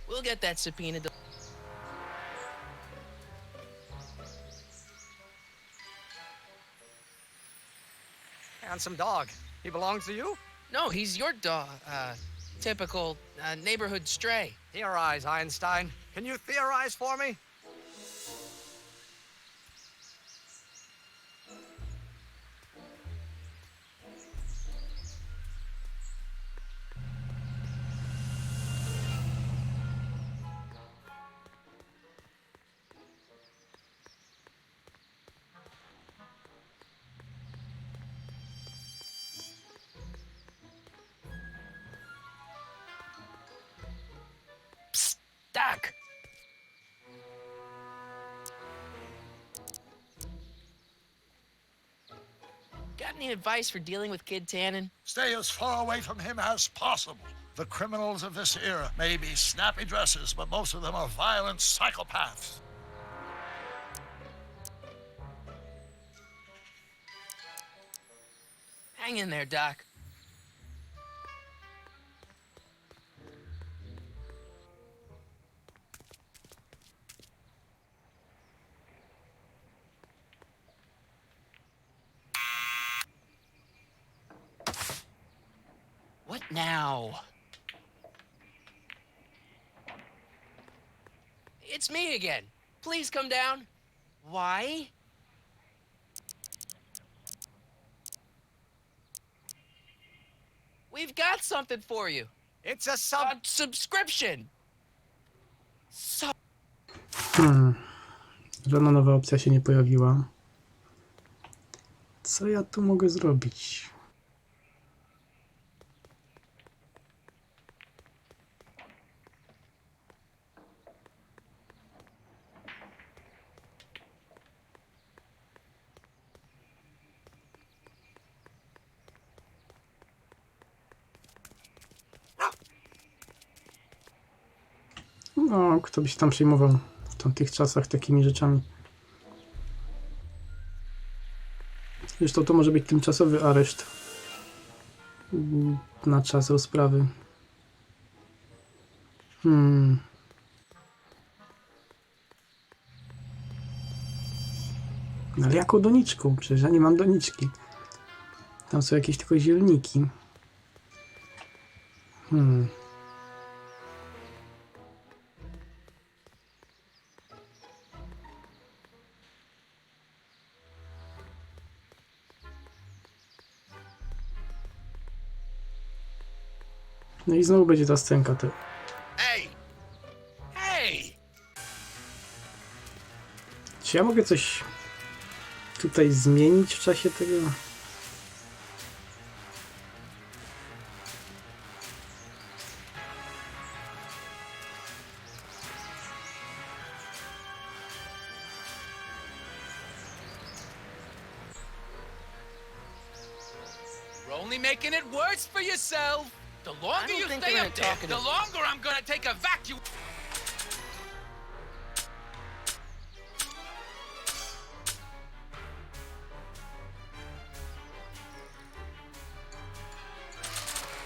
we'll get that subpoena... Handsome dog. He belongs to you? No, he's your dog. Typical neighborhood stray. Theorize, Einstein. Can you theorize for me? Doc! Got any advice for dealing with Kid Tannen? Stay as far away from him as possible. The criminals of this era may be snappy dresses, but most of them are violent psychopaths. Hang in there, Doc. What now? It's me again. Please come down. Why? We've got something for you. It's a A subscription. Żadna nowa opcja się nie pojawiła. Co ja tu mogę zrobić? No, kto by się tam przejmował w tamtych czasach takimi rzeczami. Zresztą to może być tymczasowy areszt na czas rozprawy. No ale jaką doniczką? Przecież ja nie mam doniczki. Tam są jakieś tylko zielniki. No i znowu będzie ta scenka. Hey! Hey! Czy ja mogę coś tutaj zmienić w czasie tego? You're only making it worse for yourself. The longer don't you think stay they're up gonna there, talk the to- longer I'm gonna take a vacuum.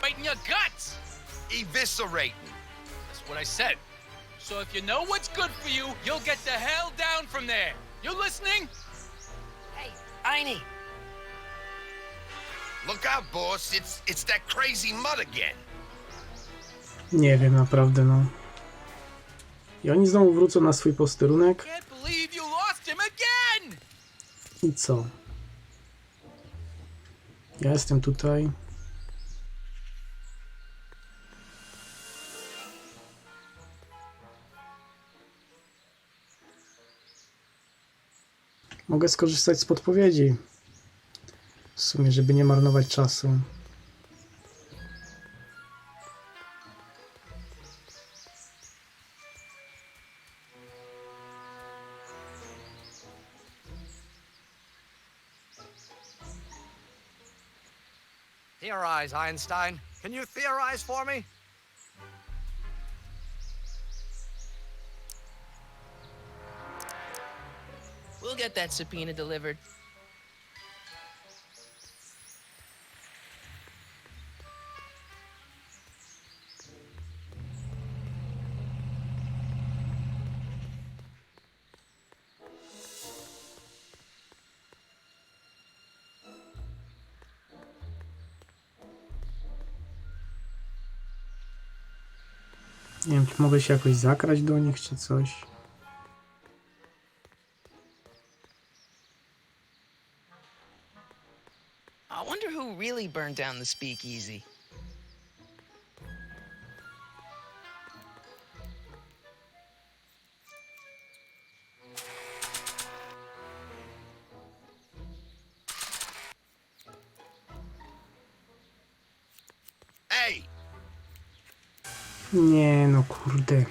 Right in your guts. Eviscerating. That's what I said. So if you know what's good for you, you'll get the hell down from there. You listening? Hey, Einie. Look out, boss. It's that crazy mud again. Nie wiem naprawdę, no. I oni znowu wrócą na swój posterunek. Can't believe you lost him again. I co? Ja jestem tutaj. Mogę skorzystać z podpowiedzi. W sumie, żeby nie marnować czasu. Theorize, Einstein. Can you theorize for me? We'll get that subpoena delivered. Nie wiem, czy mogę się jakoś zakrać do nich, czy coś. I wonder who really burned down the speakeasy. Hey! Nie, no kurde.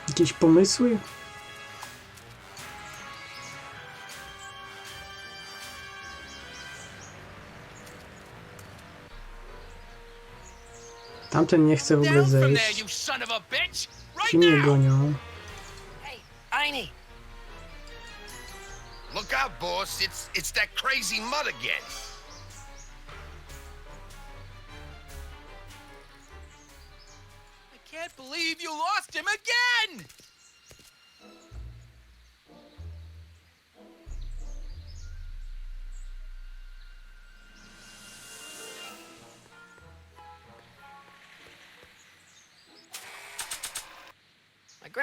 Jakieś pomysły? Tamten nie chce w ogóle Down from there, zejść. you son of a bitch. Right Ci mnie now. gonią. Hey, Einie. Look out, boss. It's that crazy mud again. I can't believe you lost him again.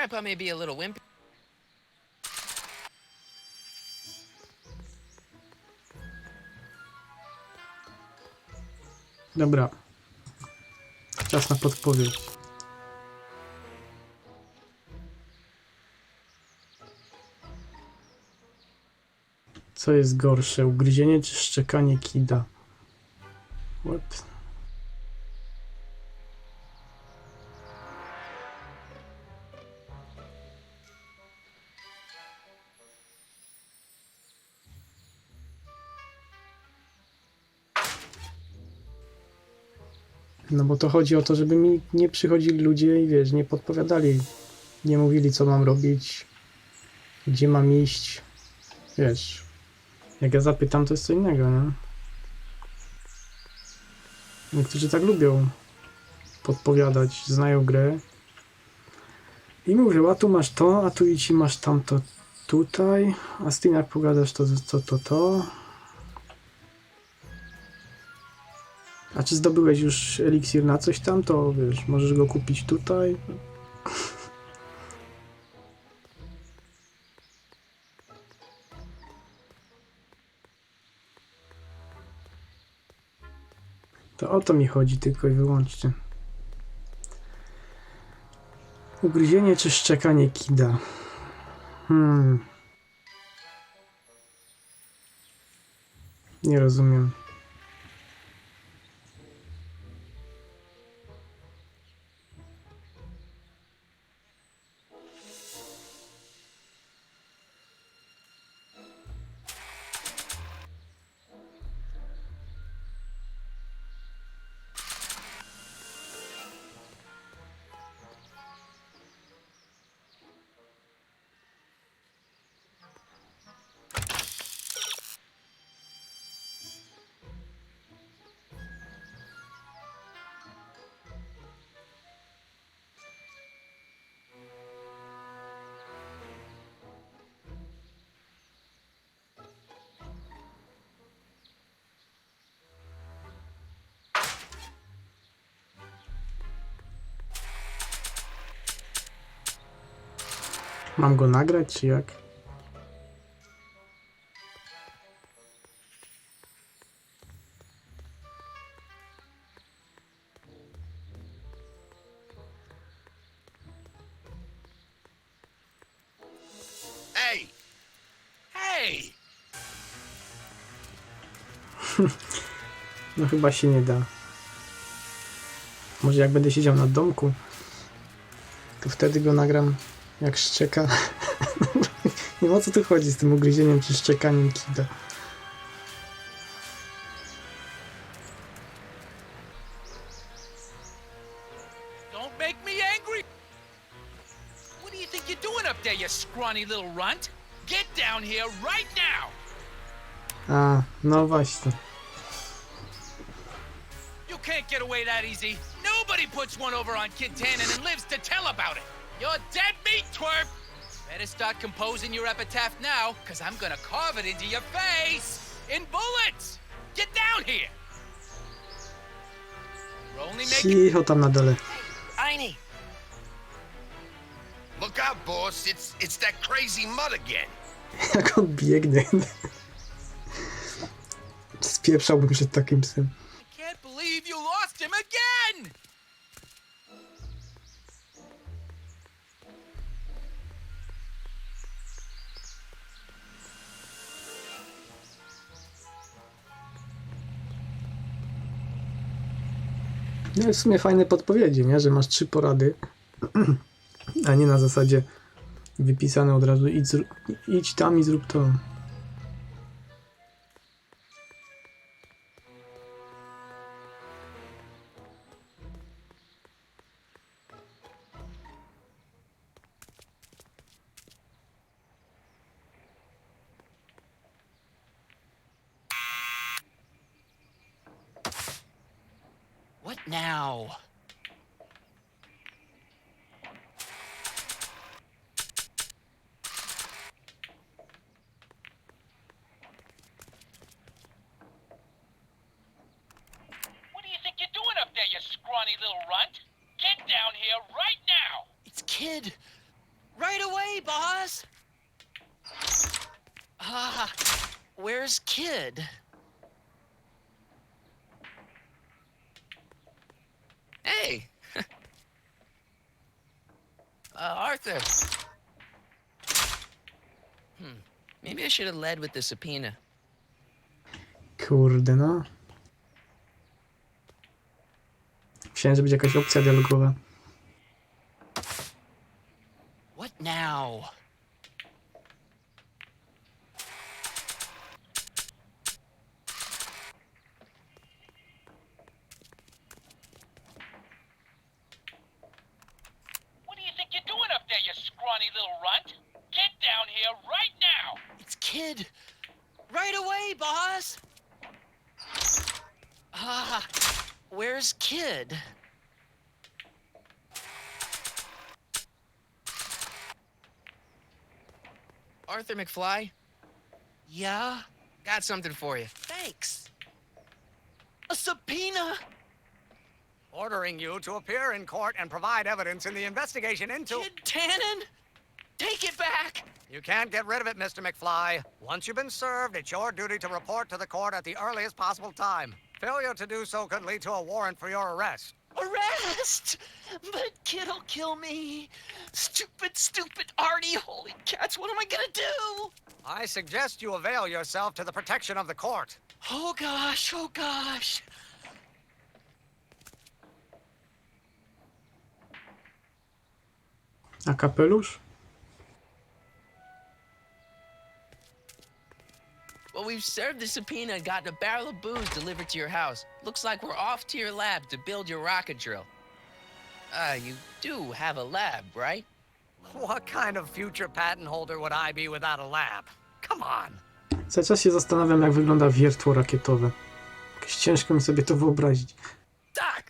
Grandpa may be a little wimpy. Dobra. Czas na podpowiedź. Co jest gorsze, ugryzienie czy szczekanie kida? What? No bo to chodzi o to, żeby mi nie przychodzili ludzie i wiesz, nie podpowiadali, nie mówili co mam robić, gdzie mam iść, wiesz. Jak ja zapytam, to jest co innego, nie? Niektórzy tak lubią podpowiadać, znają grę i mówią, a tu masz to, a tu idź i masz tamto tutaj, a z tym jak pogadasz to. A czy zdobyłeś już eliksir na coś tam, to wiesz, możesz go kupić tutaj. To o to mi chodzi tylko i wyłącznie. Ugryzienie czy szczekanie kida? Nie rozumiem. Mam go nagrać, czy jak? Hey! Hey! No chyba się nie da. Może jak będę siedział na domku, to wtedy go nagram jak szczeka. Nie wiem, o co tu chodzi z tym ugryzieniem czy szczekaniem kida. Don't make me angry! What do you think you're doing up there, you scrawny little runt? Get down here right now! A, no właśnie. You can't get away that easy. Nobody puts one over on Kid Tannen and lives to tell about it. You're dead meat, twerp! Better start composing your epitaph now, because I'm gonna carve it into your face! In bullets! Get down here! We're only making... Cicho tam na dole. Einie! Look out, boss. It's that crazy mud again. Jak on biegnie. Spieprzałbym przed takim psem. I can't believe you lost him again! No jest w sumie fajne podpowiedzi, nie? Że masz 3 porady, a nie na zasadzie wypisane od razu idź tam i zrób to. What now? What do you think you're doing up there, you scrawny little runt? Get down here right now! It's Kid. Right away, boss! Where's Kid? Hey! Arthur. Maybe I should have led with the subpoena. Kurde, no. Myślałem, że będzie jakaś opcja dialogowa. What now? What do you think you're doing up there, you scrawny little runt? Get down here right now! It's Kid. Right away, boss! Where's Kid? Arthur McFly, Yeah? got something for you. Thanks. A subpoena? Ordering you to appear in court and provide evidence in the investigation into... Kid Tannen? Take it back! You can't get rid of it, Mr. McFly. Once you've been served, it's your duty to report to the court at the earliest possible time. Failure to do so could lead to a warrant for your arrest. Arrest! But Kid'll kill me. Stupid Artie. Holy cats, what am I gonna do? I suggest you avail yourself to the protection of the court. Oh gosh. A kapelusz? Well, we've served the subpoena and gotten a barrel of booze delivered to your house. Looks like we're off to your lab to build your rocket drill. You do have a lab, right? What kind of future patent holder would I be without a lab? Come on. Cały czas się zastanawiam, jak wygląda wiertło rakietowe. Jakieś ciężko mi sobie to wyobrazić. Doc!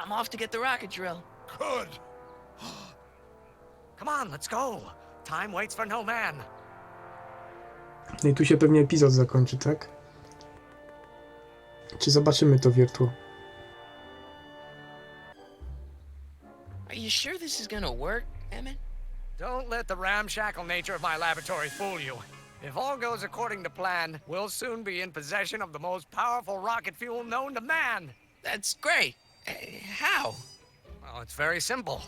I'm off to get the rocket drill. Good. Come on, let's go. Time waits for no man. No i tu się pewnie epizod zakończy, tak? Czy zobaczymy to wiertło? Are you sure this is gonna work, Emmett? Don't let the ramshackle nature of my laboratory fool you. If all goes according to plan, we'll soon be in possession of the most powerful rocket fuel known to man. That's great. How? Well, it's very simple.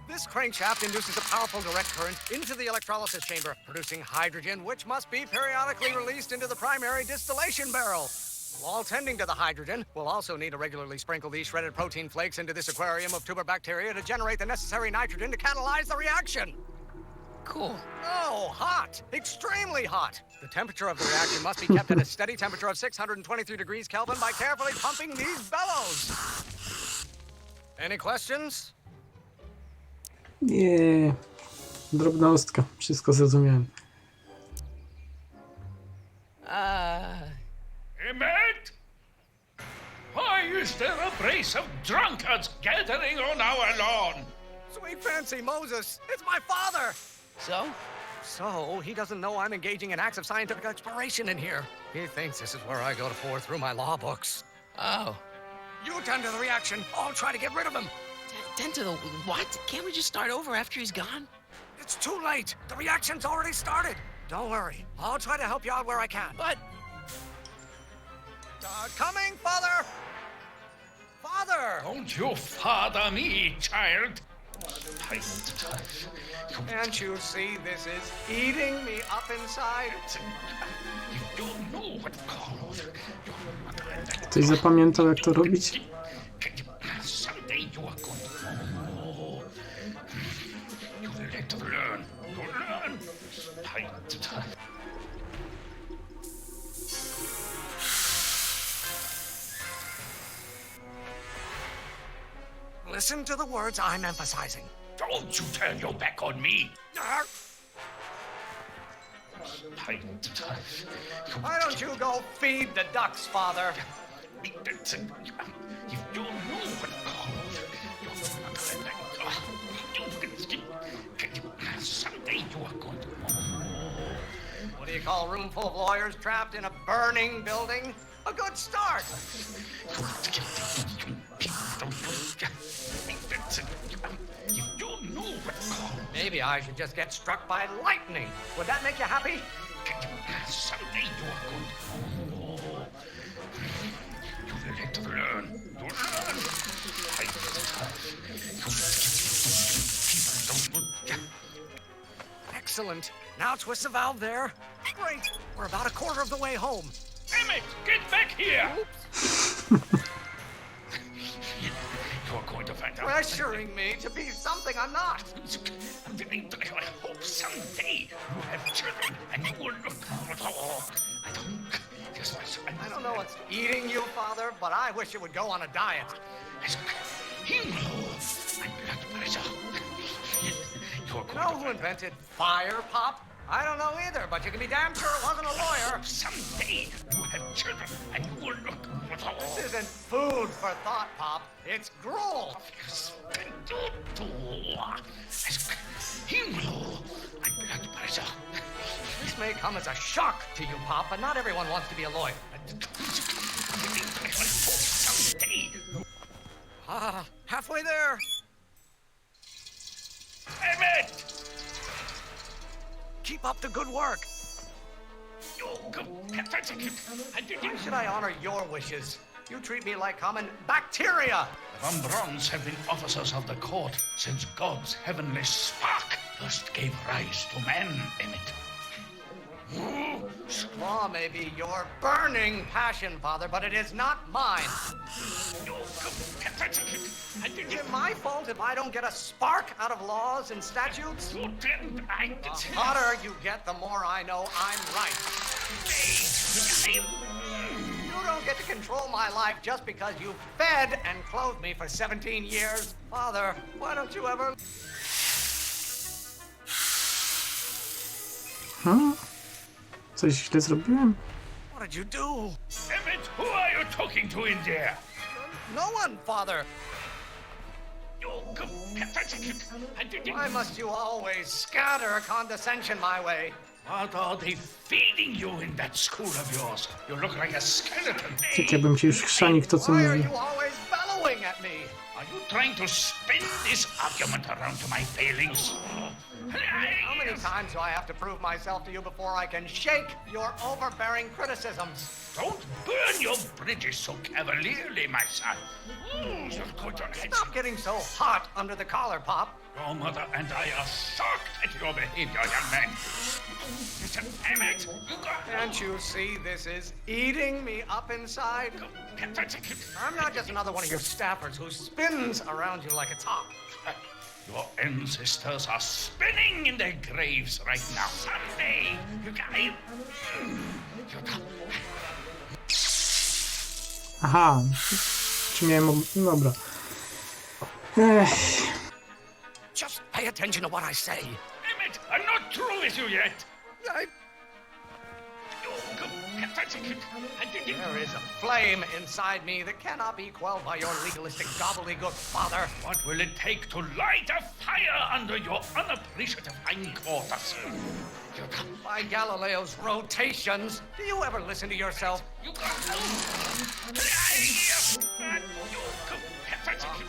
This crankshaft induces a powerful direct current into the electrolysis chamber, producing hydrogen, which must be periodically released into the primary distillation barrel. While tending to the hydrogen, we'll also need to regularly sprinkle these shredded protein flakes into this aquarium of tuber bacteria to generate the necessary nitrogen to catalyze the reaction. Cool. Oh, hot! Extremely hot! The temperature of the reaction must be kept at a steady temperature of 623 degrees Kelvin by carefully pumping these bellows. Any questions? Nie, drobnostka. Wszystko zrozumiałem. Emmett? Why is there a brace of drunkards gathering on our lawn? Sweet fancy Moses, it's my father! So? So, he doesn't know I'm engaging in acts of scientific exploration in here. He thinks this is where I go to pore through my law books. Oh. You tend to the reaction. I'll try to get rid of him. Tend to the... What? Can't we just start over after he's gone? It's too late. The reaction's already started. Don't worry. I'll try to help you out where I can. But... Coming, Father! Father! Don't you father me, child. Can't you see this is eating me up inside? You don't know what calls. Ktoś zapamiętał, jak to robić? Someday you are going to know. You will have to learn. To learn. Listen to the words I'm emphasizing. Don't you turn your back on me. Why don't you go feed the ducks, Father? You don't know what calls. Someday you are going to know. What do you call a room full of lawyers trapped in a burning building? A good start! You don't Maybe I should just get struck by lightning. Would that make you happy? Someday you are going to know. You will have to learn. Excellent. Now twist the valve there. Great. We're about a quarter of the way home. Emmett, get back here! You're going to find out. Pressuring me to be something I'm not. I hope someday you have children and you will look. I don't know what's eating you, Father, but I wish you would go on a diet. Know who invented fire, Pop? I don't know either, but you can be damn sure it wasn't a lawyer. Someday you have children and you will look. This isn't food for thought, Pop. It's gruel. This may come as a shock to you, Pop, but not everyone wants to be a lawyer. Halfway there. Emmett! Keep up the good work. Why should I honor your wishes? You treat me like common bacteria. The Von Brauns have been officers of the court since God's heavenly spark first gave rise to man, Emmett. Law may be your burning passion, Father, but it is not mine. Is it my fault if I don't get a spark out of laws and statutes? The hotter you get, the more I know I'm right. You don't get to control my life just because you fed and clothed me for 17 years. Father, why don't you ever... Coś źle zrobiłem? What did you do? Emmett, who are you talking to in there? No one, Father. Why must you always scatter condescension my way? What are they feeding you in that school of yours? You look like a skeleton. Tak jakbym ci już chrzanił to, co Why are mówi. you always bellowing at me? Are you trying to spin this argument around to my failings? How many times do I have to prove myself to you before I can shake your overbearing criticisms? Don't burn your bridges so cavalierly, my son. Stop getting so hot under the collar, Pop. Your mother and I are shocked at your behavior, young man. Mr. Emmett, you got... Can't you see this is eating me up inside? I'm not just another one of your staffers who spins around you like a top. Your ancestors are spinning in their graves right now. Someday, you got... Aha. Czy miałem... No dobra. Just pay attention to what I say. Emmett, I'm not through with you yet. There is a flame inside me that cannot be quelled by your legalistic gobbledygook, Father. What will it take to light a fire under your unappreciative hindquarters? By Galileo's rotations, do you ever listen to yourself? The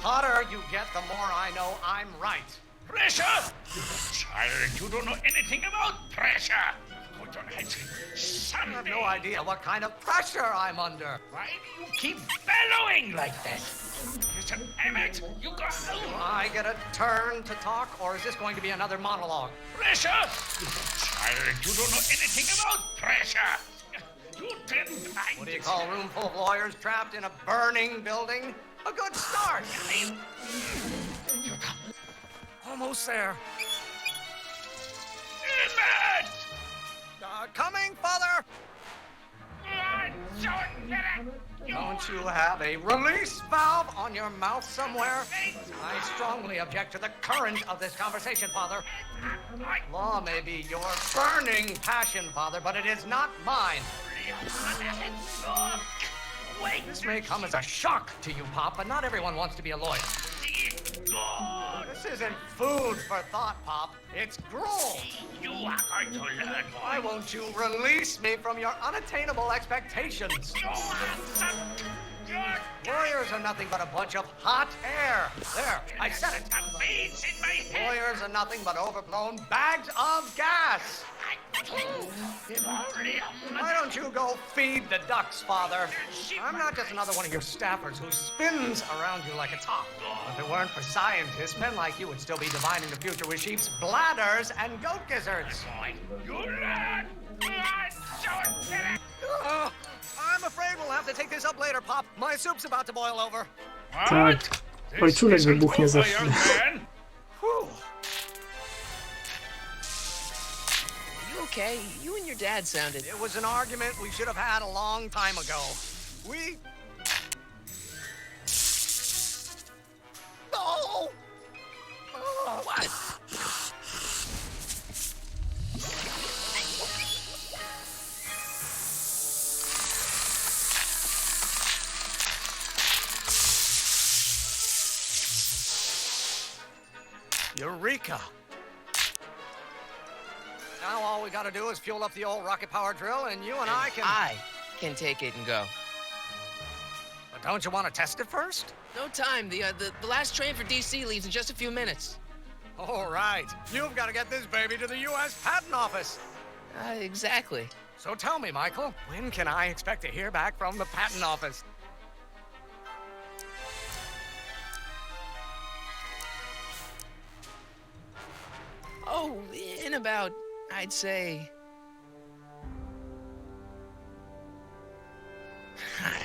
hotter you get, the more I know I'm right. Pressure? Child, you don't know anything about pressure. I have no idea what kind of pressure I'm under. Why do you keep bellowing like that? Mr. Emmett, you got... Do I get a turn to talk, or is this going to be another monologue? Pressure? Child, you don't know anything about pressure. You didn't... What do you call a room full of lawyers trapped in a burning building? A good start. Almost there. Emmett! Coming, Father! Don't you have a release valve on your mouth somewhere? I strongly object to the current of this conversation, Father. Law may be your burning passion, Father, but it is not mine. This may come as a shock to you, Pop, but not everyone wants to be a lawyer. This isn't food for thought, Pop. It's gruel. You are going to learn, boy. Why won't you release me from your unattainable expectations? Lawyers are nothing but a bunch of hot air. There, I said it. Beans in my head. Lawyers are nothing but overblown bags of gas. If only Why don't you go feed the ducks, Father? I'm not just another one of your staffers who spins around you like a top. If it weren't for scientists, men like you would still be divining the future with sheep's bladders and goat gizzards. you learn. I'm afraid we'll have to take this up later, Pop. My soup's about to boil over. Tak. Ojczulek wybuchnie za chwilę. Whew. You okay? You and your dad sounded. It was an argument we should have had a long time ago. We... Oh! Oh, What? Eureka! Now all we gotta do is fuel up the old rocket power drill and you and I can take it and go. But don't you want to test it first? No time. The last train for DC leaves in just a few minutes. All right. You've got to get this baby to the U.S. Patent Office. Exactly. So tell me, Michael, when can I expect to hear back from the Patent Office? Oh, in about, I'd say...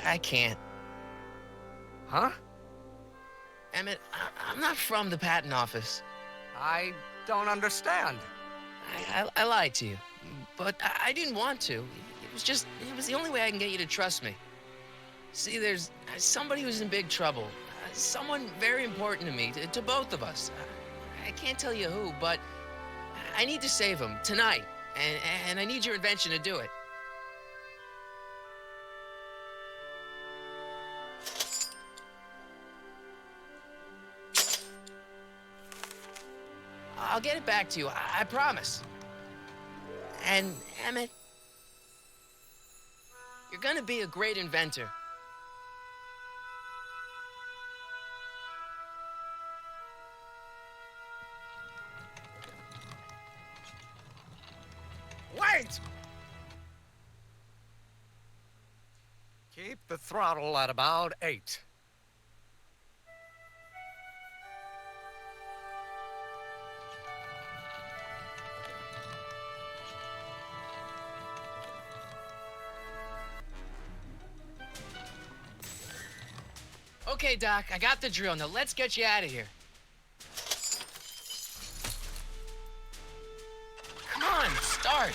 I can't. Huh? Emmett, I'm not from the patent office. I don't understand. I lied to you, but I didn't want to. It was the only way I can get you to trust me. See, there's somebody who's in big trouble. Someone very important to me, to both of us. I can't tell you who, but I need to save him tonight, and I need your invention to do it. I'll get it back to you, I promise. And, Emmett, you're gonna be a great inventor. Wait! Keep the throttle at about 8. Okay, Doc, I got the drill. Now let's get you out of here. Come on, start.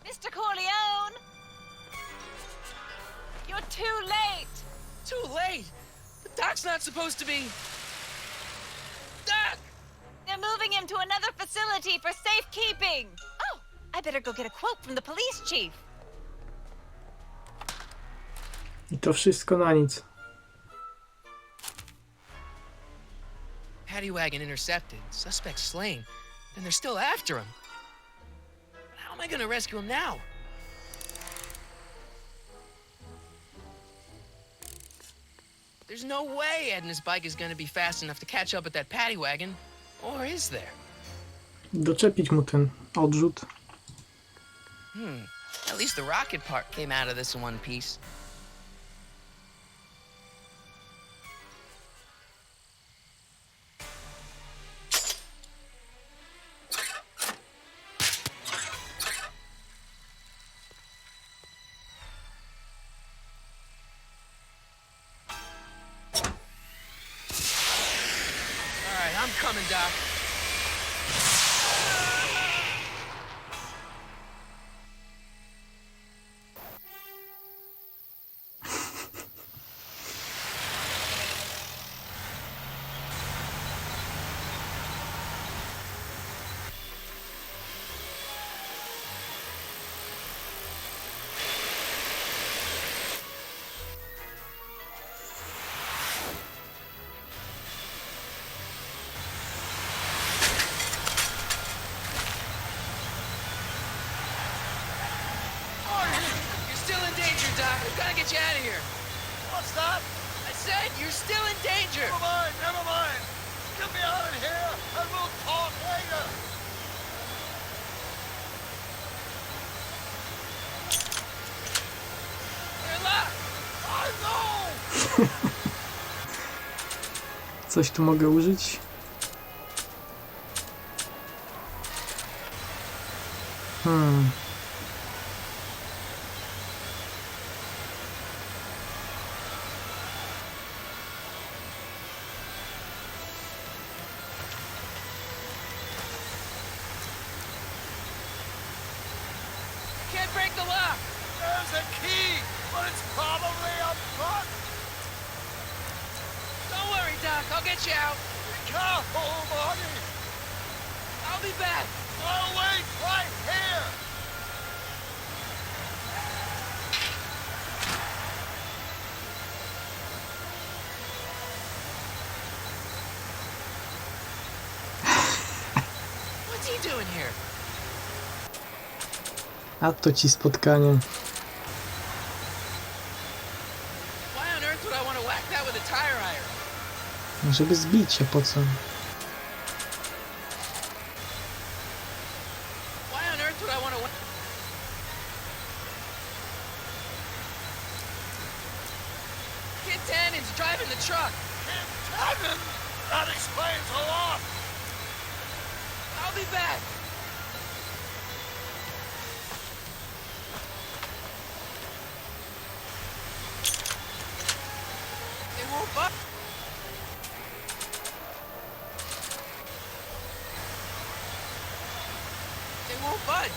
Mr. Corleone! You're too late! Too late? The Doc's not supposed to be... Doc! They're moving him to another facility for safekeeping! Oh, I better go get a quote from the police chief. I to wszystko na nic. Paddy wagon intercepted. Suspect slain. And they're still after him. How am I gonna rescue him now? There's no way Ed and his bike is gonna be fast enough to catch up with that paddy wagon. Or is there? Doczepić mu ten odrzut. At least the rocket part came out of this in one piece. I'm coming, Doc. Doc. We gotta get you out of here. What's that? I said you're still in danger. Never mind, never mind. Get me out of here, and we'll talk later. You're locked. I know! Coś tu mogę użyć? Can't break the lock. There's a key, but it's probably up front. Don't worry, Doc. I'll get you out. Be careful, Marty. I'll be back. I'll wait right here. What's he doing here? A to ci spotkanie. Why on earth would I want to whack that with a tire iron? Żeby zbić się, po co? Why on earth would I want to whack... Kid Tannen's driving the truck. Kid Tannen? That explains a lot. I'll be back. They won't budge. They won't budge.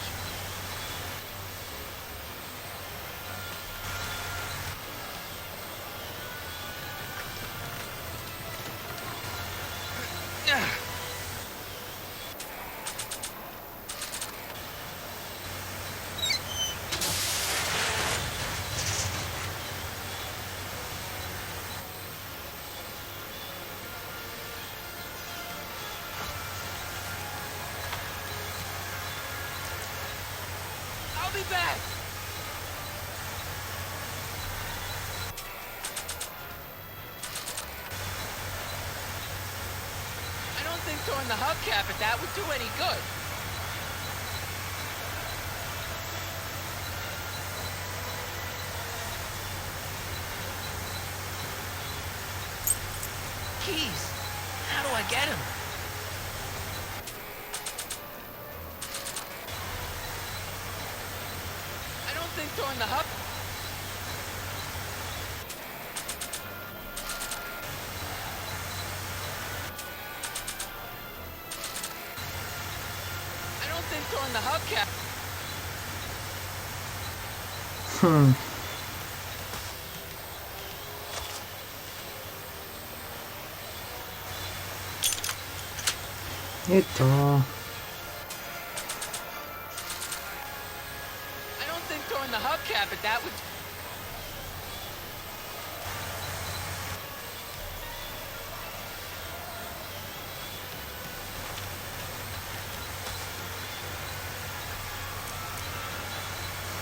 I'll be back. I don't think throwing the hubcap at that would do any good. Keys. How do I get him? I don't think throwing the hub... I don't think throwing the hubcap... Nie to. I don't think throwing the hubcap at that would...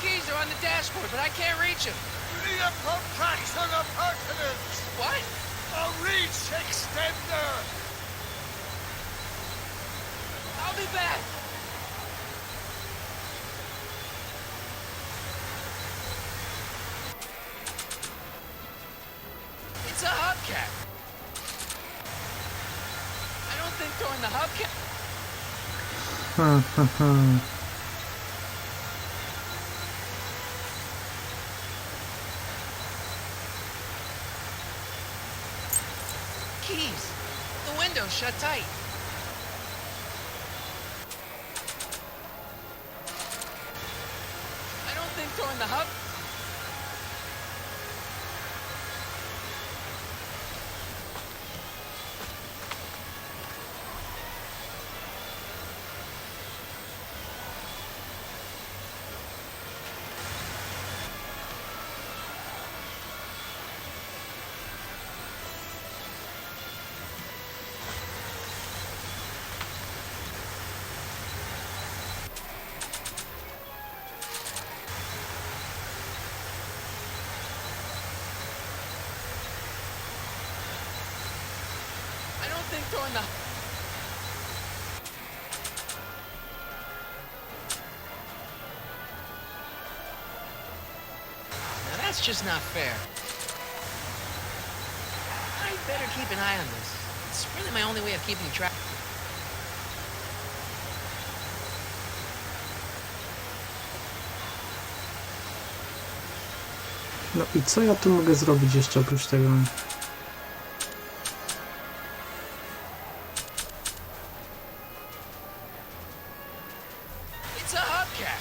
Keys are on the dashboard, but I can't reach them. You need a protraction appurtenance. What? A reach extender. I'll be back. It's a hubcap. I don't think throwing the hubcap... Keys. The window's shut tight. I don't think throwing the hub... think throwing the... Now that's just not fair. I better keep an eye on this. It's really my only way of keeping track. No i co ja tu mogę zrobić jeszcze oprócz tego? It's a hubcap.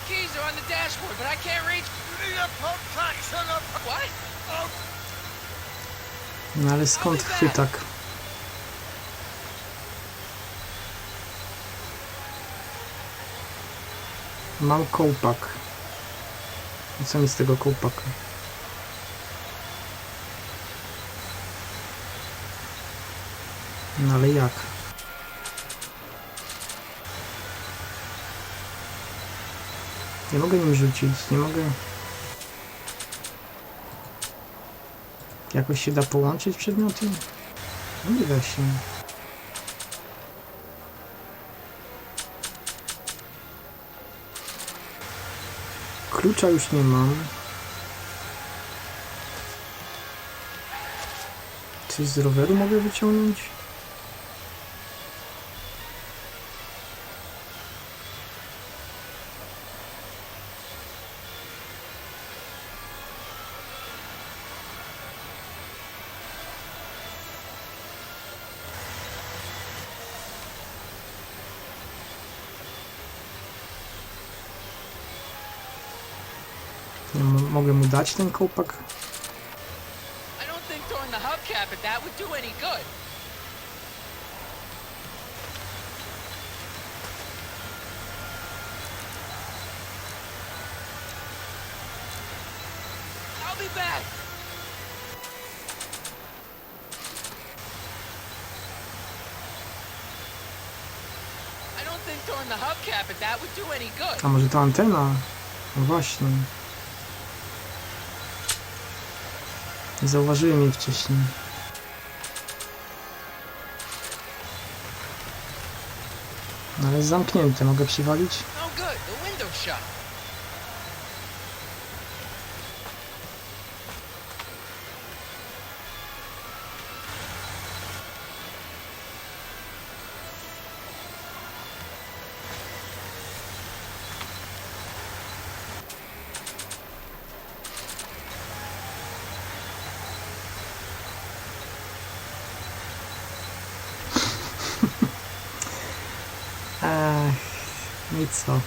Keys are on the dashboard, but I can't reach. You need a protection of... What? No ale skąd chwytak? Mam kołpak. I co mi z tego kołpaka? No ale jak? Nie mogę nim rzucić, nie mogę... Jakoś się da połączyć przedmioty? No nie da się. Klucza już nie mam. Coś z roweru mogę wyciągnąć? Nie, mogę mu dać ten kołpak? I don't think throwing the hubcap at that would do any good. I'll be back. I don't think throwing the hubcap at that would do any good. A może to antena? No właśnie. Nie zauważyłem jej wcześniej. No ale jest zamknięte, mogę przywalić? No good, the window's shut. No i co?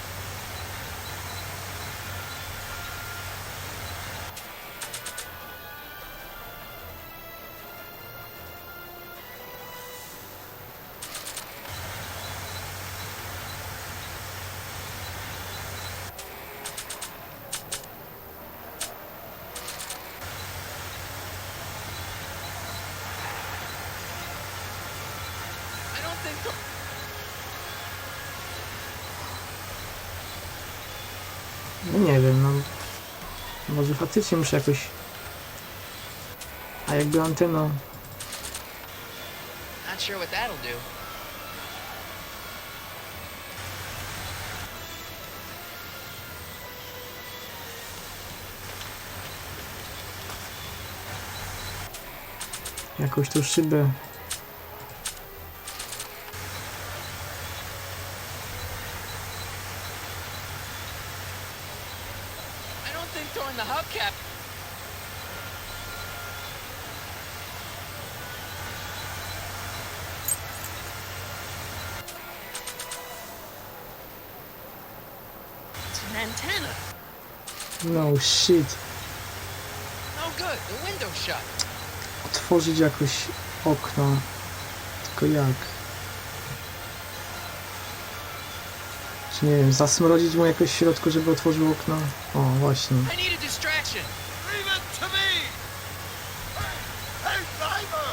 I don't think so. No nie wiem, no... Może faktycznie muszę jakoś... A jakby antena... Not sure what that'll do. Jakąś tą szybę... I don't think throwing the hubcap. It's an antenna. No shit. No good, the window's shut. Otworzyć jakoś okno. Tylko jak? Czy nie wiem, zasmrodzić mu jakoś w środku, żeby otworzył okno? O, właśnie. I need a distraction. Leave it to me! Hey, driver!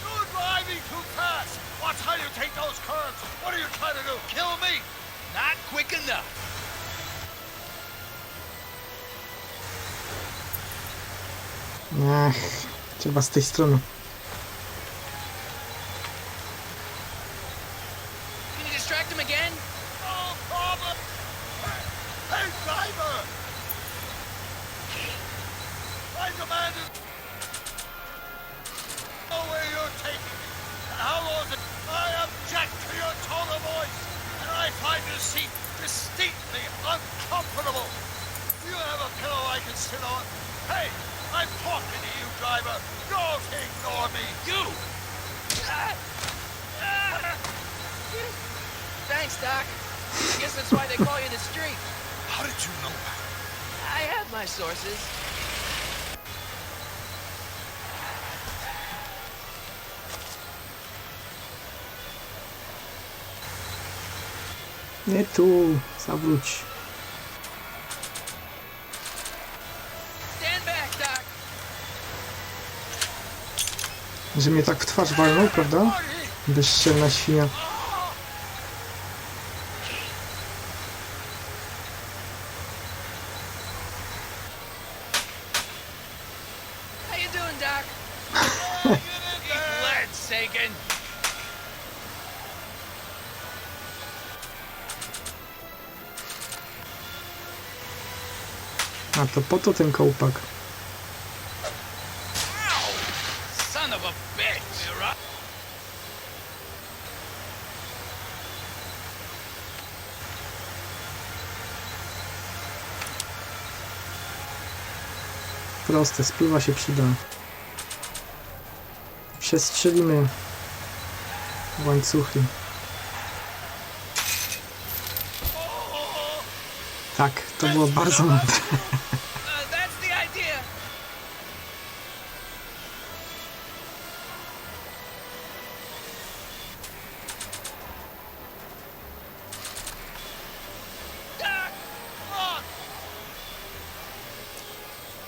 You're driving too fast! Watch how you take those curves! What are you trying to do, kill me? Not quick enough. Trzeba z tej strony. Can you distract him again? No problem. Hey, driver! I demanded. Know where you're taking me. And how long is it? I object to your tone of voice, and I find this seat distinctly uncomfortable. Do you have a pillow I can sit on? Hey, I'm talking to you, driver. Don't ignore me. You! Thanks, Doc. I guess that's why they call you the street. How did you know that? I have my sources. Nie tu, zawróć. Stand back, Doc. Że mnie tak w twarz walnął, prawda? Bezczelna świnia. How you doing, Doc? Eat lead, Sagan! A to po to ten kołpak. Son of a bitch! You're up. Proste, spływa się przyda. Przestrzelimy łańcuchy. Tak, to było bardzo mądre. That's the idea. Doc! Look,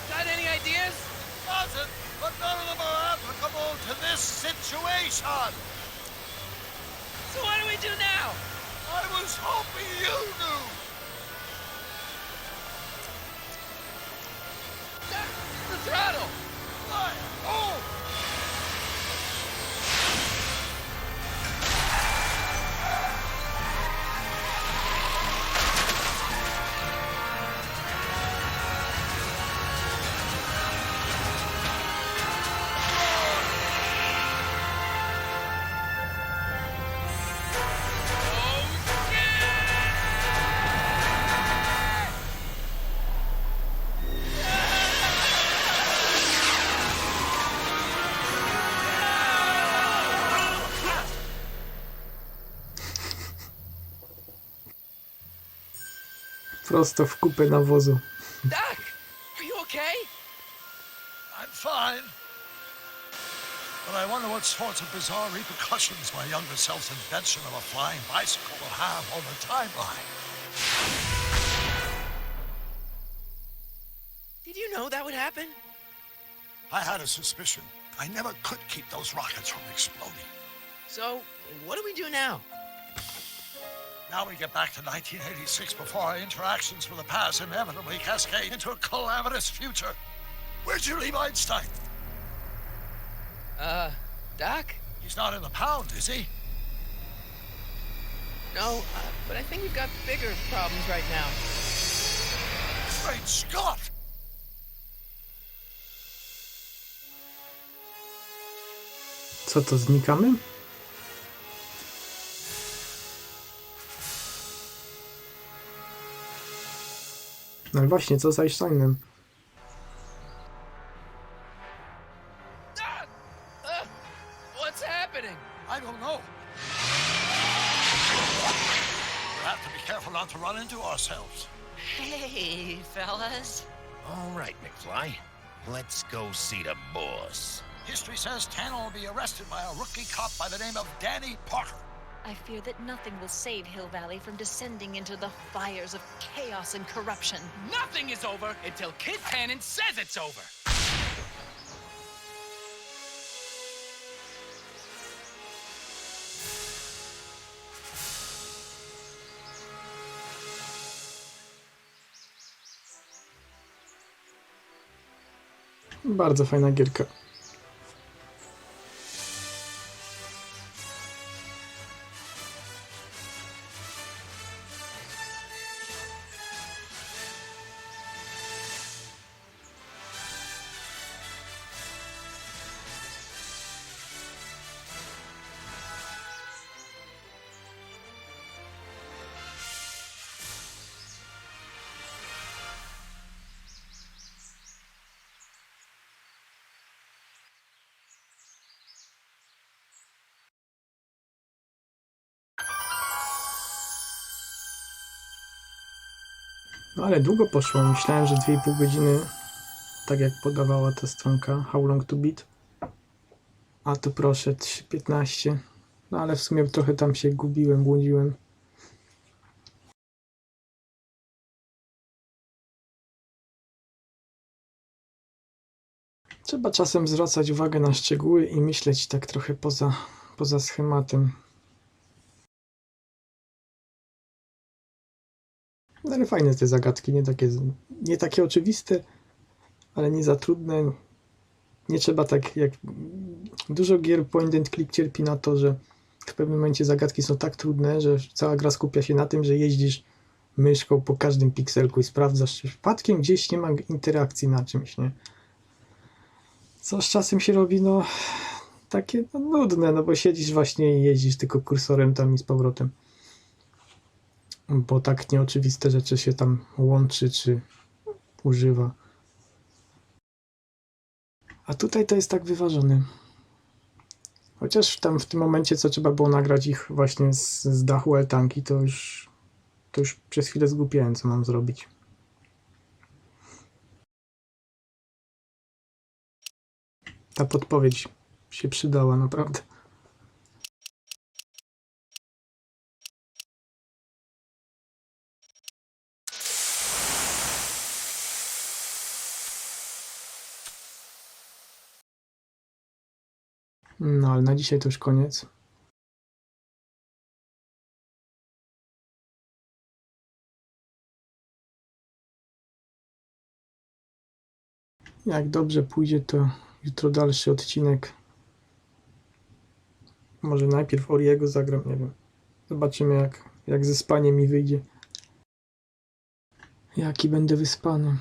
Got any ideas? doesn't, but none of them are applicable to this situation. So what do we do now? I was hoping you knew. Doc, the throttle. Why? Oh! Prosto w kupę nawozu. Doc, are you okay? I'm fine. But I wonder what sorts of bizarre repercussions my younger self's invention of a flying bicycle will have on the timeline. Did you know that would happen? I had a suspicion. I never could keep those rockets from exploding. So, what do we do now? Now we get back to 1986 before our interactions with the past inevitably cascade into a calamitous future. Where'd you leave Einstein? Doc? He's not in the pound, is he? No, but I think we've got bigger problems right now. Great Scott! Co to, znikamy? No właśnie, co z Einsteinem? What's happening? I don't know. We'll have to be careful not to run into ourselves. Hey, fellas. All right, McFly. Let's go see the boss. History says Tanner will be arrested by a rookie cop by the name of Danny Parker. I fear that nothing will save Hill Valley from descending into the fires of chaos and corruption. Nothing is over until Kid Tannen says it's over. Bardzo fajna gierka. No ale długo poszło. Myślałem, że 2,5 godziny, tak jak podawała ta stronka How Long to Beat. A tu proszę, 3:15. No ale w sumie trochę tam się gubiłem, błądziłem. Trzeba czasem zwracać uwagę na szczegóły i myśleć tak trochę poza schematem. No ale fajne te zagadki, nie takie oczywiste, ale nie za trudne. Nie trzeba tak jak... Dużo gier point and click cierpi na to, że w pewnym momencie zagadki są tak trudne, że cała gra skupia się na tym, że jeździsz myszką po każdym pikselku i sprawdzasz, czy przypadkiem gdzieś nie ma interakcji na czymś, nie? Co z czasem się robi, no takie nudne, no bo siedzisz właśnie i jeździsz tylko kursorem tam i z powrotem. Bo tak nieoczywiste rzeczy się tam łączy, czy używa. A tutaj to jest tak wyważone. Chociaż tam w tym momencie, co trzeba było nagrać ich właśnie z dachu altanki, to już przez chwilę zgłupiałem, co mam zrobić. Ta podpowiedź się przydała, naprawdę. No, ale na dzisiaj to już koniec. Jak dobrze pójdzie, to jutro dalszy odcinek. Może najpierw Oriego zagram, nie wiem. Zobaczymy, jak ze spaniem mi wyjdzie. Jaki będę wyspany.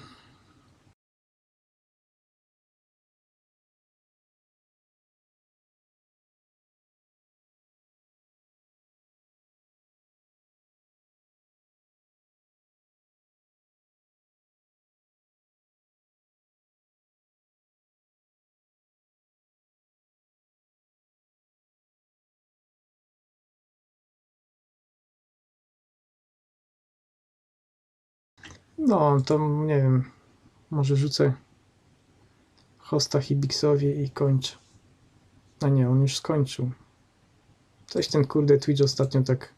No, to nie wiem. Może rzucę hosta Hibiksowi i kończę. A nie, on już skończył. Coś ten kurde Twitch ostatnio tak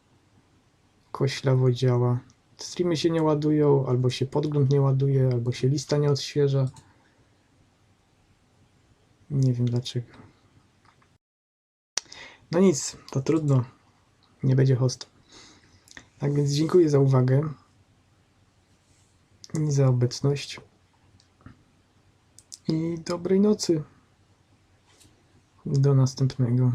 koślawo działa. Streamy się nie ładują, albo się podgląd nie ładuje, albo się lista nie odświeża. Nie wiem dlaczego. No nic, to trudno. Nie będzie host. Tak więc dziękuję za uwagę i za obecność. I dobrej nocy. Do następnego.